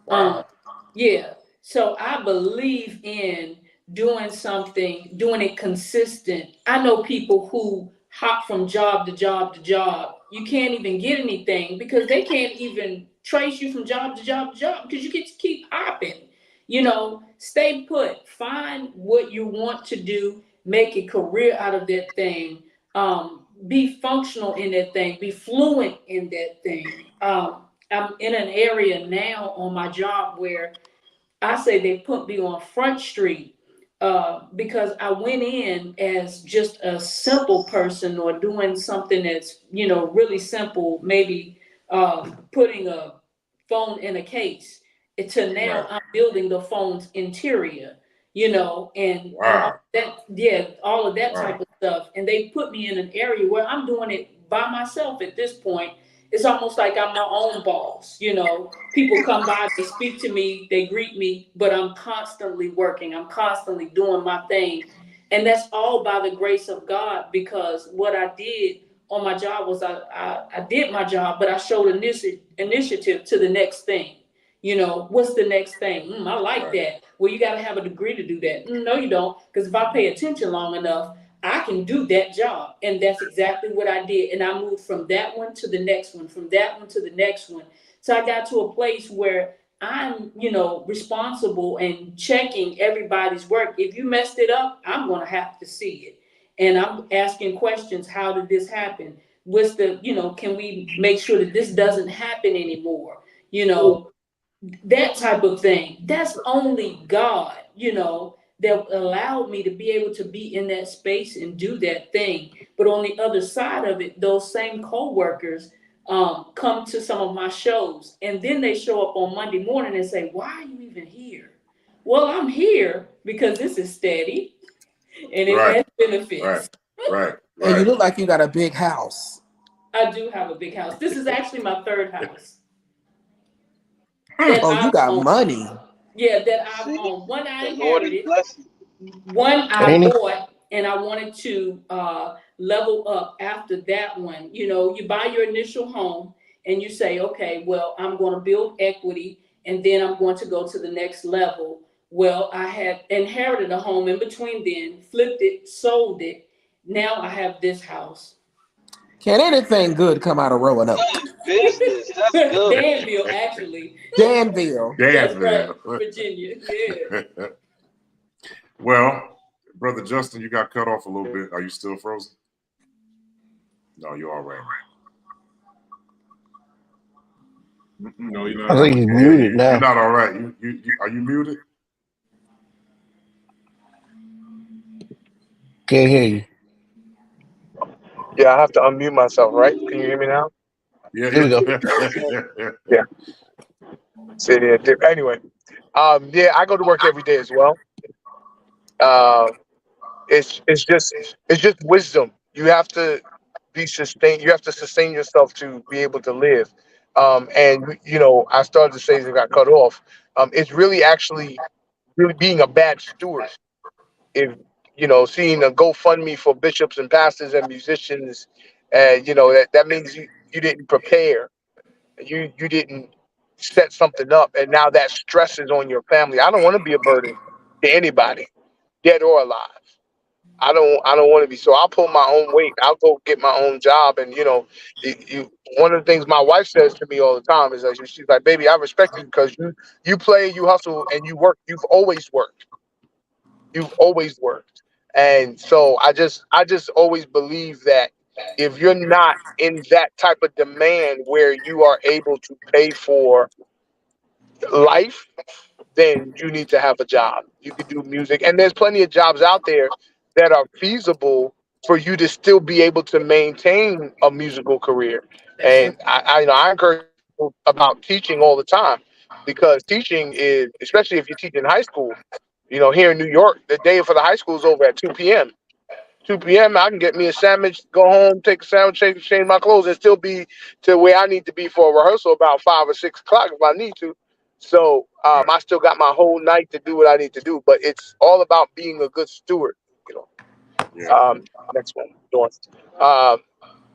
S1: Wow.
S2: Yeah. So I believe in doing something, doing it consistent. I know people who hop from job to job to job. You can't even get anything because they can't even trace you from job to job to job because you get to keep hopping. Stay put. Find what you want to do. Make a career out of that thing. Be functional in that thing. Be fluent in that thing. I'm in an area now on my job where I say they put me on Front Street because I went in as just a simple person or doing something that's, really simple, maybe putting a phone in a case. To now I'm building the phone's interior, and
S1: Wow.
S2: all of that type of stuff. And they put me in an area where I'm doing it by myself at this point. It's almost like I'm my own boss. People come by, they speak to me, they greet me, but I'm constantly working. I'm constantly doing my thing. And that's all by the grace of God, because what I did on my job was I did my job, but I showed initiative to the next thing. What's the next thing? I like that. Well, you got to have a degree to do that. No, you don't. Because if I pay attention long enough, I can do that job. And that's exactly what I did. And I moved from that one to the next one, from that one to the next one. So I got to a place where I'm, responsible and checking everybody's work. If you messed it up, I'm going to have to see it. and I'm asking questions. How did this happen? What's the, can we make sure that this doesn't happen anymore? That type of thing. That's only God, that allowed me to be able to be in that space and do that thing. But on the other side of it, those same co-workers come to some of my shows, and then they show up on Monday morning and say, "Why are you even here?" Well, I'm here because this is steady and it has benefits.
S1: Right.
S5: And you look like you got a big house.
S2: I do have a big house. This is actually my third house.
S5: Oh, you got money.
S2: Yeah, that I've owned. One I inherited, one I
S4: Any?
S2: bought, and I wanted to level up after that one. You buy your initial home and you say, okay, well, I'm going to build equity and then I'm going to go to the next level. Well, I had inherited a home in between then, flipped it, sold it. Now I have this house.
S5: Can anything good come out of Roanoke?
S6: Business. That's good.
S2: Danville, actually.
S5: Danville.
S2: That's right, Virginia. Yeah.
S1: Well, Brother Justin, you got cut off a little bit. Are you still frozen? No, you're all right.
S3: No, you're not.
S4: I think he's muted now.
S1: You're not all right. You are you muted?
S4: Can't hear you.
S8: Yeah, I have to unmute myself, right? Can you hear me now?
S1: Yeah,
S4: Here we go.
S8: Yeah. So, anyway, yeah, I go to work every day as well. It's just wisdom. You have to be sustained. You have to sustain yourself to be able to live. And I started to say as it got cut off. It's really actually really being a bad steward. If seeing a GoFundMe for bishops and pastors and musicians, and that means you didn't prepare. You didn't set something up, and now that stress is on your family. I don't want to be a burden to anybody, dead or alive. I don't want to be. So I'll pull my own weight. I'll go get my own job. And one of the things my wife says to me all the time is that she's like, "Baby, I respect you because you play, you hustle, and you work. You've always worked. You've always worked." And so I just always believe that if you're not in that type of demand where you are able to pay for life, then you need to have a job. You can do music, and there's plenty of jobs out there that are feasible for you to still be able to maintain a musical career. And I encourage people about teaching all the time, because teaching is, especially if you teach in high school, here in New York, the day for the high school is over at 2 p.m. 2 p.m. I can get me a sandwich, go home, take a sandwich, change my clothes, and still be to where I need to be for a rehearsal about 5 or 6 o'clock if I need to. So I still got my whole night to do what I need to do. But it's all about being a good steward. Next one, North.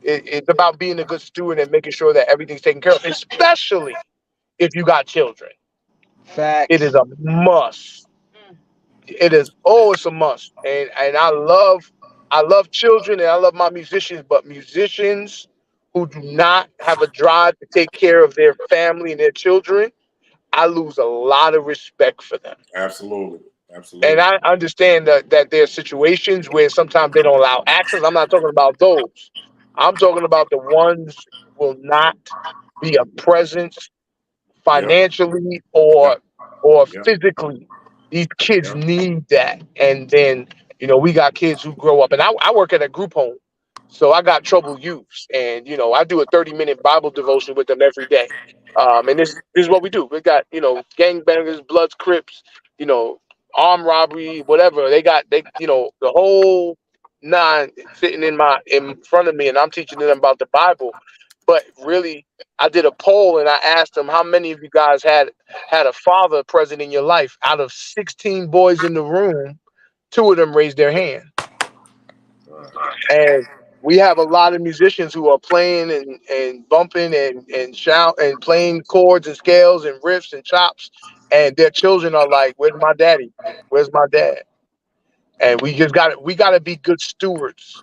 S8: It's about being a good steward and making sure that everything's taken care of, especially if you got children.
S6: Facts.
S8: It is a must. It is always a must. And I love children and I love my musicians, but musicians who do not have a drive to take care of their family and their children, I lose a lot of respect for them.
S1: Absolutely.
S8: And I understand that there are situations where sometimes they don't allow access. I'm not talking about those. I'm talking about the ones who will not be a presence financially or physically. These kids need that. And then, we got kids who grow up, and I work at a group home. So I got troubled youths, and I do a 30-minute Bible devotion with them every day. And this is what we do. We got gangbangers, Bloods, Crips, armed robbery, whatever. They the whole nine sitting in front of me, and I'm teaching them about the Bible. But really, I did a poll and I asked them, how many of you guys had a father present in your life? Out of 16 boys in the room, 2 of them raised their hand. And we have a lot of musicians who are playing and bumping and shout and playing chords and scales and riffs and chops, and their children are like, "Where's my daddy? Where's my dad?" And we got to be good stewards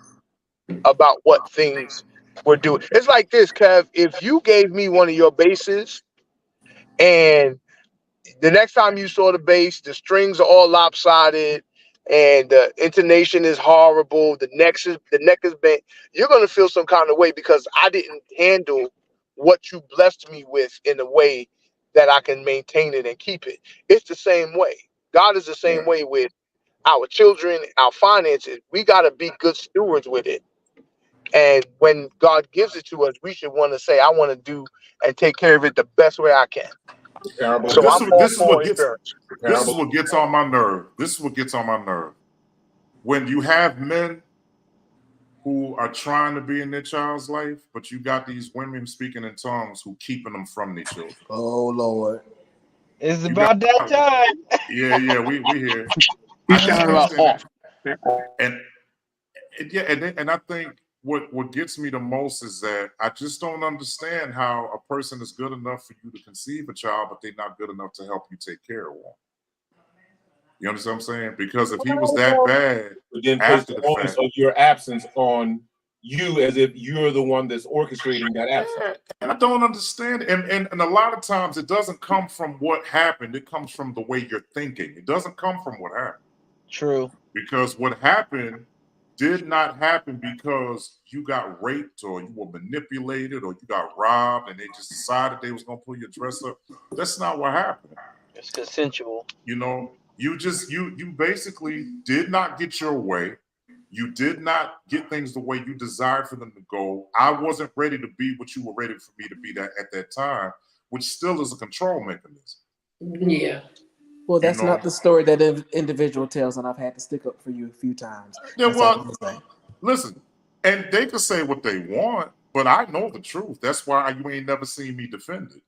S8: about what things we're doing. It's like this, Kev. If you gave me one of your basses, and the next time you saw the bass, the strings are all lopsided, and the intonation is horrible, the neck is bent, you're gonna feel some kind of way because I didn't handle what you blessed me with in a way that I can maintain it and keep it. It's the same way. God is the same way with our children, our finances. We gotta be good stewards with it. And when God gives it to us, we should want to say, I want to do and take care of it the best way I can.
S1: But
S8: So I'm all for insurance.
S1: this is what gets on my nerve. This is what gets on my nerve. When you have men who are trying to be in their child's life, but you got these women speaking in tongues who keeping them from their children.
S5: Oh Lord.
S6: It's about that time.
S1: Yeah, we here.
S7: He's talking about off.
S1: And and I think what gets me the most is that I just don't understand how a person is good enough for you to conceive a child, but they're not good enough to help you take care of one. You understand what I'm saying? Because if he was that bad,
S3: then place the onus of your absence on you as if you're the one that's orchestrating that absence.
S1: And I don't understand. And a lot of times it doesn't come from what happened. It comes from the way you're thinking. It doesn't come from what happened.
S6: True.
S1: Because what happened did not happen because you got raped or you were manipulated or you got robbed and they just decided they was going to pull your dress up. That's not what happened.
S6: It's consensual.
S1: You know, you basically did not get your way. You did not get things the way you desired for them to go. I wasn't ready to be what you were ready for me to be at that time, which still is a control mechanism.
S2: Yeah.
S5: Well, that's not the story that an individual tells, and I've had to stick up for you a few times.
S1: Yeah, well, listen, and they can say what they want, but I know the truth. That's why you ain't never seen me defend it.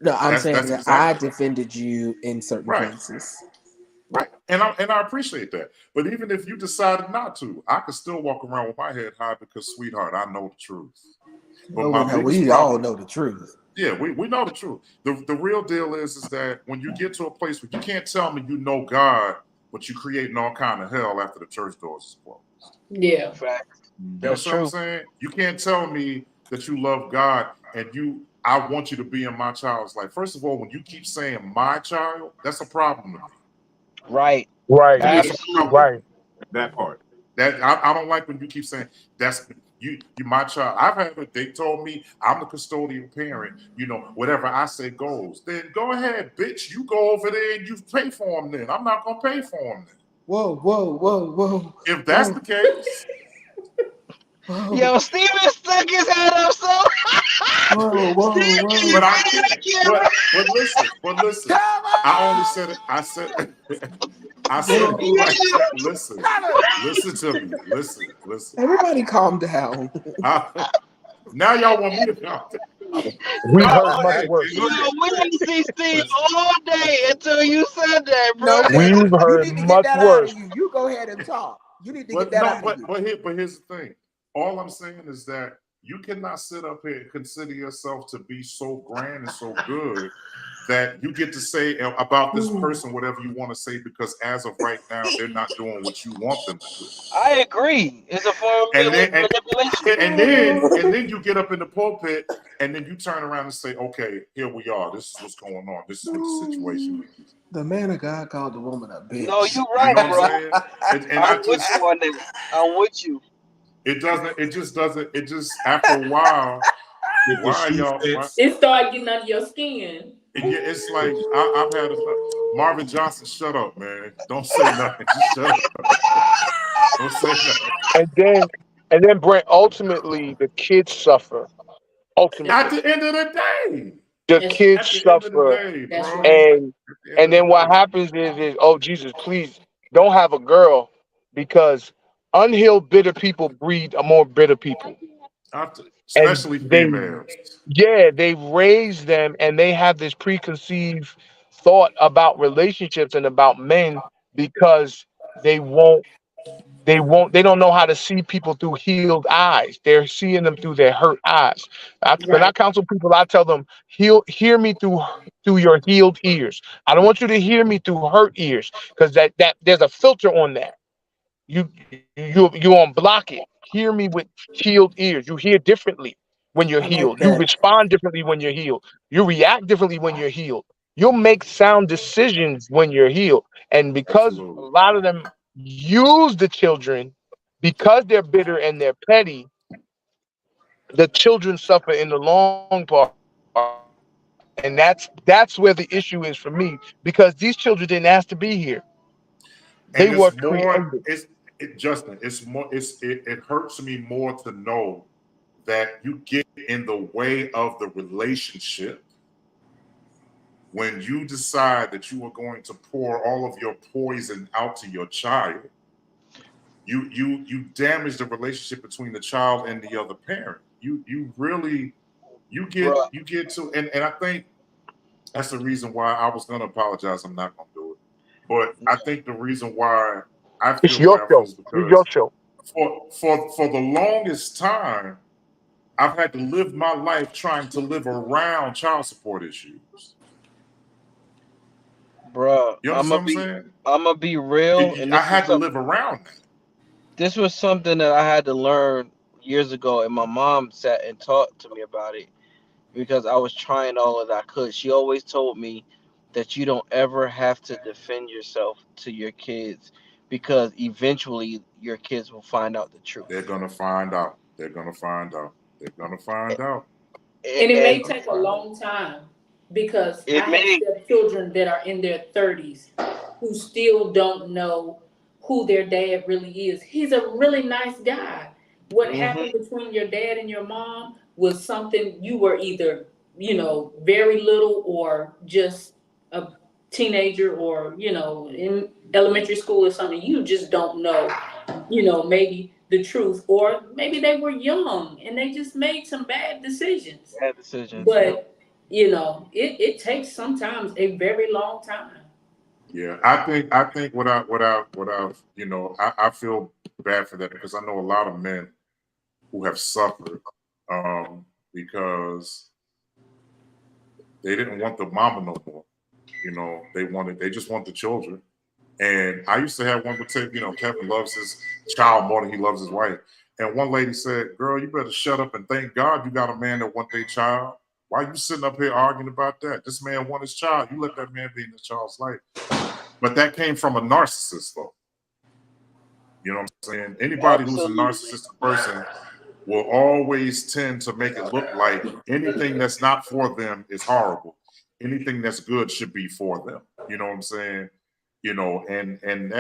S5: No, I'm saying that I defended you in certain places.
S1: Right, and I appreciate that. But even if you decided not to, I could still walk around with my head high because, sweetheart, I know the truth. But
S5: we all know the truth.
S1: Yeah, we know the truth. The real deal is that when you get to a place where you can't tell me you know God, but you're creating all kind of hell after the church doors is closed.
S2: Yeah,
S6: fact.
S1: That's what I'm saying. You can't tell me that you love God and I want you to be in my child's life. First of all, when you keep saying my child, that's a problem to me.
S6: Right.
S8: Absolutely right.
S3: That part.
S1: That I don't like when you keep saying that's you my child. I've had it. They told me I'm the custodial parent. You know, whatever I say goes. Then go ahead, bitch. You go over there and you pay for them. Then I'm not gonna pay for them. Then.
S5: Whoa.
S1: If that's the case.
S6: Yo, Steven stuck his head up so.
S5: Whoa.
S1: But I can't. But listen. I only said it. I said. Listen to me. Listen.
S5: Everybody calm down.
S1: Now y'all want me to calm down.
S8: We've heard much worse.
S6: We didn't see Steve all day until you said that, bro.
S5: No,
S8: we've heard much worse.
S5: You go ahead and talk. You need to get that out of you.
S1: But here's the thing. All I'm saying is that you cannot sit up here and consider yourself to be so grand and so good that you get to say about this person whatever you want to say because as of right now they're not doing what you want them to do.
S6: I agree. It's a form of manipulation.
S1: And then you get up in the pulpit and then you turn around and say, okay, here we are. This is what's going on. This is what the situation is.
S5: The man of God called the woman a bitch.
S6: No, you're right,
S1: you know
S6: bro. I'm with you on that. I'm with you.
S1: It just after a while,
S2: it started getting under your skin.
S1: It's like I've had Marvin Johnson, shut up, man. Don't say nothing. Just shut up. Don't say nothing.
S8: And then Brent, ultimately the kids suffer. Ultimately.
S1: At the end of the day.
S8: The kids suffer. And then what happens is, oh Jesus, please don't have a girl because unhealed bitter people breed more bitter people.
S1: Especially females.
S8: They raise them and they have this preconceived thought about relationships and about men because they don't know how to see people through healed eyes. They're seeing them through their hurt eyes. When I counsel people, I tell them, hear me through your healed ears. I don't want you to hear me through hurt ears because that there's a filter on that. You unblock it. Hear me with healed ears. You hear differently when you're healed. You respond differently when you're healed. You react differently when you're healed.
S6: You'll make sound decisions when you're healed. And because a
S1: Absolutely.
S6: lot of them use the children because they're bitter and they're petty, the children suffer in the long part. And that's where the issue is for me, because these children didn't ask to be here. They were
S1: And it's
S6: created.
S1: more, Justin, it's more, it hurts me more to know that you get in the way of the relationship when you decide that you are going to pour all of your poison out to your child. You damage the relationship between the child and the other parent. You really you
S6: Bruh,
S1: get to, and I think that's the reason why I was gonna apologize. I'm not gonna do it. But I think the reason why I
S6: it's
S1: feel
S6: your
S1: bad for
S6: show.
S1: is
S6: It's your
S1: because
S6: show.
S1: for the longest time, I've had to live my life trying to live around child support issues.
S6: Bruh,
S1: You understand what I'm saying?
S6: I'm gonna be real, and
S1: I had to live around that.
S6: this was something that I had to learn years ago, and my mom sat and talked to me about it because I was trying all that I could. She always told me that you don't ever have to defend yourself to your kids because eventually your kids will find out the
S1: They're
S6: truth.
S1: gonna find out. They're gonna find out. They're gonna find out.
S2: And it
S6: And
S2: may
S1: They're gonna
S2: take a
S1: find out.
S2: long time because
S6: it
S2: I have
S6: may.
S2: stepchildren that are in their 30s who still don't know who their dad really is. He's a really nice guy. What
S6: Hmm.
S2: happened between your dad and your mom was something you were either, very little or just a teenager or, in elementary school or something. You just don't know, maybe the truth. Or maybe they were young and they just made some bad decisions.
S6: Bad decisions. Yep.
S2: But it takes sometimes a very long time.
S1: Yeah, I think I feel bad for that because I know a lot of men who have suffered because they didn't want the mama no more. They just want the children. And I used to have one particular, Kevin loves his child more than he loves his wife. And one lady said, "Girl, you better shut up and thank God you got a man that want their child. Why you sitting up here arguing about that? This man want his child. You let that man be in his child's life." But that came from a narcissist, though. You know what I'm saying? Anybody who's a
S6: Absolutely.
S1: narcissistic person will always tend to make it look like anything that's not for them is horrible. Anything that's good should be for them. You know what I'm saying? And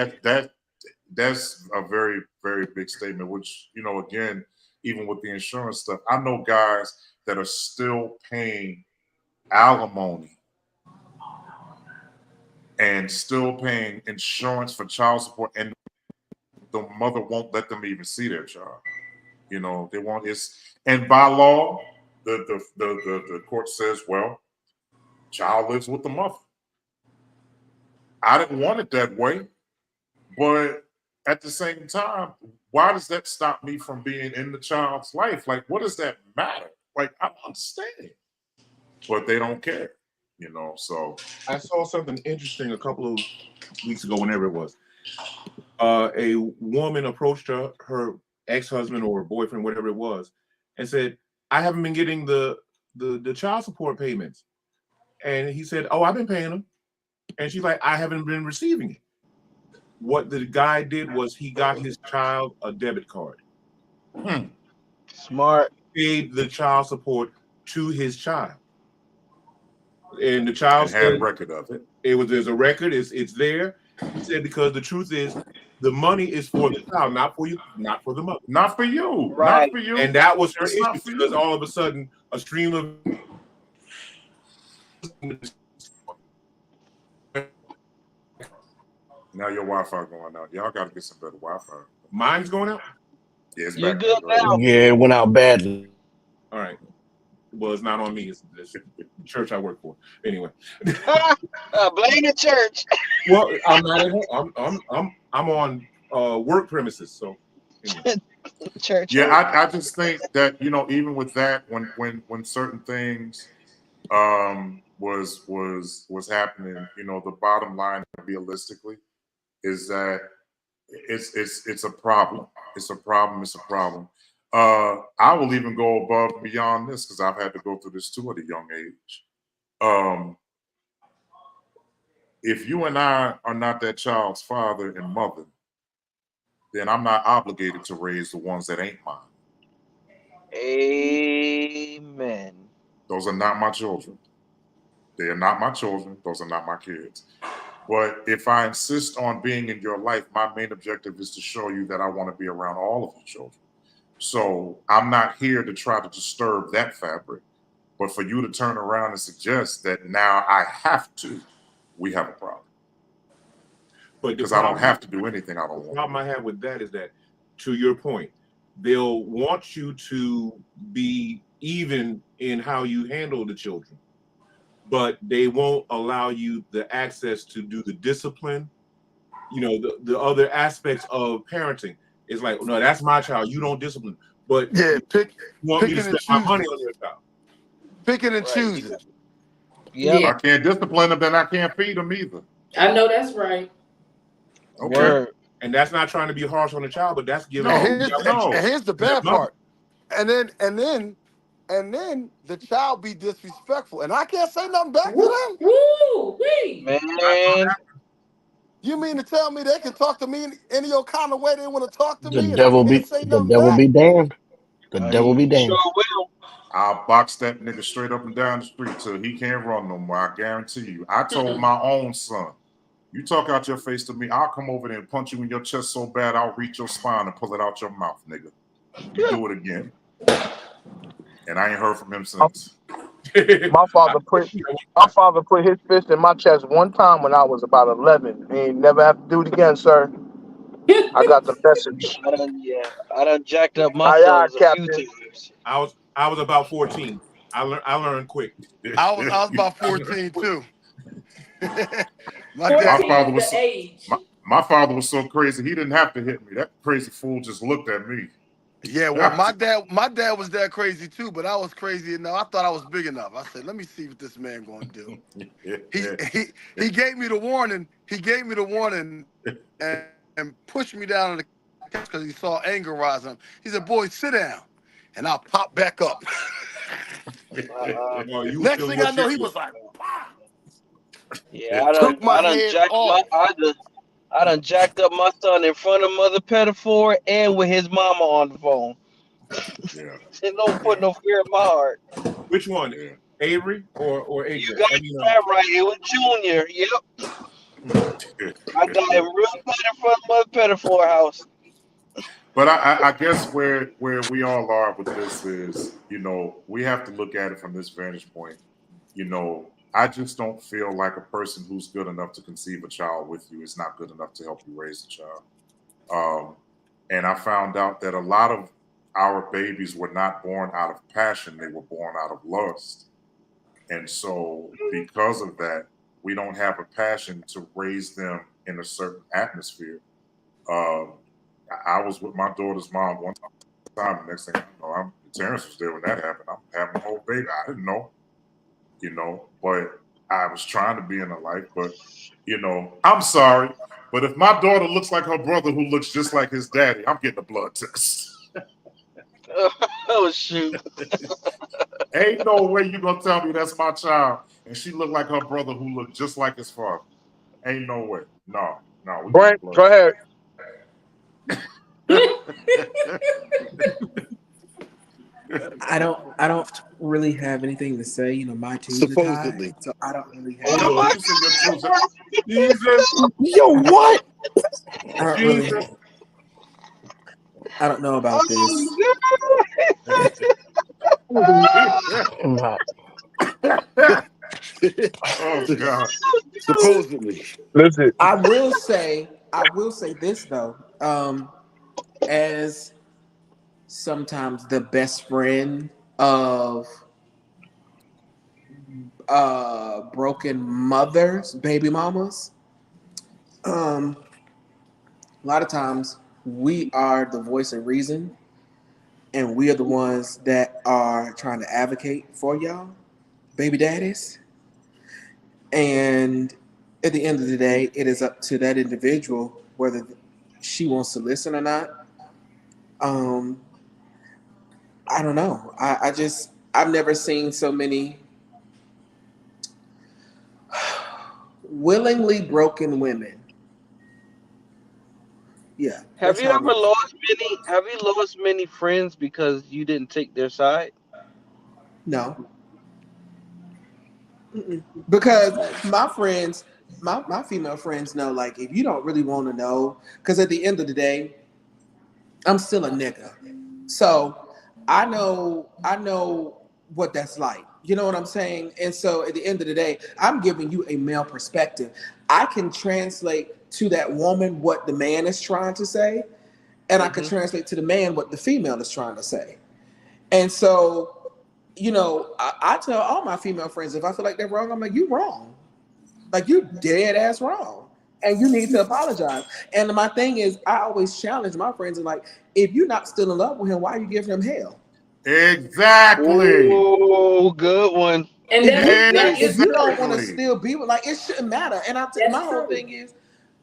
S1: that's a very, very big statement, which, again, even with the insurance stuff, I know guys that are still paying alimony and still paying insurance for child support, and the mother won't let them even see their child. They want and by law, the court says, well, child lives with the mother. I didn't want it that way, but at the same time, why does that stop me from being in the child's life? Like, what does that matter? Like, I don't understand, but they don't care. So
S3: I saw something interesting a couple of weeks ago, whenever it was. A woman approached her ex-husband or boyfriend, whatever it was, and said, "I haven't been getting the child support payments." And he said, "Oh, I've been paying them." And she's like, "I haven't been receiving it." What the guy did was he got his child a debit card.
S6: Smart.
S3: Paid the child support to his child. And the child
S1: and had
S3: said,
S1: record of it.
S3: there's a record, it's there. He said, because the truth is the money is for the child, not for you, not for the mother.
S1: Not for you.
S6: Right.
S1: Not for you.
S3: And that was her
S1: It's
S3: issue,
S1: not for
S3: because
S1: you.
S3: all of a sudden a stream of
S1: Now your Wi-Fi going out. Y'all got to get some better Wi-Fi.
S3: mine's going out.
S1: Yeah, it's
S6: You're
S1: back.
S6: good now.
S4: Yeah, it went out badly.
S3: All right. Well, it's not on me. It's the church I work for. Anyway.
S6: Blame the church.
S3: Well, I'm not at home. I'm on work premises. So anyway.
S6: Church.
S1: Yeah, I just think that even with that, when certain things was happening, the bottom line realistically is that it's a problem. It's a problem. It's a problem. I will even go above and beyond this because I've had to go through this too at a young age. if you and I are not that child's father and mother, then I'm not obligated to raise the ones that ain't mine.
S6: Amen.
S1: Those are not my children. They are not my children. Those are not my kids. But if I insist on being in your life, my main objective is to show you that I want to be around all of your children. So I'm not here to try to disturb that fabric. But for you to turn around and suggest that now I have to, we have a problem.
S3: But
S1: because I don't have to do anything I don't want.
S3: The problem I have with that is that, to your point, they'll want you to be even in how you handle the children, but they won't allow you the access to do the discipline, you know, the other aspects of parenting. It's like, no, that's my child. You don't discipline. But
S7: yeah,
S3: you want me to spend my money on your child.
S7: Picking and choosing.
S2: Yep.
S1: If I can't discipline them, then I can't feed them either.
S2: I know that's right.
S1: Okay.
S6: Word.
S3: And that's not trying to be harsh on the child, but that's giving.
S7: And here's the bad part. And then the child be disrespectful, and I can't say nothing back to them.
S2: Woo, wee.
S6: Man.
S7: You mean to tell me they can talk to me in any old kind of way they want to talk to me, and
S4: devil
S7: I can't say
S4: the
S7: nothing
S4: devil
S7: back?
S4: be damned. The devil be
S6: You
S4: damned.
S6: sure will.
S1: I'll box that nigga straight up and down the street till he can't run no more. I guarantee you. I told my own son, you talk out your face to me, I'll come over there and punch you in your chest so bad I'll reach your spine and pull it out your mouth, nigga. You do it again. And I ain't heard from him since.
S8: My father put his fist in my chest one time when I was about 11. He ain't never have to do it again, sir. I got the message.
S6: I done jacked up my
S8: Aye, aye,
S6: sons a few
S8: Captain.
S6: times.
S3: I was about 14. I learned quick.
S7: I was about 14 too.
S1: My father was so, my father was so crazy he didn't have to hit me. That crazy fool just looked at me.
S7: Yeah, well, my dad was that crazy too, but I was crazy enough. I thought I was big enough. I said, let me see what this man gonna do. He gave me the warning. He gave me the warning and pushed me down on the couch because he saw anger rise on him. He said, boy, sit down. And I'll pop back up. Next thing I know, he was like, bah!
S6: Yeah,
S7: Took my
S6: I done
S7: head
S6: jacked
S7: off.
S6: I done jacked up my son in front of Mother Pettifor and with his mama on the phone.
S1: Yeah.
S6: It don't put no fear in my heart.
S3: Which one? Yeah. Avery or Adrian?
S6: You got that right. It was Junior. Yep. I got him real good in front of Mother Pettifor house.
S1: But I guess where we all are with this is, you know, we have to look at it from this vantage point. You know, I just don't feel like a person who's good enough to conceive a child with you is not good enough to help you raise a child. And I found out that a lot of our babies were not born out of passion, they were born out of lust. And so because of that, we don't have a passion to raise them in a certain atmosphere. I was with my daughter's mom one time. The next thing I know, Terrence was there when that happened. I'm having a whole baby. I didn't know, you know, but I was trying to be in her life. But, you know, I'm sorry. But if my daughter looks like her brother who looks just like his daddy, I'm getting a blood test.
S6: Oh, shoot.
S1: Ain't no way you going to tell me that's my child and she look like her brother who looked just like his father. Ain't no way. No.
S8: Brent, go ahead.
S5: I don't really have anything to say. You know, my tubes are tied, so I don't really have.
S4: Yo, what?
S5: I don't know about this.
S1: Oh God.
S7: Supposedly.
S8: Listen.
S5: I will say this though. As sometimes the best friend of broken mothers, baby mamas, a lot of times we are the voice of reason and we are the ones that are trying to advocate for y'all, baby daddies. And at the end of the day, it is up to that individual whether she wants to listen or not. I don't know. I've never seen so many willingly broken women. Yeah.
S6: Have
S5: That's
S6: you
S5: how
S6: ever lost many? Have you lost many friends because you didn't take their side?
S5: No. Mm-mm. Because my friends, my female friends know, like, if you don't really want to know, because at the end of the day, I'm still a nigga. So I know what that's like. You know what I'm saying? And so at the end of the day, I'm giving you a male perspective. I can translate to that woman what the man is trying to say, and I can translate to the man what the female is trying to say. And so, I tell all my female friends, if I feel like they're wrong, I'm like, you wrong. Like, you dead ass wrong. And you need to apologize. And my thing is, I always challenge my friends and like, if you're not still in love with him, why are you giving him hell?
S1: Exactly.
S6: Oh, good one.
S2: And
S5: If you
S2: that
S5: if
S2: is
S5: you don't want to
S1: Exactly.
S5: still be with, like, it shouldn't matter. And my
S2: that's
S5: whole
S2: true.
S5: thing is,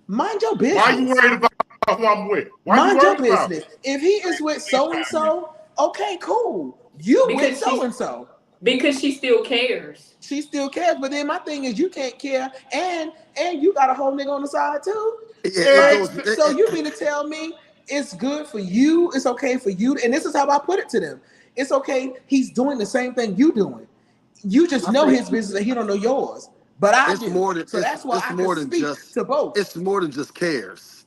S5: mind your
S1: Why you
S5: business.
S1: worried about who I'm with? Why you
S5: Mind your
S1: worried about
S5: business. If he is with so and so, okay, cool. You with
S2: Because
S5: so and so.
S2: she still cares.
S5: She still cares, but then my thing is, you can't care, and you got a whole nigga on the side too.
S7: It
S5: Like,
S7: goes.
S1: it?
S5: so you mean to tell me it's good for you? It's okay for you, and this is how I put it to them. It's okay. He's doing the same thing you doing. You just
S7: I
S5: know
S7: think
S5: his business, and he don't know yours. But I
S7: it's
S5: do.
S7: more than
S5: So that's why
S7: it's
S5: I can
S7: more than
S5: speak
S7: just
S5: to both.
S7: it's more than just cares.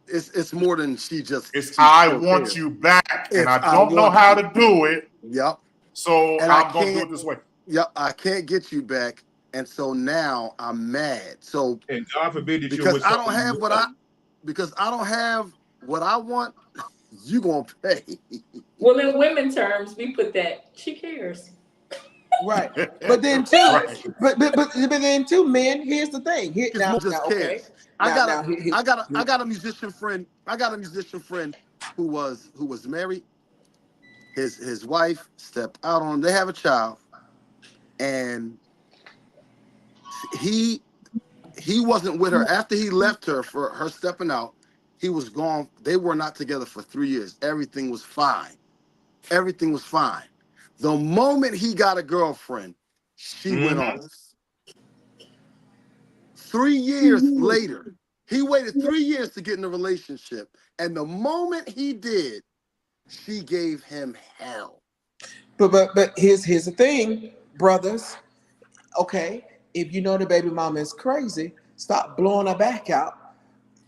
S7: It's more than she
S1: It's I
S7: still
S1: want
S7: cares.
S1: you back, and
S7: It's
S1: I
S7: I
S1: don't know
S7: want
S1: how
S7: you.
S1: to do it,
S7: Yep.
S1: so
S7: And I
S1: I'm gonna do
S7: can't.
S1: it this way.
S7: Yep. I can't get you back, and so now I'm mad. So
S3: And God forbid that you're
S7: because
S3: with
S7: I don't
S3: someone you
S7: have what I
S3: love.
S7: because I don't have what I want, you gonna pay.
S2: Well, in women terms, we put that she cares.
S5: Right. But then too,
S1: Right.
S5: but then too, men. Here's the thing. Here
S7: It's
S5: now,
S7: more just
S5: okay.
S7: cares. I got a
S5: Here,
S7: I got a I got a musician friend. I got a musician friend who was married. His wife stepped out on him. They have a child, and he he wasn't with her after he left her for her stepping out. He was gone. They were not together for 3 years. Everything was fine. Everything was fine. The moment he got a girlfriend, she went
S3: Mm-hmm.
S7: off. 3 years later, he waited 3 years to get in a relationship. And the moment he did, she gave him hell.
S5: but here's the thing, brothers. Okay, if you know the baby mama is crazy, stop blowing her back out.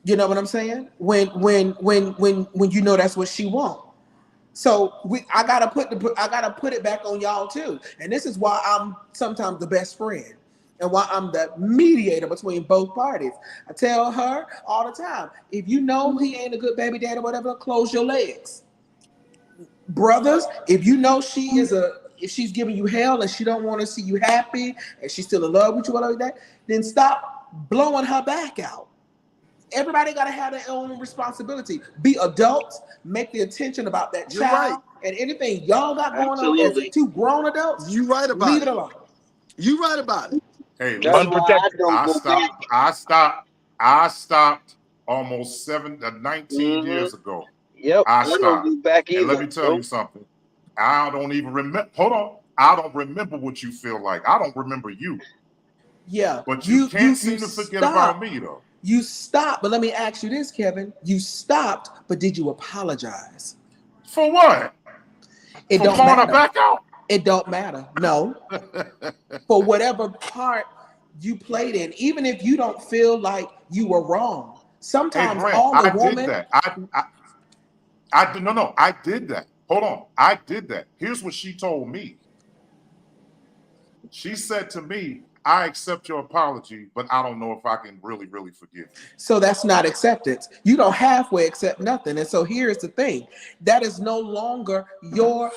S5: You know what I'm saying? When you know that's what she wants. So I gotta put it back on y'all too. And this is why I'm sometimes the best friend, and why I'm the mediator between both parties. I tell her all the time, if you know he ain't a good baby dad or whatever, close your legs. Brothers, if you know if she's giving you hell and she don't want to see you happy and she's still in love with you, whatever like that, then stop blowing her back out. Everybody got to have their own responsibility. Be adults, make the attention about that
S7: You're right.
S5: child, and anything y'all got going on as
S6: Absolutely.
S5: two grown adults,
S7: You right
S5: leave
S7: about
S5: it
S7: it.
S5: alone.
S7: You right about it.
S1: Hey,
S6: That's
S1: listen.
S6: why I
S4: Unprotected.
S6: don't
S1: I
S6: go back.
S1: stopped. I stopped. I stopped almost 19
S6: Mm-hmm.
S1: years ago.
S6: Yep.
S1: I
S6: I don't
S1: stopped.
S6: go back
S1: And let
S6: either.
S1: me tell you
S6: Nope.
S1: something. I don't even remember. Hold on. I don't remember what you feel like. I don't remember you.
S5: Yeah,
S1: But you
S5: you
S1: can't seem to forget about
S5: stop.
S1: me, though.
S5: You stopped, but let me ask you this, Kevin. You stopped, but did you apologize?
S1: For what?
S5: It
S1: For
S5: don't
S1: blowing her
S5: matter.
S1: back out?
S5: It don't matter. No, for whatever part you played in, even if you don't feel like you were wrong.
S1: Hey,
S5: Sometimes
S1: Brent,
S5: all a
S1: I did
S5: woman,
S1: that. I did. No, I did that. Hold on. I did that. Here's what she told me. She said to me, I accept your apology, but I don't know if I can really, really forgive you.
S5: so that's not acceptance. You don't halfway accept nothing. And so here's the thing: that is no longer your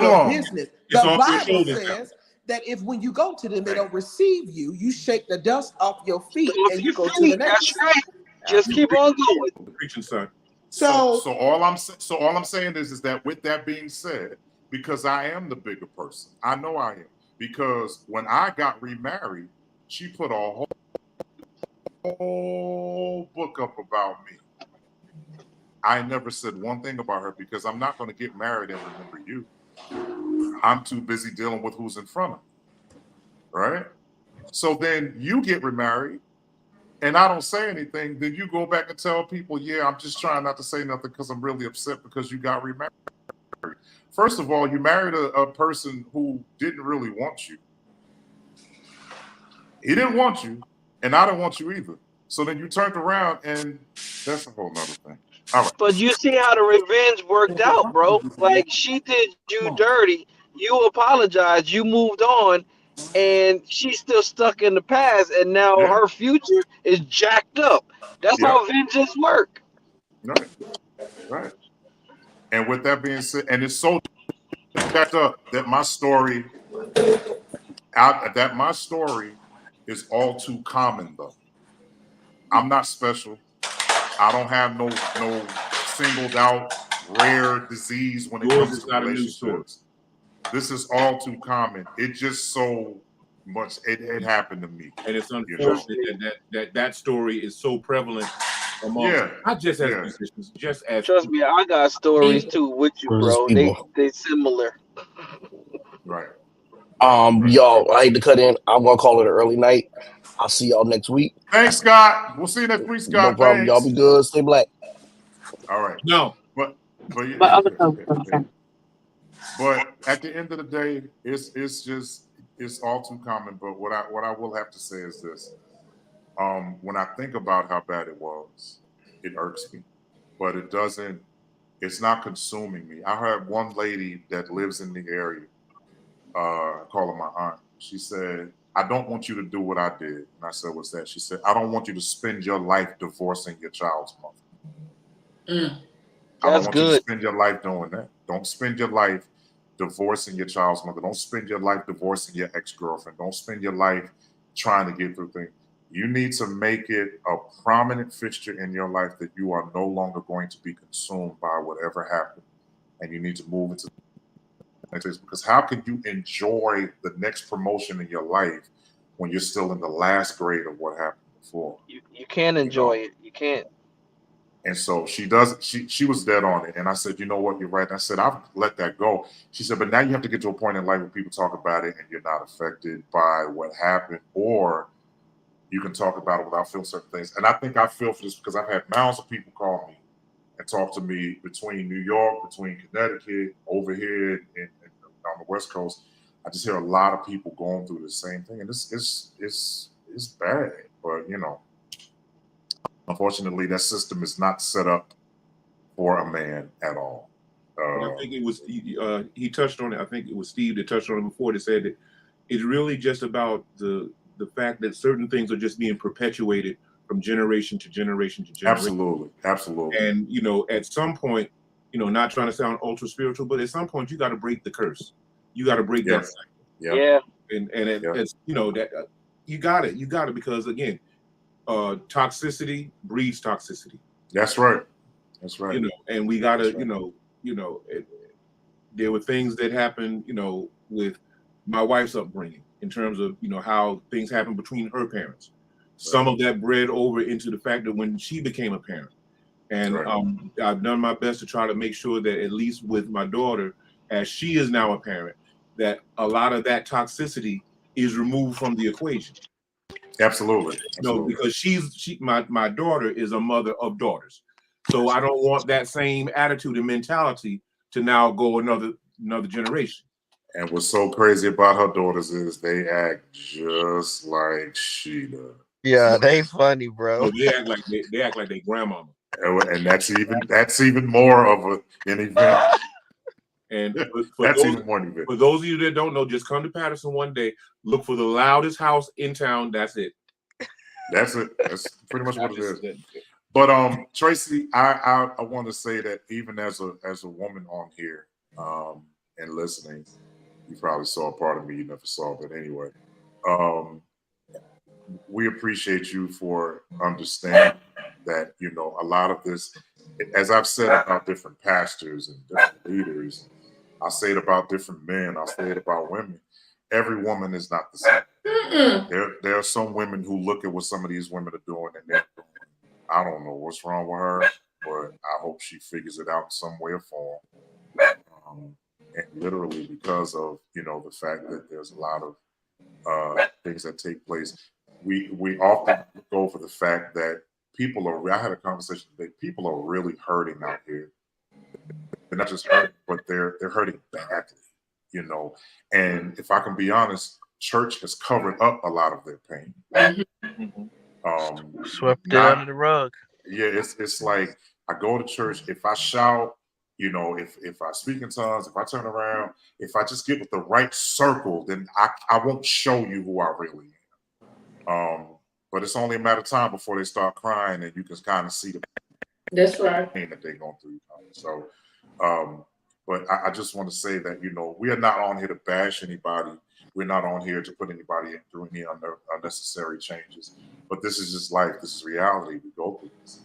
S1: Problem.
S5: business.
S3: It's
S5: The
S3: on your
S5: Bible
S3: shoulders now.
S5: says that if when you go to them, they
S1: Hey,
S5: don't receive you, you shake the dust off your feet
S6: Off
S5: and you
S6: your
S5: go to the
S6: feet. That's
S5: next.
S6: right. Just
S3: You
S6: keep on going.
S3: preaching, son.
S5: So
S1: So all I'm saying is that with that being said, because I am the bigger person, I know I am. Because when I got remarried, she put a whole book up about me. I never said one thing about her because I'm not going to get married and remember you. I'm too busy dealing with who's in front of me, right? So then you get remarried and I don't say anything. Then you go back and tell people, yeah, I'm just trying not to say nothing because I'm really upset because you got remarried. First of all, you married a person who didn't really want you. He didn't want you, and I didn't want you either. So then you turned around, and that's a whole nother thing. All right.
S6: But you see how the revenge worked out, bro. Like she did you dirty, you apologized, you moved on, and she's still stuck in the past, and now
S1: Yeah.
S6: her future is jacked up. That's
S1: Yeah.
S6: how vengeance work.
S1: Right. Right. And with that being said, and it's so jacked up that my story is all too common though. I'm not special. I don't have no singled out rare disease when it comes to relationships. This is all too common. It just so much it happened to me.
S3: And it's unfortunate that story is so prevalent amongst not just as musicians, just as
S6: trust me, I got stories too with you, bro. They similar.
S1: Right.
S4: Y'all, I hate to cut in. I'm gonna call it an early night. I'll see y'all next week.
S1: Thanks, Scott. We'll see you next week, Scott.
S4: No problem.
S1: Thanks.
S4: Y'all be good. Stay black.
S1: All right.
S3: No.
S1: But at the end of the day, it's all too common. But what I will have to say is this. When I think about how bad it was, it irks me. But it's not consuming me. I heard one lady that lives in the area, I call her my aunt. She said, I don't want you to do what I did. And I said, what's that? She said, I don't want you to spend your life divorcing your child's mother. I don't want you to spend your life doing that. Don't spend your life divorcing your child's mother. Don't spend your life divorcing your ex-girlfriend. Don't spend your life trying to get through things. You need to make it a prominent fixture in your life that you are no longer going to be consumed by whatever happened. And you need to move into because how can you enjoy the next promotion in your life when you're still in the last grade of what happened before?
S6: You can't enjoy it. You can't.
S1: And so she was dead on it. And I said, you know what, you're right. And I said, I've let that go. She said, but now you have to get to a point in life where people talk about it and you're not affected by what happened, or you can talk about it without feeling certain things. And I think I feel for this because I've had mounds of people call me and talk to me between New York, between Connecticut, over here and on the West Coast. I just hear a lot of people going through the same thing, and it's bad. But unfortunately, that system is not set up for a man at all.
S3: I think it was he touched on it. I think it was Steve that touched on it before. That said that it's really just about the fact that certain things are just being perpetuated from generation to generation to generation.
S1: Absolutely.
S3: And at some point, not trying to sound ultra spiritual, but at some point you got to break the curse. You got to break that cycle.
S6: Yeah.
S3: And it's that you got it because again, toxicity breeds toxicity.
S1: That's right.
S3: And we got to there were things that happened with my wife's upbringing in terms of how things happened between her parents. Some of that bred over into the fact that when she became a parent, and I've done my best to try to make sure that at least with my daughter, as she is now a parent, that a lot of that toxicity is removed from the equation.
S1: Absolutely.
S3: Because my daughter is a mother of daughters, so I don't want that same attitude and mentality to now go another generation.
S1: And what's so crazy about her daughters is they act just like she does.
S6: Yeah, they funny, bro.
S3: So they act like they grandmama.
S1: And that's even more of an event.
S3: And
S1: for
S3: those of you that don't know, just come to Patterson one day, look for the loudest house in town. That's it.
S1: That's pretty much what it is. But Tracy, I want to say that even as a woman on here and listening, you probably saw a part of me you never saw, but anyway, we appreciate you for understanding that a lot of this, as I've said about different pastors and different leaders, I say it about different men, I say it about women. Every woman is not the same. There are some women who look at what some of these women are doing and they're going, I don't know what's wrong with her, but I hope she figures it out in some way or form. And literally because of the fact that there's a lot of things that take place. We often go over the fact that people are. I had a conversation today. People are really hurting out here. They're not just hurting, but they're hurting badly. You know, and if I can be honest, church has covered up a lot of their pain.
S6: Swept it under the rug.
S1: Yeah, it's like I go to church. If I shout, you know, if I speak in tongues, if I turn around, if I just get with the right circle, then I won't show you who I really am. But it's only a matter of time before they start crying, and you can kind of see the
S2: That's right.
S1: pain that they're going through. So, but I just want to say that, you know, we are not on here to bash anybody. We're not on here to put anybody through any unnecessary changes. But this is just life. This is reality. We go through this.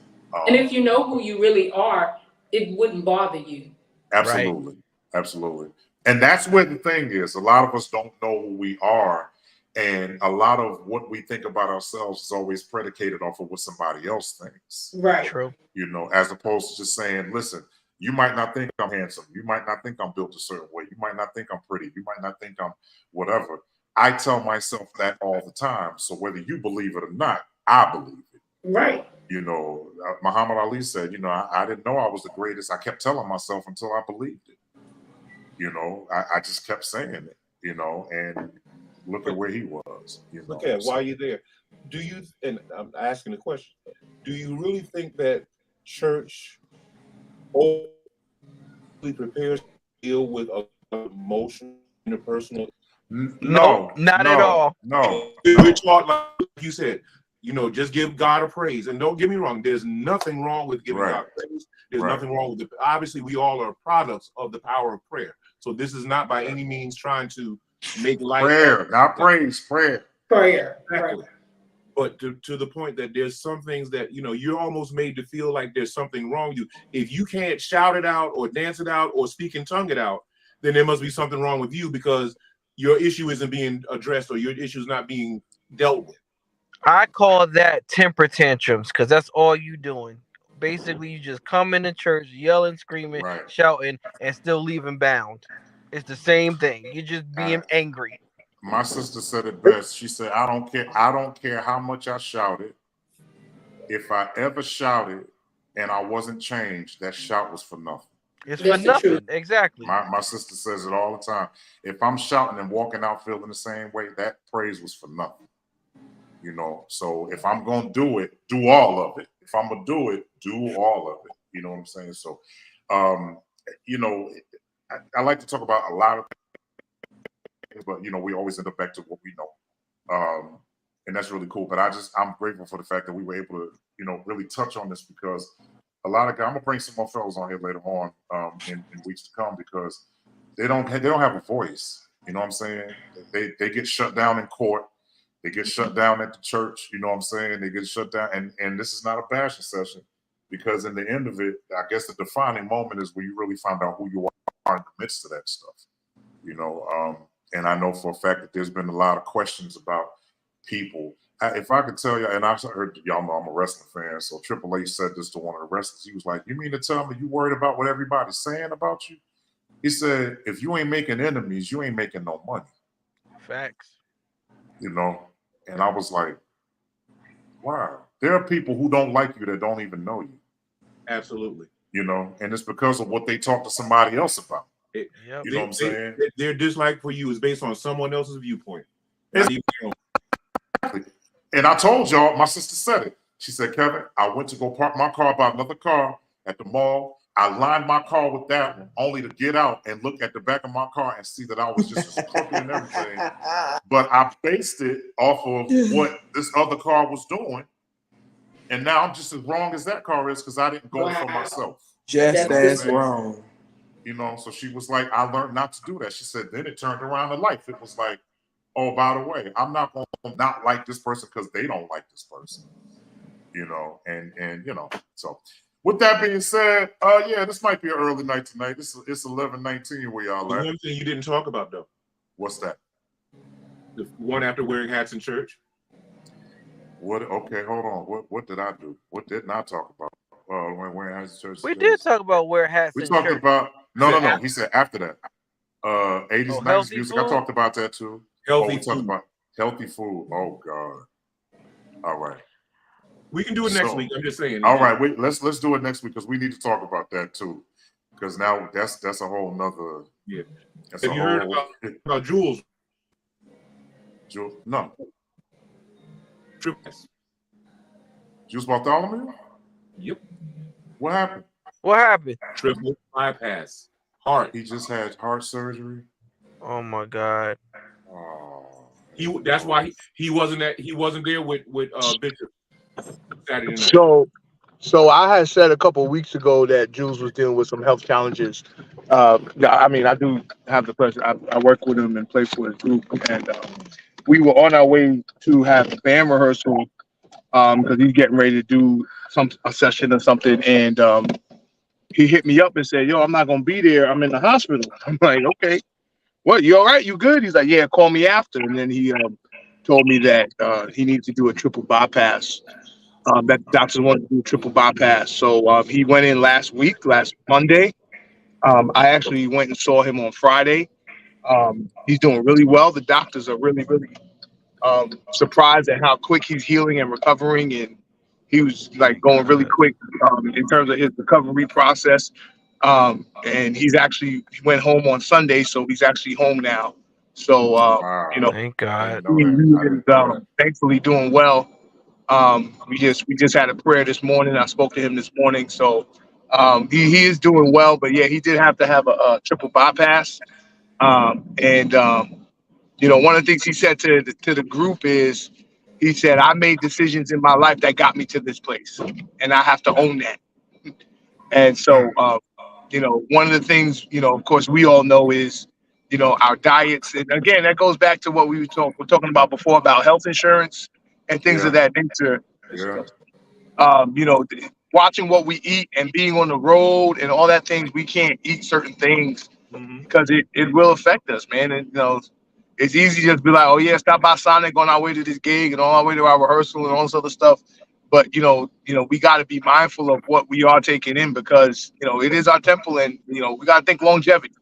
S2: And if you know who you really are, it wouldn't bother you.
S1: Absolutely. Right. Absolutely. And that's where the thing is. A lot of us don't know who we are. And a lot of what we think about ourselves is always predicated off of what somebody else thinks.
S2: Right.
S6: True.
S1: You know, as opposed to just saying, listen, you might not think I'm handsome. You might not think I'm built a certain way. You might not think I'm pretty. You might not think I'm whatever. I tell myself that all the time. So whether you believe it or not, I believe it.
S2: Right.
S1: You know, Muhammad Ali said, you know, I didn't know I was the greatest. I kept telling myself until I believed it. You know, I just kept saying it, you know, and look at where he was. You know?
S3: Look at while you're there. Do you, and I'm asking the question, do you really think that church only prepares to deal with emotional, interpersonal?
S6: No, not at all.
S1: No.
S3: We're taught, like you said, you know, just give God a praise. And don't get me wrong, there's nothing wrong with giving God praise. There's nothing wrong with it. Obviously, we all are products of the power of prayer. So this is not by any means trying to make life
S1: prayer, not praise, prayer.
S2: Prayer.
S3: Exactly.
S2: Right.
S3: But to the point that there's some things that, you know, you're almost made to feel like there's something wrong with you. If you can't shout it out or dance it out or speak in tongue it out, then there must be something wrong with you because your issue isn't being addressed or your issue is not being dealt with.
S6: I call that temper tantrums because that's all you doing. Basically, you just come into church, yelling, screaming, shouting, and still leaving bound. It's the same thing. You're just being angry.
S1: My sister said it best. She said, I don't care how much I shouted. If I ever shouted and I wasn't changed, that shout was for nothing.
S6: It's for nothing. Exactly.
S1: My sister says it all the time. If I'm shouting and walking out feeling the same way, that praise was for nothing. You know, so if I'm going to do it, do all of it. If I'm going to do it, do all of it. You know what I'm saying? So, you know, I like to talk about a lot of things, but, you know, we always end up back to what we know. And that's really cool. But I'm grateful for the fact that we were able to, you know, really touch on this because a lot of guys, I'm going to bring some more fellows on here later on in weeks to come because they don't have a voice. You know what I'm saying? They get shut down in court. They get shut down at the church, you know what I'm saying? They get shut down. And this is not a bashing session because in the end of it, I guess the defining moment is where you really find out who you are in the midst of that stuff, you know? And I know for a fact that there's been a lot of questions about people. If I could tell you, and I heard y'all know I'm a wrestling fan, so Triple H said this to one of the wrestlers. He was like, you mean to tell me you worried about what everybody's saying about you? He said, if you ain't making enemies, you ain't making no money.
S6: Facts.
S1: You know? And I was like, wow, there are people who don't like you that don't even know you.
S3: Absolutely.
S1: You know, and it's because of what they talk to somebody else about. You know what I'm saying?
S3: Their dislike for you is based on someone else's viewpoint.
S1: Exactly. And I told y'all, my sister said it. She said, Kevin, I went to go park my car by another car at the mall. I lined my car with that one only to get out and look at the back of my car and see that I was just as crooked and everything. But I based it off of what this other car was doing. And now I'm just as wrong as that car is because I didn't go for myself.
S5: Just as wrong.
S1: You know, so she was like, I learned not to do that. She said, then it turned around to life. It was like, oh, by the way, I'm not going to not like this person because they don't like this person. You know, and you know, so. With that being said, yeah, this might be an early night tonight. It's 11:19 where y'all at.
S3: One thing you didn't talk about though.
S1: What's that?
S3: The one after wearing hats in church.
S1: What? Okay, hold on. What did I do? What didn't I talk about? When wearing hats in church.
S6: We did talk about wear hats in church.
S1: We talked about no. He said after that. 80s, 90s music.
S6: Food?
S1: I talked about that too.
S3: Healthy
S1: we talked
S3: food.
S1: about Healthy food. Oh God. All right.
S3: We can do it next week. I'm just saying.
S1: All right, let's do it next week because we need to talk about that too. Because now that's a whole nother.
S3: Yeah. Have you heard about Jules?
S1: Jules? No.
S3: Jules
S1: Bartholomew?
S3: Yep.
S1: What happened?
S6: What happened?
S3: Triple bypass. Heart.
S1: He just had heart surgery.
S6: Oh my God.
S1: Oh.
S3: That's why he wasn't there with Bishop Saturday night.
S8: So I had said a couple of weeks ago that Jules was dealing with some health challenges. I mean, I do have the pleasure. I work with him and play for his group, and we were on our way to have a band rehearsal because he's getting ready to do a session or something, and he hit me up and said, "Yo, I'm not gonna be there. I'm in the hospital." I'm like, "Okay, what? You all right? You good?" He's like, "Yeah, call me after." And then he told me that he needs to do a triple bypass. That doctors want to do a triple bypass. So he went in last Monday. I actually went and saw him on Friday. He's doing really well. The doctors are really, really surprised at how quick he's healing and recovering. And he was like going really quick in terms of his recovery process. And he went home on Sunday, so he's actually home now. So,
S6: Thank God.
S8: he is thankfully doing well. We just had a prayer this morning. I spoke to him this morning, so he is doing well. But yeah, he did have to have a triple bypass. And one of the things he said to the group is, he said, "I made decisions in my life that got me to this place, and I have to own that." And so, one of the things, of course, we all know is, our diets. And again, that goes back to what we're talking about before about health insurance and things of that nature. Watching what we eat and being on the road and all that things, we can't eat certain things because it will affect us, man. And it's easy to just be like, "Oh yeah, stop by Sonic on our way to this gig and on our way to our rehearsal and all this other stuff." But we got to be mindful of what we are taking in because it is our temple, and we got to think longevity.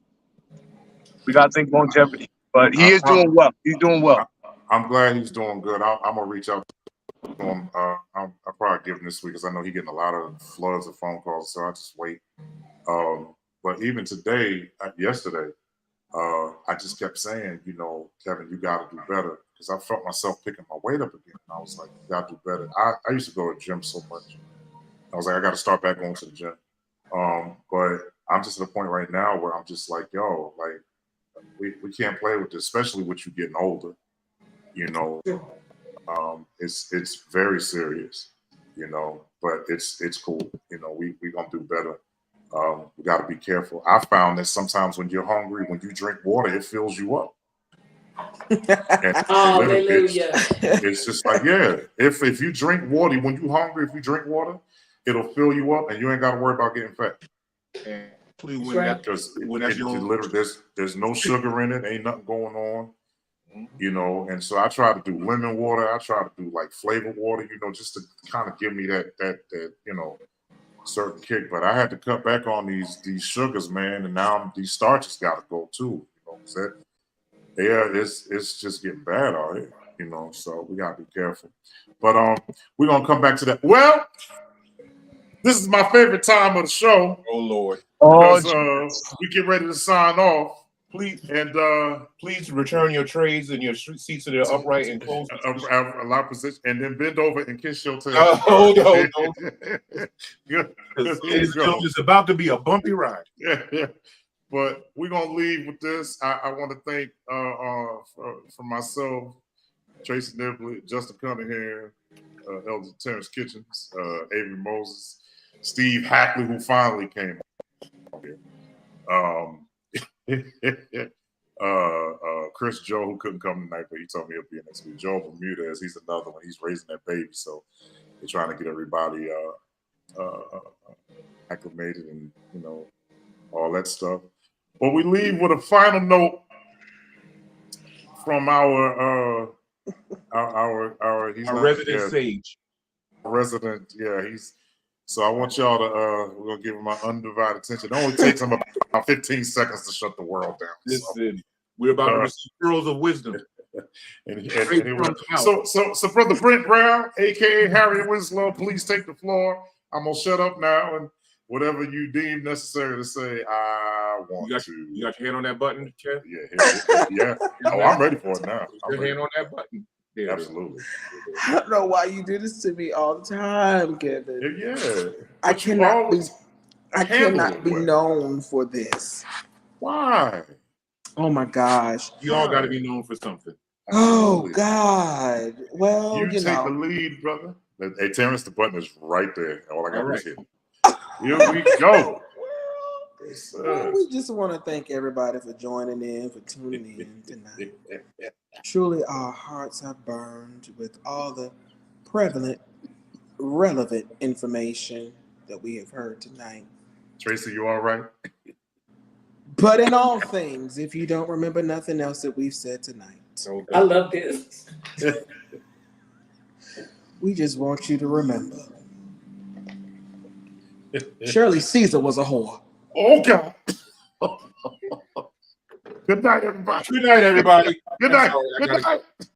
S8: But he is doing well. He's doing well.
S1: I'm glad he's doing good. I'm gonna reach out to him. I'll probably give him this week because I know he's getting a lot of floods of phone calls, so I'll just wait. But even yesterday, I just kept saying, Kevin, you got to do better because I felt myself picking my weight up again. And I was like, you got to do better. I used to go to the gym so much. I was like, I got to start back going to the gym. But I'm just at a point right now where I'm just like, yo, like we can't play with this, especially with you getting older. It's very serious, but it's cool. We gonna do better. We got to be careful. I found that sometimes when you're hungry, when you drink water, it fills you up.
S2: Hallelujah.
S1: It's just like, yeah, if you drink water, when you're hungry, if you drink water, it'll fill you up and you ain't got to worry about getting fat. Because there's no sugar in it, ain't nothing going on. And so I try to do lemon water. I try to do like flavored water, just to kind of give me that certain kick. But I had to cut back on these sugars, man, and now these starches got to go too. It's just getting bad out here. So we got to be careful. But we're gonna come back to that. Well, this is my favorite time of the show.
S3: Oh Lord!
S1: Because we get ready to sign off.
S3: Please return your trays and your seats to their upright and close.
S1: A lot of position, and then bend over and kiss your tail.
S3: Oh no! It's about to be a bumpy ride.
S1: Yeah. But we're gonna leave with this. I want to thank for myself, Tracy Niblett, Justin Cunningham, Elder Terrence Kitchens, Avery Moses, Steve Hackley, who finally came on here. Chris Joe, who couldn't come tonight, but he told me he'll be in next week. Joe Bermudez, he's another one. He's raising that baby, so they're trying to get everybody acclimated and all that stuff. But we leave with a final note from our
S3: resident sage.
S1: Resident, yeah, so I want y'all to we're gonna give him my undivided attention. It only takes him about 15 seconds to shut the world down.
S3: Listen, we're about to receive pearls of wisdom.
S1: So Brother Brent Brown, aka Harry Winslow, please take the floor. I'm gonna shut up now, and whatever you deem necessary to say, I want to.
S3: You got your hand on that button, Kev?
S1: Yeah. Oh, I'm ready for it now.
S3: Your hand on that button. Yeah,
S1: absolutely.
S5: I don't know why you do this to me all the time, Kevin.
S1: Yeah.
S5: I cannot be known for this.
S1: Why?
S5: Oh my gosh.
S3: You all got to be known for something.
S5: Oh God. Well,
S1: you take
S5: know.
S1: the lead, brother. Hey, Terrence, the button is right there. All I got to do is hit. Here we go.
S5: Well, we just want to thank everybody for joining in, for tuning in tonight. Truly, our hearts are burned with all the prevalent, relevant information that we have heard tonight.
S1: Tracy, you all right?
S5: But in all things, if you don't remember nothing else that we've said tonight,
S2: I love this.
S5: We just want you to remember. Shirley Caesar was a whore.
S1: Oh, God. Good night, everybody.
S3: Good night, everybody.
S1: Good night. Good night.